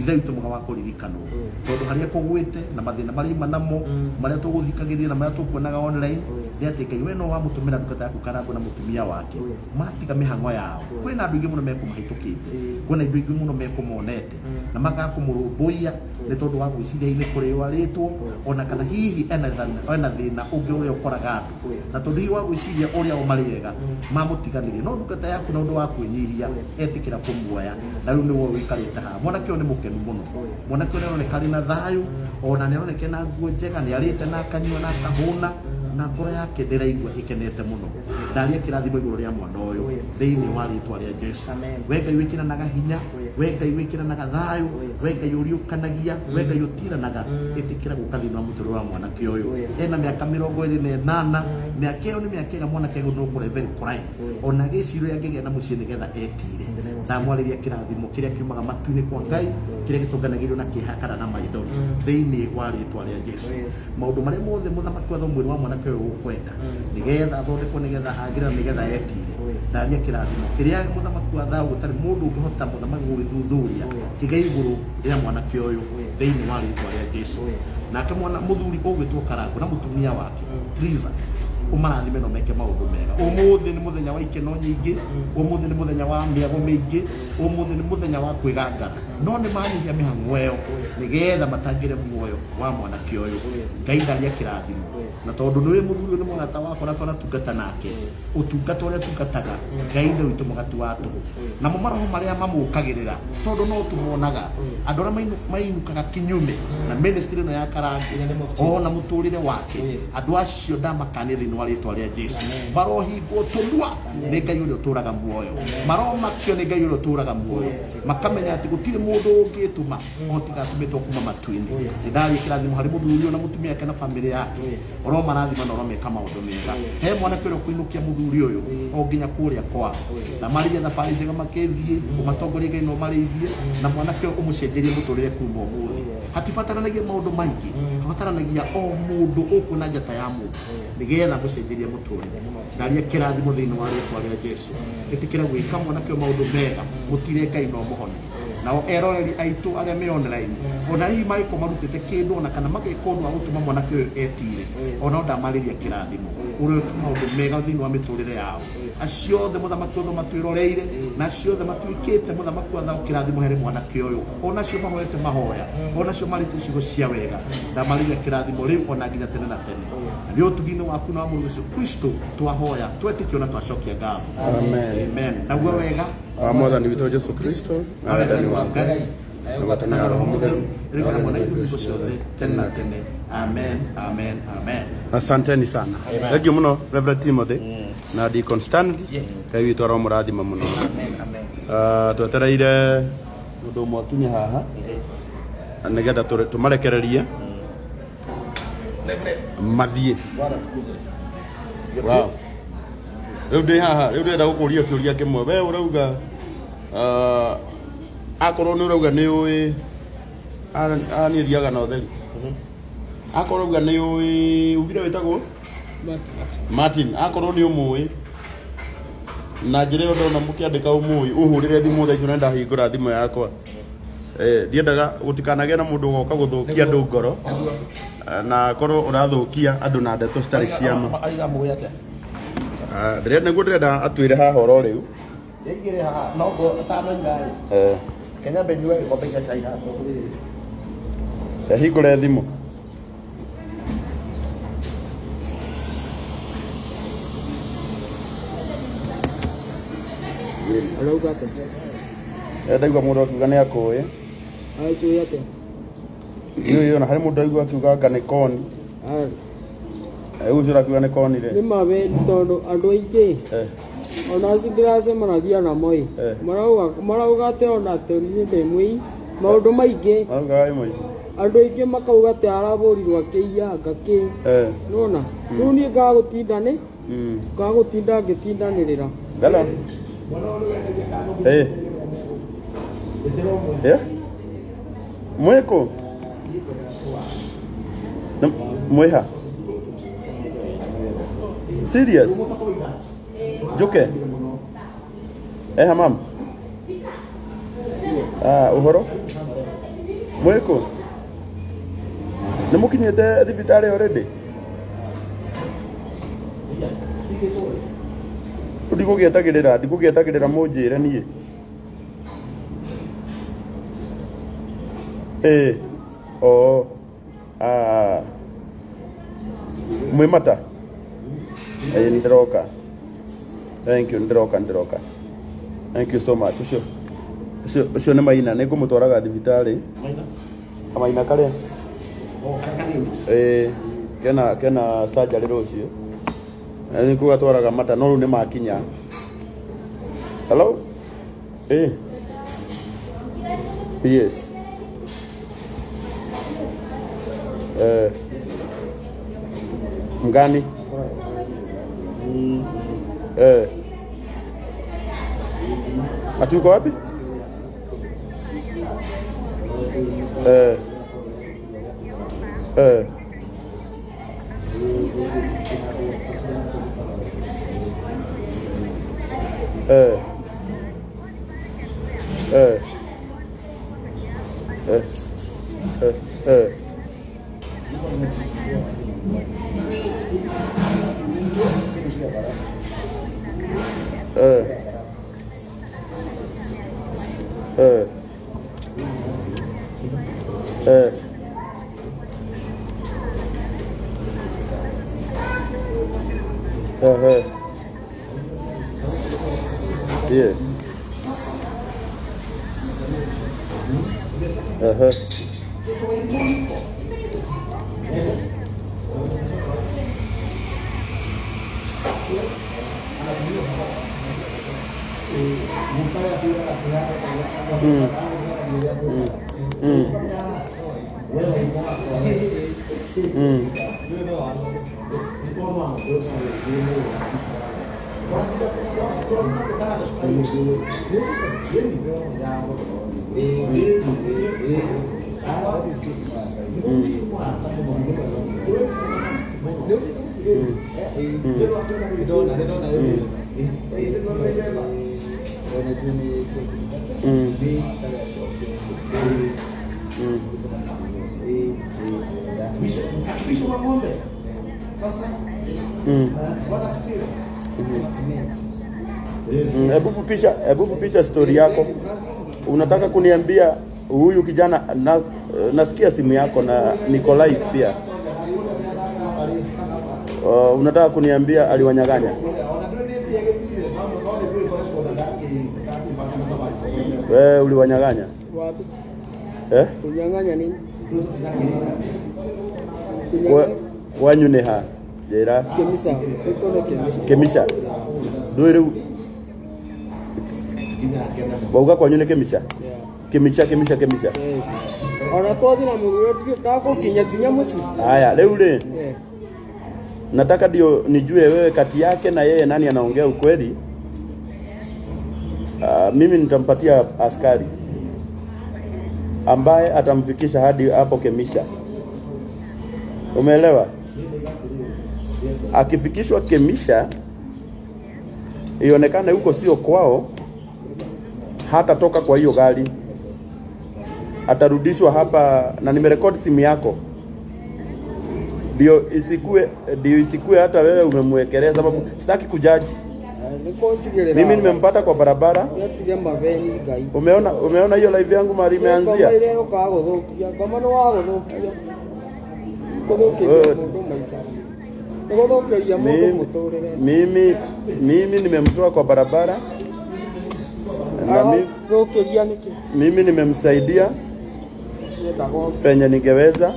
ithe witũ mwega wa kũririkanwo tondũ harĩa kũgwĩte na mathĩna marĩa ima namo marĩa tũgũthikagĩrĩria na marĩa tũkuonaga online nĩ atĩ Ngai we no wamũtũmĩra ndungata yaku Karangu na mũtumia wake matiga mĩhang'o yao kwĩna andũ aingĩ mũno mekũmahĩtũkĩte kwĩna indo ingĩ mũno mekũmonete na magaga kũmũrũmbũiya nĩ tondũ wa gwĩciria-inĩ kũrĩa warĩtwo ona kana hihi ena thĩna ũngĩ ũrĩa ũkoraga andũ na tondũ hihi wa gwĩciria ũrĩa ũmarĩega mamũtiganĩrie no ndungata yaku na ũndũ wa kwĩnyihia etĩkĩra kũmuoya na rĩu nĩwe wĩikarĩte haha mwanake ũyũ nĩ mũkenu mũno mwanake ũyũ nĩaroneka arĩ na thayũ ona nĩaroneka na nguo njega nĩarĩte na akanyua na akahũna na ngoro yake ndĩraigua ĩkenete mũno ndaria kĩrathimo igũrũ rĩa mwana ũyũ thĩinĩ wa rĩtwa rĩa Jesũ we Ngai wĩkĩranaga hinya we Ngai wĩkĩranaga thayũ we Ngai ũriũkanagia we Ngai ũtiranaga ĩtĩkĩra gũka thĩinĩ wa mũtũrĩre wa mwanake ũyũ ena mĩaka 28 mĩaka ĩyo nĩ mĩaka ĩrĩa mwanake ũyũ no very prime ona gĩcirĩa angĩgĩa na mũciĩ nĩgetha etire ndamwarĩria kĩrathimo kĩrĩa kiumaga matu-inĩ kwa Ngai kĩrĩa gĩtũnganagĩrio na kĩeha kana na maithori thĩinĩ wa rĩtwa rĩa Jesũ maũndũ marĩa mothe mũthamaki wa mwĩrĩ wa mwanake ũyũ ũkwenda nĩgetha athondekwo nĩgetha agĩra nĩgetha etire ndaria kĩrathimo kĩrĩa mũthamaki wa thayũ gũtarĩ mũndũ ũngĩhota mũthamaki gũgĩthuthuria kĩgĩa igũrũ rĩa mwanake ũyũ thĩinĩ wa rĩtwa rĩa Jesũ nake mũthuri ũgwĩtwo Karangu na mũtumia wake Triza umarathime no meke maũndũ mega ũmũthĩ nĩ mũthenya wa ikeno nyingĩ ũmũthĩ nĩ mũthenya wa mĩago mĩingĩ ũmũthĩ nĩ mũthenya wa kwĩgangara no nĩ manyihia mĩhang'o ĩyo nĩgetha matangĩre muoyo wa mwanake ũyũ Ngai ndaria kĩrathimo na tondũ nĩwe mũthuri nĩ mũgata wakwa na twanatungata nake ũtungata ũrĩa tungataga Ngai ithe witũ mũgati wa tũhũ namo maroho marĩa mamũkagĩrĩra tondũ no tũmonaga andũ arĩa mainũkaga kinyume na ministry ĩno ya Karangu ona mũtũrĩre wake andũ acio ndamakanĩra thĩinĩ wa rĩtwa rĩa Jesũ marohingwo tũnua nĩ Ngai ũrĩa ũtũraga muoyo maromakio nĩ Ngai ũrĩa ũtũraga muoyo makamenya atĩ gũtirĩ mũndũ ũngĩtũma otigatũmĩtwo kuma matu-inĩ ndaria kĩrathimo harĩ mũthuri ũyũ na mũtumia wake na famĩlĩ yake oro marathima na oro meka maũndũ mega he mwanake ũrĩa ũkũinũkia mũthuri ũyũ o nginya kũrĩa kwao na marĩrie thabarĩ njega makĩthiĩ ũmatongorie Ngai no marĩithie na mwanake ũyũ ũmũcenjerie mũtũrĩre kuma ũmũthĩ hatibataranagia maũndũ maingĩ habataranagia o mũndũ ũkuona njata ya mũndũ nĩgetha mũcenjerie mũtũrĩre ndaria kĩrathimo thĩinĩ wa rĩtwa rĩa Jesũ ĩtĩkĩra gwĩka mwanake ũyũ maũndũ mega mũtire Ngai no mũhonie nao eroreri aitũ arĩa me online ona hihi mangĩkorwo marutĩte kĩndũ ona kana magĩka ũndũ wa gũtũma mwanake ũyũ etire ona ndamarĩria kĩrathimo uri maundu mega thini wa miturire yao acio othe muthamaki othe matwiroreire na acio othe matwikite muthamaki watha ukirathimo here mwanake uyu onacio mahoete mahoya onacio marite ciugo cia wega ndamarire kirathimo riu ona nginya tene na tene ni utugine waku na Mungu Yesu Kristo twahoya twetikio na twacokia ngatho amen naguo wega Mwathani witũ Jesu Kristo na wendani wa Ngai na watana ya Roho Mũtheru rĩu na mwana ibu ciothe tene na tene amen amen amen. Asanteni sana. Thank you muno Reverend Timothy na Deacon Stanley. Ngai witũ aro mũrathima muno. Twetereire mũndũ ũmwe akinye haha nĩgetha tũmarekererie mathiĩ. Wow. Rĩu ndĩ haha rĩu ndĩrenda gũkũria kĩũria kĩmwe we ũrauga akorwo nĩ ũrauga nĩ ũĩ niĩ thiaga na ũtheri akorwo ũrauga nĩ ũĩ ugire wĩtagwo Martin akorwo nĩ ũmũĩ na njĩra ĩyo ndona mũkĩandĩka ũmũĩ ũhũrĩre thimũ thaa icio na ndahingũra thimũ yakwa ndiendaga gũtikanagĩa na mũndũ ũgoka gũthũkia andũ ngoro na korwo ũrathũkia andũ na ndeto citarĩ ciama nĩguo ndĩrenda atwĩre haha ũhoro rĩu ingire haha no atamenyarĩ Kenya benyue kopenga chai hapo hingũre thimũ Arauga ate ndaigua mũndũ akiuga nĩ akũĩ aitũĩ ate iyo na harĩ mũndũ aigua akiuga anga nĩ koni ũcio akiuga nĩ koni rĩ nĩ mawe tondũ andũ aingĩ ona cingiracemanagia namo ĩ marauga ate ona tũri ndĩ mwĩ maũndũ maingĩ andũ aingĩ makauga ate arabũrirwo akĩiya ngakĩ nona rĩu niĩ ngagũtinda nĩ ngagũtinda ngĩtindanĩrĩra Gala. Mweko. Mweha. Serious? Joke. Hamam. Uhoro. Mweko. Namukinyete thibitarĩ already. Ndigũgĩetagĩrĩra mũnjĩre niĩ mwĩmata nĩndĩroka thank you nĩndĩroka thank you so much ũcio nĩ Maina nĩngũmũtwaraga thibitarĩ Maina karĩa kena surgery rũciũ ni kugatwaraga mata no ni makinya hello yes mgani atuko wapi yes Bicho wa ng'ombe. Sasa Hebu fupisha story yako. Unataka kuniambia huyu kijana nasikia simu yako na niko live pia. Unataka kuniambia aliwanyang'anya? Wewe uliwanyang'anya? Wapi? Kunyang'anya nini? Wanyu ni ha? Jera. Kemisa. Kemisha. Nduiru. Bauga kwanyu ni Kemisha? Kemisha. Yes. Ona tothi na mugwe tako kinya musi. Haya, leo ule. Nataka ndio nijue wewe kati yake na yeye nani anaongea ukweli. Mimi nitampatia askari ambaye atamfikisha hadi hapo Kemisha. Umeelewa? Akifikishwa Kemisha ionekane huko sio kwao, hata toka kwa hiyo gari. Atarudishwa hapa na nimerekodi simu yako. Ndio isikue hata wewe umemwekelea, sababu sitaki kujaji. Mimi nimempata kwa barabara. Umeona hiyo live yangu mali imeanzia. Mimi nimemtoa kwa barabara. Na mimi nimemsaidia penye ningeweza.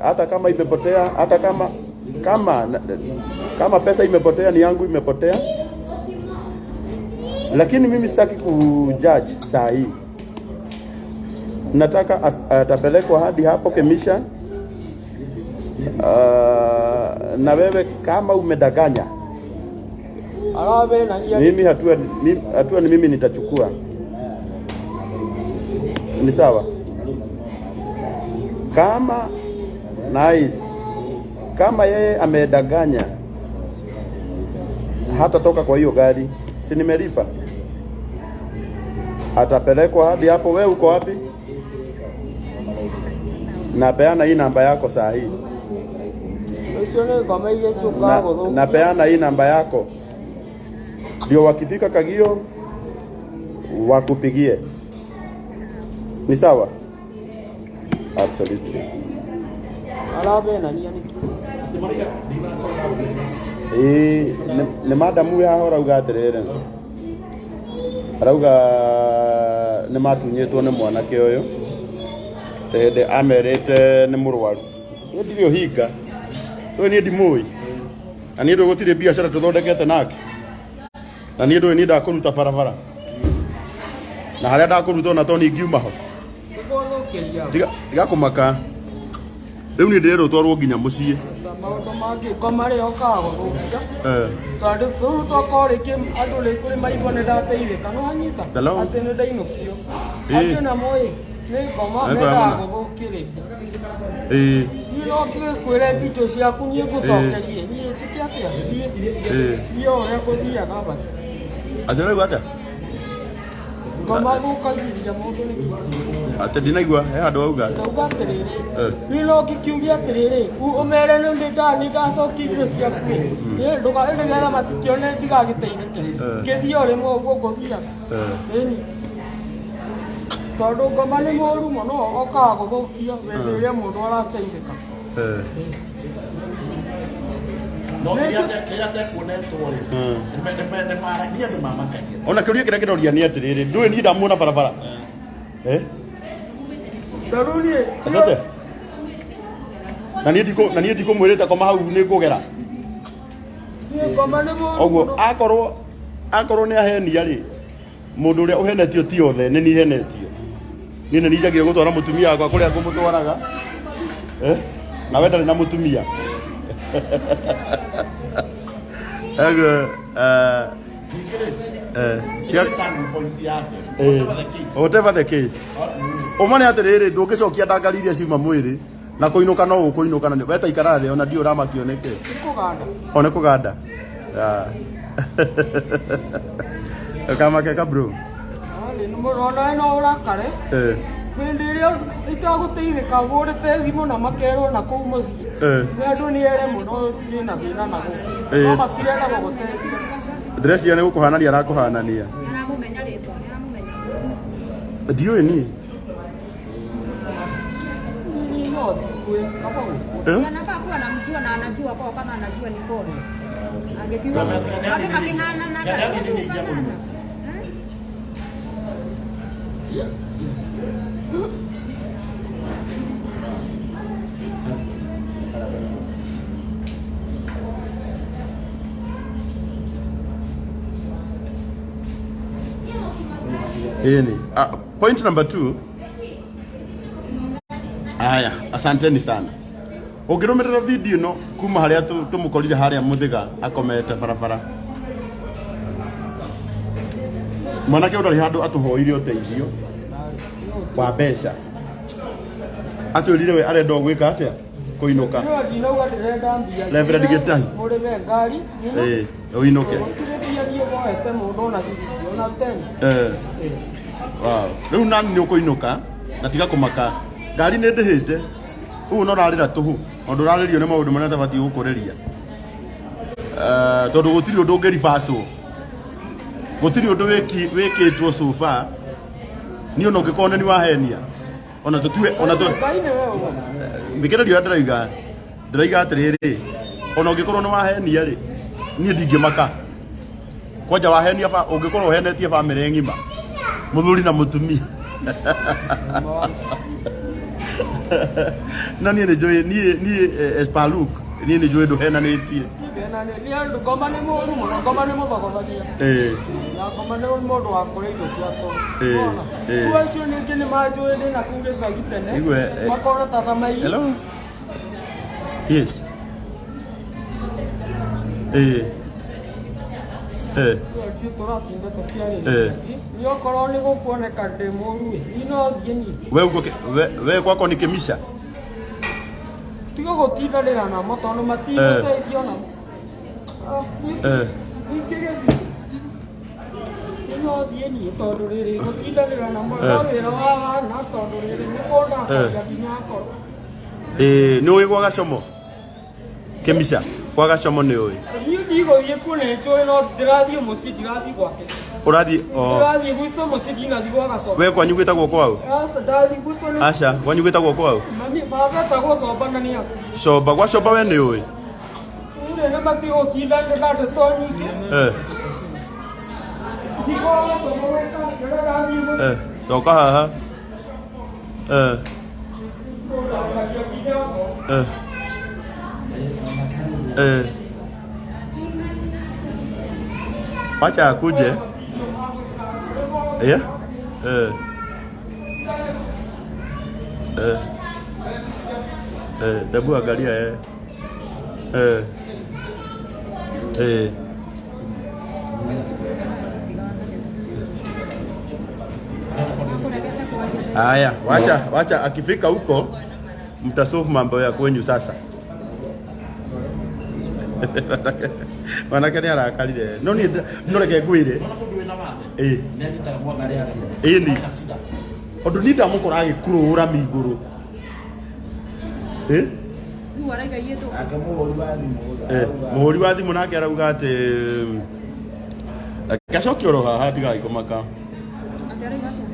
Hata kama imepotea, hata kama pesa imepotea, ni yangu imepotea. Lakini mimi sitaki kujudge saa hii. Nataka atapelekwa hadi hapo Kemisha. Na wewe kama umedanganya, mimi hatua ni mimi nitachukua. Ni sawa? Kama nice, kama yeye amedanganya hata toka kwa hiyo gari, si nimelipa, atapelekwa hadi hapo. Wewe uko wapi? Napeana hii namba yako saa hii. Napeana hii namba yako, ndio wakifika Kagio wakupigie. Ni sawa? Absolutely. Ni madamu ya rauga atirire. Rauga ni matunyetwo ni mwanake uyu. Tende amerite ni Muruaru. Ndirio hinga. Uyu ni ndimui. Na ni ndu gutire biashara tuthondekete nake. Na ni ndu ni ndakuruta barabara. Na haria ndakuruta na to ni ngiuma ho. Tiga kumaka. Riu ni ndirero twarwo nginya mucii. Maundu mangi komari okago gukia. Tondu tu twakorikie andu ri kuri maigwa ni ndateire kana anyita. Ati ni ndainukio. Ati na moi ni koma ndago gukire. Ni no kikwire bito ciaku ni gucokerie. Ni tikia atia. Ni ore kuthiaga basi. Ajore gwata. Koma gukagiria mundu ni kiwa. Ati ndinaigua he andu auga. Auga atiriri. Ni no kikiugia atiriri. Umere ni ndani gacokirio ciaku. Ni nduga ndigera matikione ndigagiteithike. Kithio ri mo gukuthia. Ni tondu ngoma ni moru muno okaga guthukia wende ria mundu arateithika. No kaya kuonetwo ri. Ni andu mamakagia. Ona kiuria kira kiroria ni atiriri. Ndui ni ndamuona barabara. Daruni. Atate. Na ni ndiko mwirite koma hau ni kugera. Ni ngoma ni moru. Oguo akorwo ni ahenia ri. Mundu uria uhenetio ti othe ni henetio. Ni njagire gutwara mutumia wakwa kuria ngumutwaraga. Na wenda na mutumia. Whatever the case. Umane atiriri ndungicokia ndangari iria ciuma mwiri na kuinuka no ukuinuka na weta ikara thi ona ndio rama kioneke. Kuganda. One kuganda. Kama keka bro. Ni murona no urakare. Hĩndĩ ĩrĩa itagũteithĩka ũgũrĩte thimũ na makerwo na kũu mũciĩ. Nĩ andũ nĩ ere mũno na thĩna na gũkũ. No matirenda gũgũteithia. Ndĩreciria nĩ gũkũhanania arakũhanania. Nĩaramũmenya rĩtwa, nĩaramũmenya. Ndiũĩ niĩ. Anafaa kuwa anamjua na anajua kwa kama anajua ni kodi. Angepigwa akihana na kafanana. Point number 2. Aya, asanteni sana. Ũngĩrũmĩrĩra video no kuma harĩa tũmũkorire harĩa Mũthĩga akomete barabara. Mwanake ũrarĩ handũ atũhoire ũteithio wa mbeca. Atwĩrire we arenda gwĩka atĩa? Kũinũka. Reverend Gĩtahi. Mũrĩme ngari. Ũinũke. Wow. Rĩu nani nĩ ũkũinũka na tiga kũmaka. Ngari nĩ ndĩhĩte. Ũguo no rarĩra tũhũ. Ondũ rarĩrio nĩ maũndũ marĩa tabatiĩ gũkũrĩria. Tondũ gũtirĩ ũndũ ũngĩribacwo. Gũtirĩ ũndũ wĩkĩtwo so far. Niĩ ona ũngĩkorwo nĩ wahenia. Ona tũtue ona tũ. Thikĩrĩria ndĩraiga atĩrĩrĩ. Ona ũngĩkorwo nĩ wahenia rĩ. Niĩ ndingĩmaka. Kwanja wahenia ũngĩkorwo ũhenetie bamĩrĩ ng'ima. Mũthuri na mũtumia. Na niĩ nĩnjũĩ niĩ Espaluk niĩ nĩnjũĩ ndũhenanĩtie. Nĩ andũ ngoma nĩ mũndũ mũno, ngoma nĩ mũthogothagia. Na ngoma nĩ mũndũ wa kũrĩa indo ciakwa. Rĩu acio ningĩ nĩ manjũĩ ndĩ na kũu gĩcagi tene. Makona tathamai. Hello. Yes. Nĩ okorwo nĩ gũkuoneka ndĩ mũru no thiĩ niĩ. We gwakwa nĩ kĩmica. Tiga gũtindanĩra namo tondũ matigũteithio namo. No thiĩ niĩ tondũ rĩrĩ gũtindanĩra namo no wĩra wahana tondũ rĩrĩ nĩ kũndakagia nginya akoro. Nĩ ũĩ gwa Gacomo? Kĩmica gwa Gacomo nĩ ũĩ? Niĩ ndigũthiĩ kuo nĩ njũĩ no ndĩrathiĩ mũciĩ ndirathiĩ gwake. Ũrathiĩ Ndĩrathiĩ gwitũ mũciĩ ndinathiĩ gwa Gacomo. We kwanyu gwĩtagwo kwao? Ndathiĩ gwitũ nĩ. Aca, kwanyu gwĩtagwo kwao? Baba etagwo Comba na nĩ aku. Comba, gwa Comba we nĩ ũĩ? Nĩ matigũ gũtindanĩra andũ to nyingĩ. Coka haha. Wacha akuje. Debu angalia Haya, wacha akifika huko mtasolve mambo ya kwenyu sasa. Mwanake nĩ arakarire. No ni reke ngwire. Ni. Ondũ ni ndamũkora agĩkũrũra migũrũ. Rĩu araiga yetũ. Mũhũri wa thimũ nake arauga atĩ gacoki oro haha tiga ikomaka. Atĩaraiga atĩa?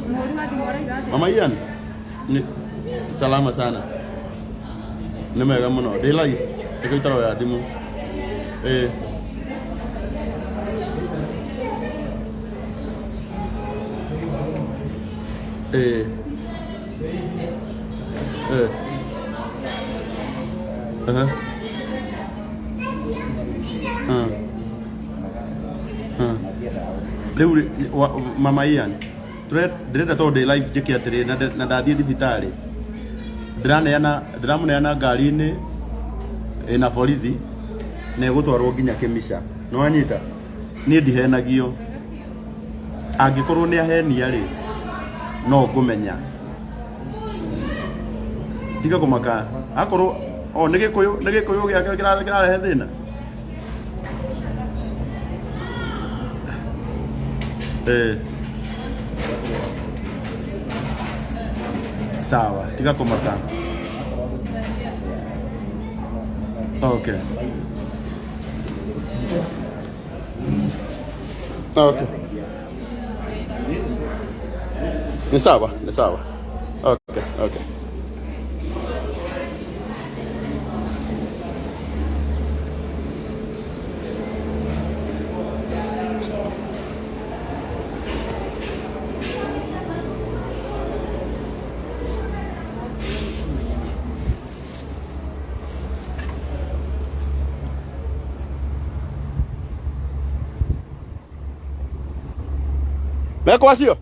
Mũhũri wa thimũ araiga atĩa? Mama Ian. Ni salama sana. Nĩ mega mũno. Ndĩ live. Ĩko itaro ya thimũ. Rĩu Mama Ian ndĩrenda tondũ ndĩ live njĩke atĩrĩ na ndathiĩ thibitarĩ ndĩramũneana ngari-inĩ ĩna borithi na ĩgũtwarwo nginya Kĩmica nĩ wanyita niĩ ndihenagio angĩkorwo nĩ ahenia rĩ no ngũmenya tiga kũmaka akorwo nĩ gĩkũyũ gĩake kĩrarehe thĩna Sawa, tiga kumaka. Okay. Okay. Ni sawa, ni sawa. Okay, okay. Meko acio.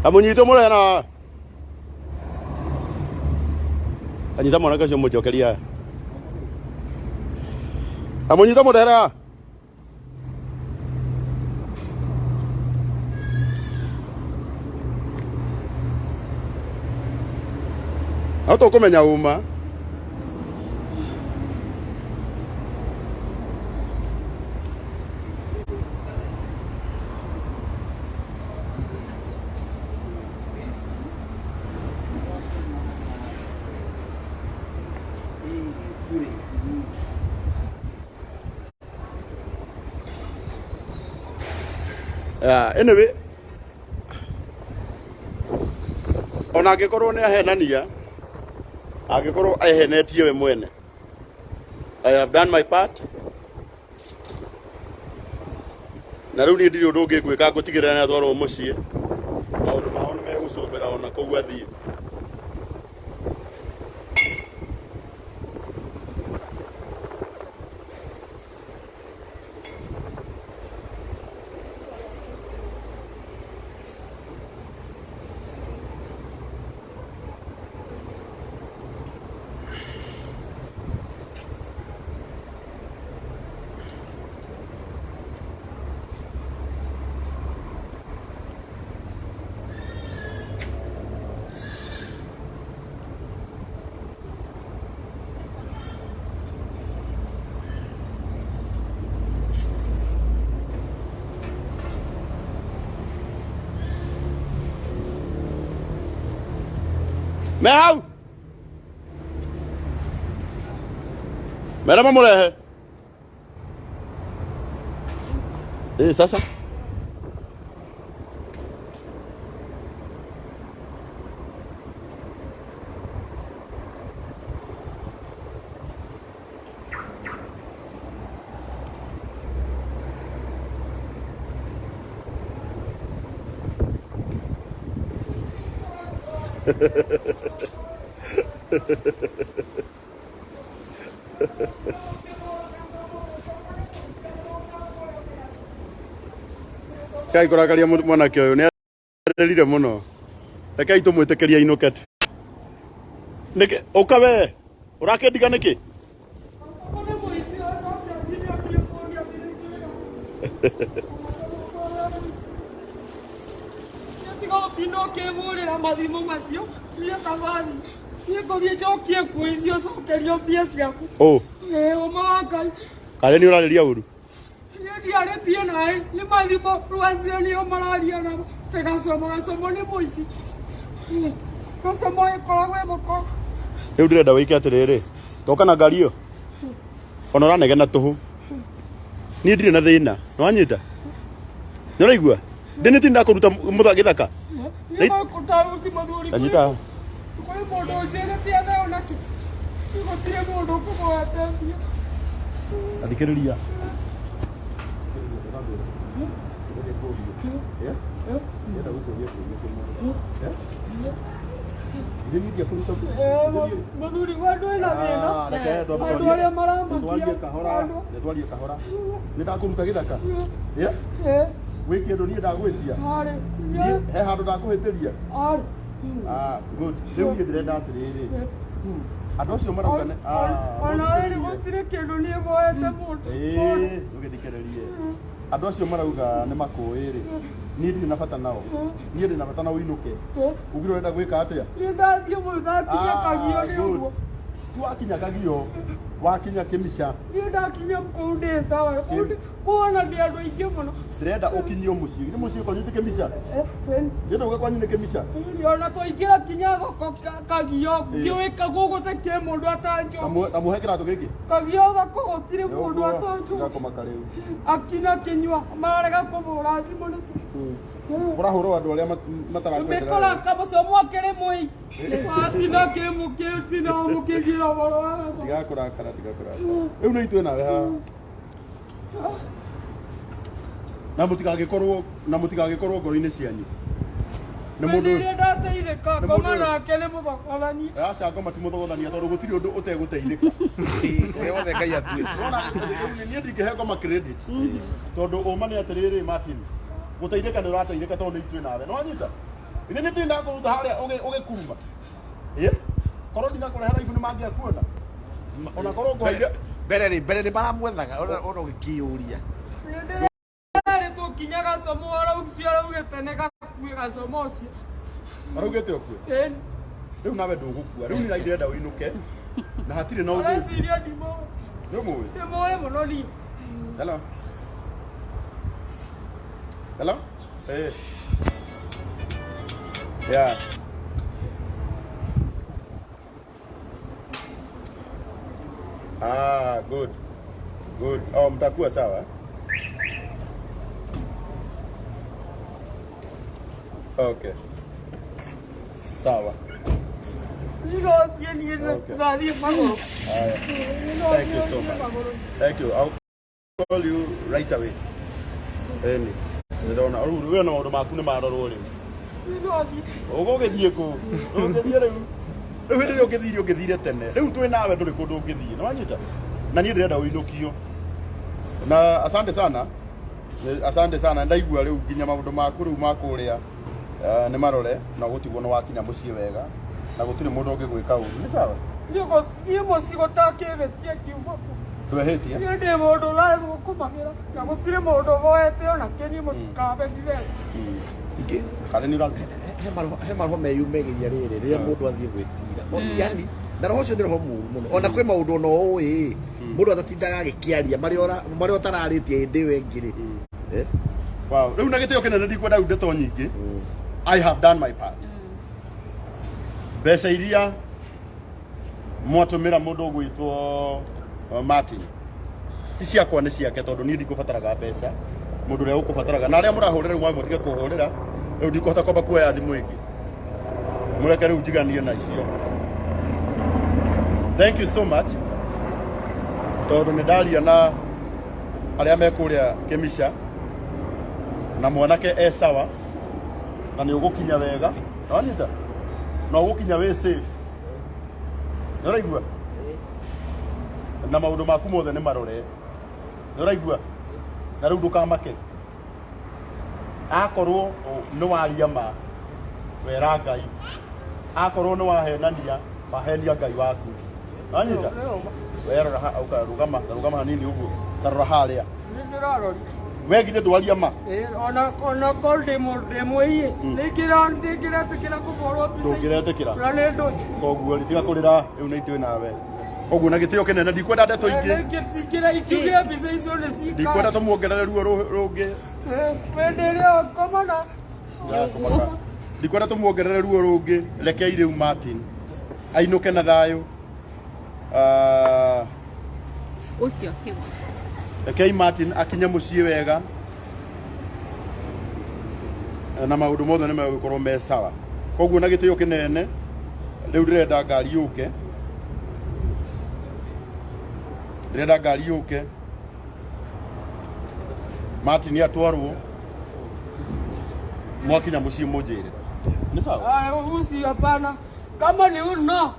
Amunyito murena. Anyita mwanake cio mujokeria. Amunyito murena. Auto kumenya uma. Anyway, ona angikorwo ni ahenania, angikorwo ahenetie we mwene. I have done my part. Na riu ni ndiri undu ungi gwika ngutigirira ni atwarwo mucii. Maundu mao ni megucombera ona kugua thii. Mehau. Mera mamurehe. Sasa. Kai kurakaria mwanake uyu ni arerire muno. Rekai tumwitikiria inukete. Niki uka we urakendiga niki? Pino que volera madimo macio, ia cavani. Ia codia jokie coisio so queria piacia. Oh. O maka. Kale ni urariria uru. Ia diare piana ai, le madimo ruasio ni o malaria na. Te gasomo ni moisi. Gasomo e koragwe moko. Riu ndirenda wike atiriri. Toka na ngari iyo. Ona uranegena tuhu. Ni ndire na thina. No anyita. Ni uraigua? Ndini tinda kuruta mutha githaka. Ia kutaruti maduri. Anyita. Koi modo jere piana ona ki. Iko tire modo ko atesia. Athikiriria. Maduri wadu ina thina. Wadu aria maramakia kahora. Nindakuruta githaka. Wi kindu ni ndagwitia. He handu ndakuhitiria. Good. Riu ni ndirenda atiriri. Andu acio marauga ne ona ri gutire kindu ni boete mundu. Ugithikiririe. Andu acio marauga ni makuiri. Ni ndiri na bata nao. Ni ndiri na bata nao inuke. Ugiro urenda gwika atia? Ni ndathie muthaki akagio ni uguo. wakinya kagio wakinya kimisha ni ndakinya kunde sawa kuona ndi andu aingi muno ndrenda ukinyio muci ni muci ko nyite kimisha ndio uga kwanyine kimisha ni ona to ingira kinya thoko kagio ngiwika gugu te ke mundu atanjo kamuhekera to giki kagio thoko gutire mundu atanjo ngakomaka riu akina kinywa marega kubura thimu ni urahurwo andu aria matarakwendera mekora kabosomo kere moi atina ke muketi na mukigira boro tigakurakara riu ni itwe nawe ha na mutigagikorwo ngoro-ini cianyu nĩ mũndũ nĩ ndateithĩka ngoma nake nĩ mũthokothani aca ngoma ti mũthogothania tondũ gũtirĩ ũndũ ũtegũteithĩka ũrĩa wothe Ngai atue niĩ ndingĩhe ngoma credit tondũ ũma nĩ atĩrĩrĩ Martin gũteithĩka nĩ ũrateithĩka tondũ nĩ ithuĩ nawe nĩwanyita ithe nĩ tũĩ ndakũruta harĩa ũgĩkuruma korwo ndinakũrehera ibu nĩ mangĩakuona ona korwo ngũheire mbere nĩ maramwethaga ona ũgĩkĩũria tukinya gacomo araucio araugĩte nĩ gakuĩ gacomo ũcio araugĩte ũkue rĩu nawe ndũgũkua rĩu nĩ ndĩrenda ũinũke na hatirĩ na ũndũ areciria ndimo ndĩmũĩ ndĩmũĩ mũno ni hello hey yeah good mtakuwa sawa okay sawa okay. Thank you so much. Thank you. I'll call you right away. Ndona wewe na maundu maku ni marorwo ri ugugithie ku ugithie riu riu ungithire tene riu twi nawe nduri kundu ungithie na wanyita na nie ndirenda uinukio na asante sana ndaigua riu nginya maundu maku riu makuria ni marore na gutigwo no wakinya mucii wega na gutire mundu ungigwika uru ni sawa ndio musigo takibetie kiugo twehetie ndi mundu la gukumagira na gutire mundu voete ona keni mutukabe ndire iki kale ni he marho meyumegiria riri riria mundu athie gwitira yani na roho cio ni roho muru muno ona kwi maundu no ui mundu atatindaga agikiaria mari otararitie hindi wengiri wow riu na gitio kinene ndikwenda rĩu ndeto nyingĩ I have done my part mbeca iria mwatumira mundu gwitwo Martin ti ciakwa nĩ ciake tondũ niĩ ndikũbataraga mbeca mundu ũrĩa ũkũbataraga na arĩa mũrahũrĩra mwa mũtige kũhũrĩra rĩu ndikũhota kwamba kuoya thimũ ĩngĩ mũreke rĩu njiganie na icio thank you so much tondũ nĩ ndaria na arĩa me kũrĩa Kĩmisha na Mwanake sawa na nĩ ũgũkinya wega wanyita na ũgũkinya wĩ safe nĩ ũraigua na maundu maku mothe nĩ marore nĩ ũraigua na rĩu ndũkamake akorwo nĩ waria ma wera Ngai akorwo nĩ wahenania wahenia Ngai waku wanyita werora rugama hanini ũguo tarora harĩa we githe ndwaria ma ona call demo hii nikira tukira kuborwo tukiretekira na nendo koguo ritiga kurira riu ni itwe nawe koguo na gitio kinene ndikwenda ndeto ingi nikira ikigira biza icio ni cika ndikwenda tumuongerere ruo rungi wendelea komana ndikwenda tumuongerere ruo rungi rekei riu Martin ainuke na thayo ucio kigo rekei Martin akinye mucii wega na maundu mothe nĩ megũkorwo me sawa koguo na gĩtĩo kĩnene rĩu ndĩrenda ngari yũke Martin atwarwo mwakinya mucii mũnjĩre nĩ sawa usi hapana kama ni uno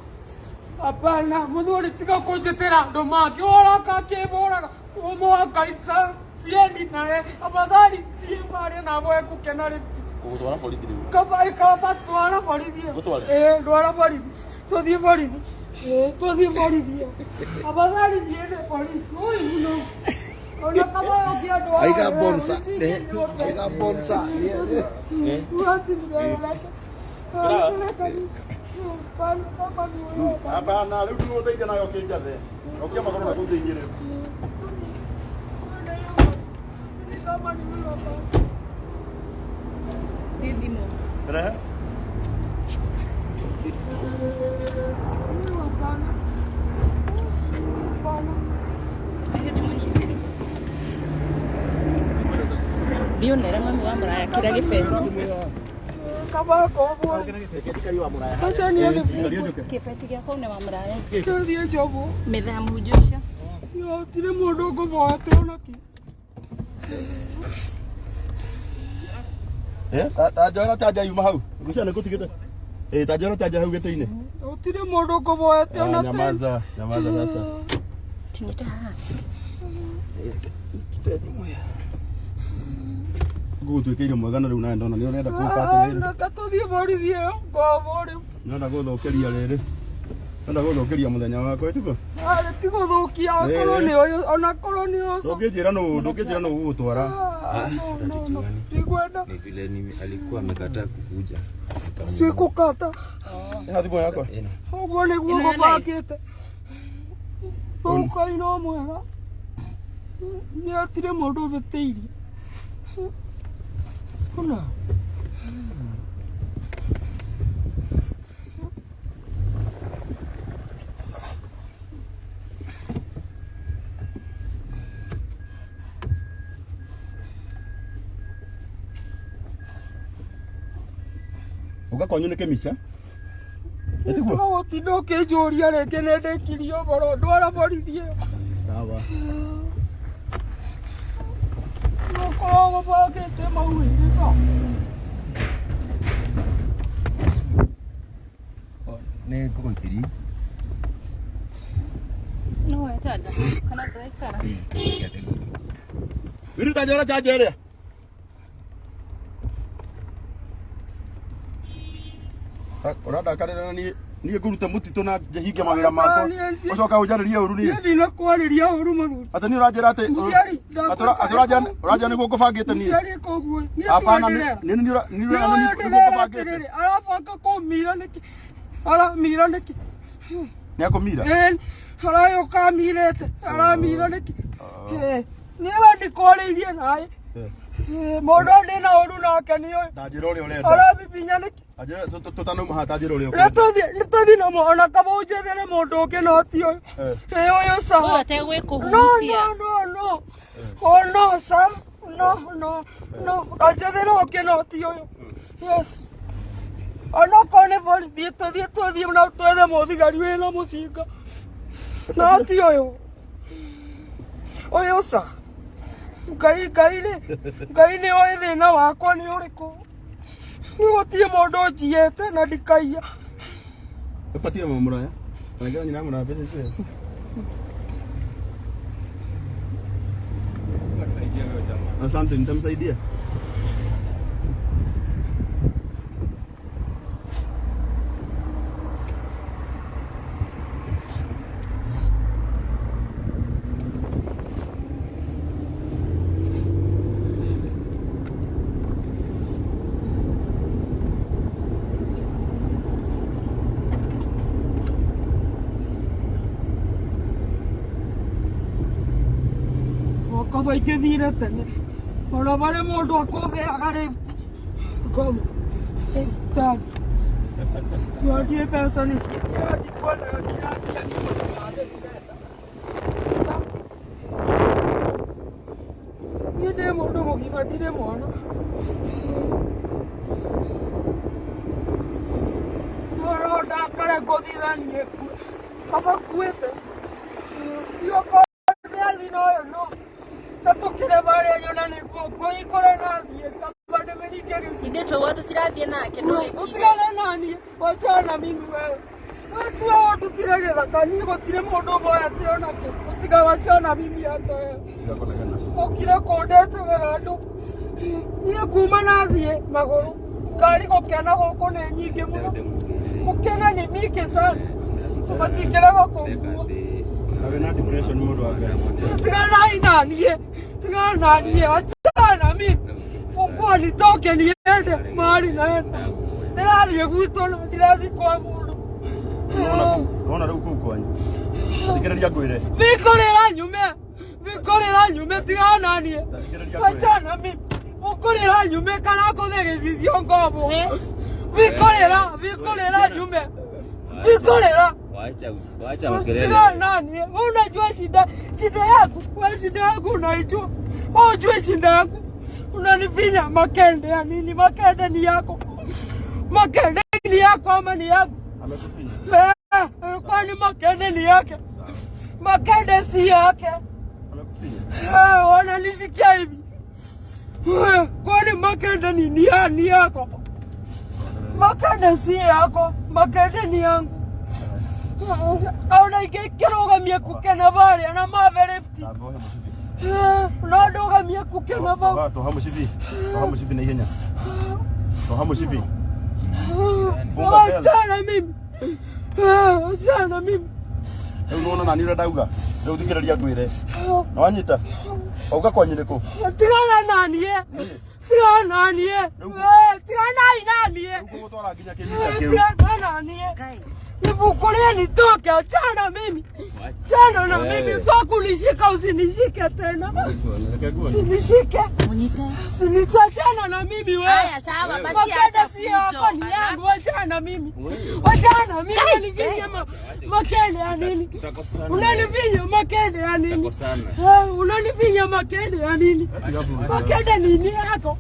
hapana muthuri tiga kunjitira ndo maki ora kakiburaga umwakaita siendi nawe afadhali tie mari na boe kukena rifti gutwara borithi riu kaba twara borithi ndwara borithi tuthie borithi tuthie borithi afadhali niende polisi oi no ona kama ukia ndwara aiga bonsa uasi ndio lake Hapana, rĩu ndigũteithia nayo kĩnjathe. Okia magũrũ na kũu thĩinĩ rĩu. Thimo. Rehe. Bionera mami wa Muraya kira gĩbeti. Kabako bwo. Acha ni ane Gĩbeti gĩa kũu nĩ wa Muraya. Tũthiĩ njogu. Metha ya mũhunjia ũcio. Yo, tire mũndũ ngũboete onaki. Ta njoera chanja yuma hau. Gucia nĩ gũtigĩte. Ta njoera chanja hau gĩtĩ-inĩ. Tire mũndũ ngũboete onaki. Nyamaza sasa. Tinyita haha. Gũtuĩkĩire mwega na rĩu nawe ndona nĩ ũrenda kũũka atĩrĩrĩ. Na katũthiĩ borithi ĩyo ngobore. Nĩenda gũthũkĩria rĩrĩ. Nĩenda gũthũkĩria mũthenya wakwa tiguo. Ti gũthũkia okorwo nĩ ũyũ ona korwo nĩ ũcio. Ndũngĩnjĩra nũ ũgũtwara. Ndikwenda. Ni vile alikuwa amekataa kukuja. Sikukata. Ĩna thimũ yakwa. Ũguo nĩguo gũbakĩte. Ũkai no mwega. Nĩ atire mũndũ ũbĩtĩirie. Kuna. Ũgakonyo nĩ kĩmica. Nĩtiguo gũtinda ũkĩnjũria rĩngĩ nĩndĩkirie ũhoro ndwara borithi ĩyo. Sawa. Ũkorwo gũbakĩte mauĩire sa. Nĩ ngũgũikĩria. No wetaja kana ndũraikara. Wĩru ta njoera chanja ĩrĩa. Ũrandakarĩra niĩ ngũruta mũtitũ na hinge mawĩra makwa. Ũcoka ũnjarĩrie ũru niĩ. Niĩ ndina kwarĩria ũru mũthuri. Atĩ niĩ ũranjĩra atĩ ũranjĩra nĩguo ngũbangĩte niĩ. Mũciari koguo. Hapana nĩ ngũbangĩte. Arabanga kũmira nĩkĩ? Aramira nĩkĩ? Nĩakũmira? Arayũka amirĩte. Aramira nĩkĩ? Niĩ wandikwarĩirie naĩ. Mũndũ ndĩ na ũru nake nĩ ũyũ. Ndanjĩra ũrĩa ũrenda. Arabibinya nĩkĩ? Tũtanauma haha tanjĩra ũrĩa ũkwenda. Nĩtũthiĩ na ona kaba ũnjethere mũndũ ũngĩ no ti ũyũ. Ũyũ sa. Ũyũ ategwĩkũhutia. No. Oh no, sir. No. Kanjethere ũngĩ no ti ũyũ. Yes. Ona kone borithi tũthiĩ na twethe mũthigari wĩna mũcinga. No ti ũyũ. Ũyũ sa. Ngai nĩ oĩ thĩna wakwa nĩ ũrĩkũ. Nĩ gũtirĩ mũndũ njiĩte na ndikaiya. Ũpatie Muraya. Anagera nyina Muraya pesa icio. Asante, nitamsaidia. Kaba ingĩthire tene. Ona barĩ mũndũ akũbeaga rĩfti. Kama. Tuandie mbeca nĩ ciathiĩ kwendaga kĩrathi niĩ ndĩ mũndũ mũgima ndirĩ mwana. Ndoro ndakare ngũthithanie kaba kuĩte. Yokorwo no tatũkĩre barĩa nyona nĩ ngũikore nathiĩ kaba ndĩmĩringe gĩcigo. Ithuĩ tũguo tũtirathiĩ nake ndũgĩkire. Ũtigane naniĩ wachana mimi wewe. Wetua ũndutire gĩthaka niĩ gũtirĩ mũndũ mboete onake. Ũtiga wachana mimi hata wewe. Ũkire kũndete wega niĩ kuma nathiĩ magũrũ. Ngari gũkena gũkũ nĩ nyingĩ mũno. Gũkena nĩ mingi sana. Matingĩrega kũngua. Wĩna depression mũndũ wa Ngai. Tigana naniĩ wachana mimi. Fungua nitoke niende mahali naenda. Ndĩrathiĩ gwitũ na ndirathiĩ kwa mũndũ. na rĩu kũu kwanyu. Thikĩrĩria ngwĩre. Vikorera nyume tigana nie. Achana mimi. Ukorera nyume kana kothe gĩcicio ngobo. Vikorera nyume. Vikorera. Wacha makelele. Nani? Unajua shida yako. Wewe shida yako unaijua. Unajua shida yako. Unanifinya makende ya nini? Makende ni yako. Makende ni yako ama ni yako? Amekufinya. Kwani makende ni yake? Makende si yake. Amekufinya. Wanalisikia hivi. Kwani makende ni yako? Makende si yako. Makende ni yangu. Kauna Kurugamia kukena vale ana maverefti. Unaondogamia kukena vale. Tohamusivi na ihenya. Tohamusivi. Achana mimi. Achana mimi. Unaona nani urendauga? Rĩu thikĩrĩria ngwĩre. Na wanyita. Auga kwanyu nĩkũ? Tigana nani ye? Tigana nani ye? Tigana nani ye? Ũgũtwara nginya kĩnyita kĩu. Tigana nani ye? Nivukulie nitoke, achana mimi. Achana na mimi. Usikunishika, usinishike tena. Usinishike. Achana na mimi wewe. Haya sawa basi Makende si yako ni yangu, achana mimi. Achana mimi unanifinya makende ya nini? Unanifinya makende ya nini? Unanifinya makende ya nini? Makende ni yako.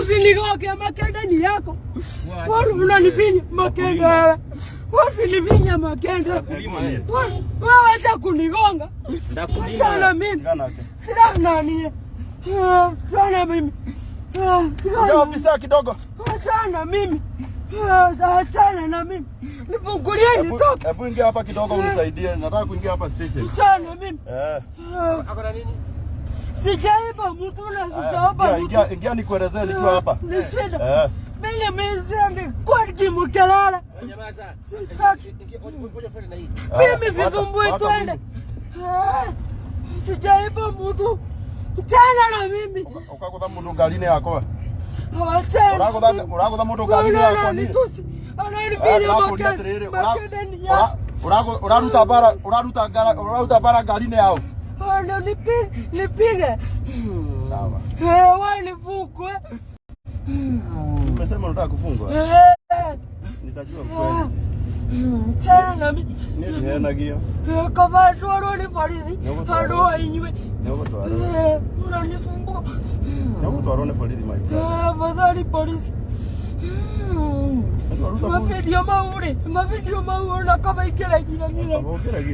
Usinigoke, makende ni yako. Wewe unanifinya makende wewe. Usinifinya makende. Wewe acha kunigonga. Achana mimi. Tigana nani? Achana mimi. Ndio ofisa kidogo. Achana mimi. Achana na mimi. Nifungulie nitoke. Hebu ingia hapa kidogo unisaidie. Nataka kuingia hapa station. Achana mimi. Akona nini? Sijaiba mtu na sijaiba mtu. Ingia nikuelezee nikiwa hapa. Ni shida. Mimi mzee kwa kimukelala. Sitaki. Mimi sisumbui twende. Sijaiba mtu. Achana na mimi. Ukagotha mundu ngari-inĩ yakwa. Achana. Uragotha mundu ngari-inĩ yakwa ni. Ananifinya makende ni yako. Uraruta bara ngari-inĩ yao. Nipige. Sawa. Wewe nifukwe. Umesema unataka kufungwa? Nitajua kweli. Chana na mimi. Niheenagio. Kama twaro ni borithi. Hano inywe. Nĩũgũtwarwo. Unanisumbua. Nĩũgũtwarwo nĩ borithi maitũ. Afadhali polisi. Mavidio mau ona kama ikĩragira ngira.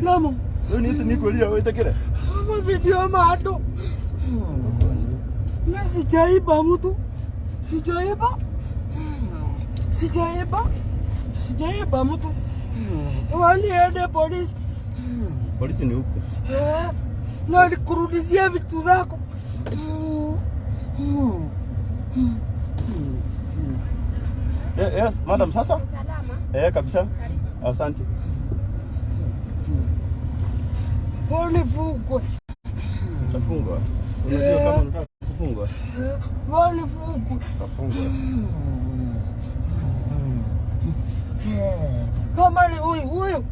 Namo. Rĩu nĩkwĩrire wĩtĩkĩre. Mavidio ma andũ. Mimi sijaiba mtu. Sijaiba mtu. Waniende polisi. Polisi ni huko. Na nikurudishie vitu zako. Yes, madam, sasa? Salama. Kabisa. Asante. Wanifungwe. Utafungwa. Unajua kama unataka kufungwa? Wanifungwe. Utafungwa. Kama ni huyu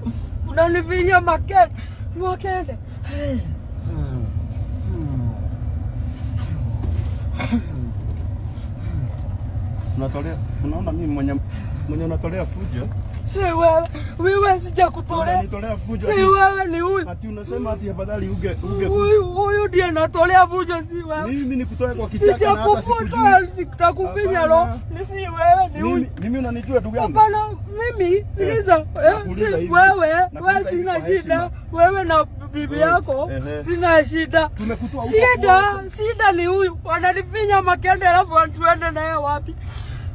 unanifinya makende. Unaona mimi mwenye unatolea fujo? Si wewe sijakutolea. Unanitolea fujo. Si wewe ni huyu. Ati unasema ati afadhali uge. Huyu ndiye anatolea fujo, si wewe. Mimi nikutoe kwa kichaka na hata sikujui. Sitakufinya lo. Ni si wewe ni huyu. Mimi unanijua ndugu yangu. Hapana, mimi sikiliza. Wewe sina shida. Wewe na bibi yako sina shida. Shida ni huyu. Wananifinya makende alafu tuende naye wapi?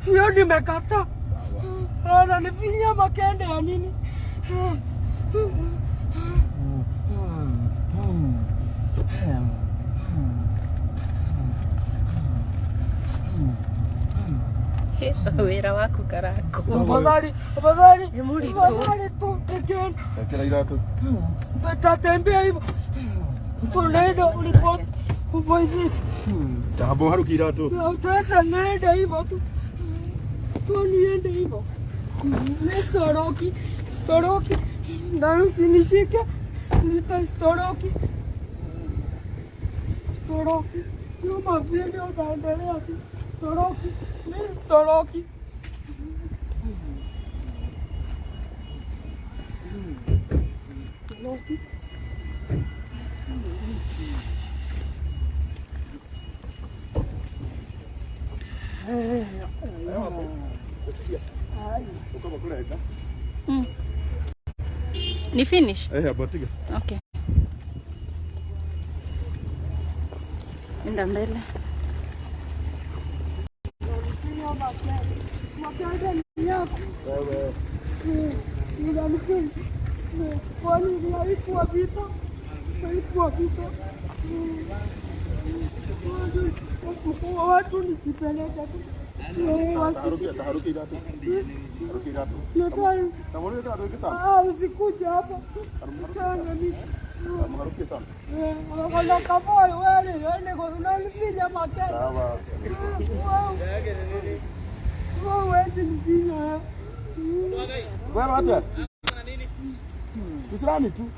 Hiyo nimekata. Ananifinya makende ya nini? Wĩra waku Karangu. Afadhali. Ni mũritũ. Afadhali tu again. Ekera iratu. Tutatembea hivyo. Tunaenda ulipo kuvoice. Tahabo haruki iratu. Utaweza nenda hivyo tu. Niende hivyo. Storoki. Na usinishike. Nitastoroki. Storoki. Nyuma vile utaendelea tu. Storoki. Mimi storoki. Storoki. Ni finish? Batiga. Okay. Enda mbele. Watu nikipeleka tu. Taharuki datu. Usikuja hapa. Maharuki sana. Wala kamoyo wewe kwa unanipiga makali. Sawa. Wewe nipiga. Wewe wacha. Kisirani tu.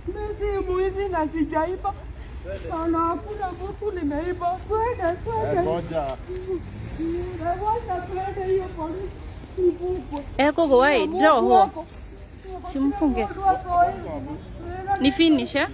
Mimi mwizi na sijaiba. Sana hakuna mtu nimeiba. Twende. Ngoja. Wacha twende hiyo polisi. Gogo wai, roho. Simfunge. Ni finish, eh?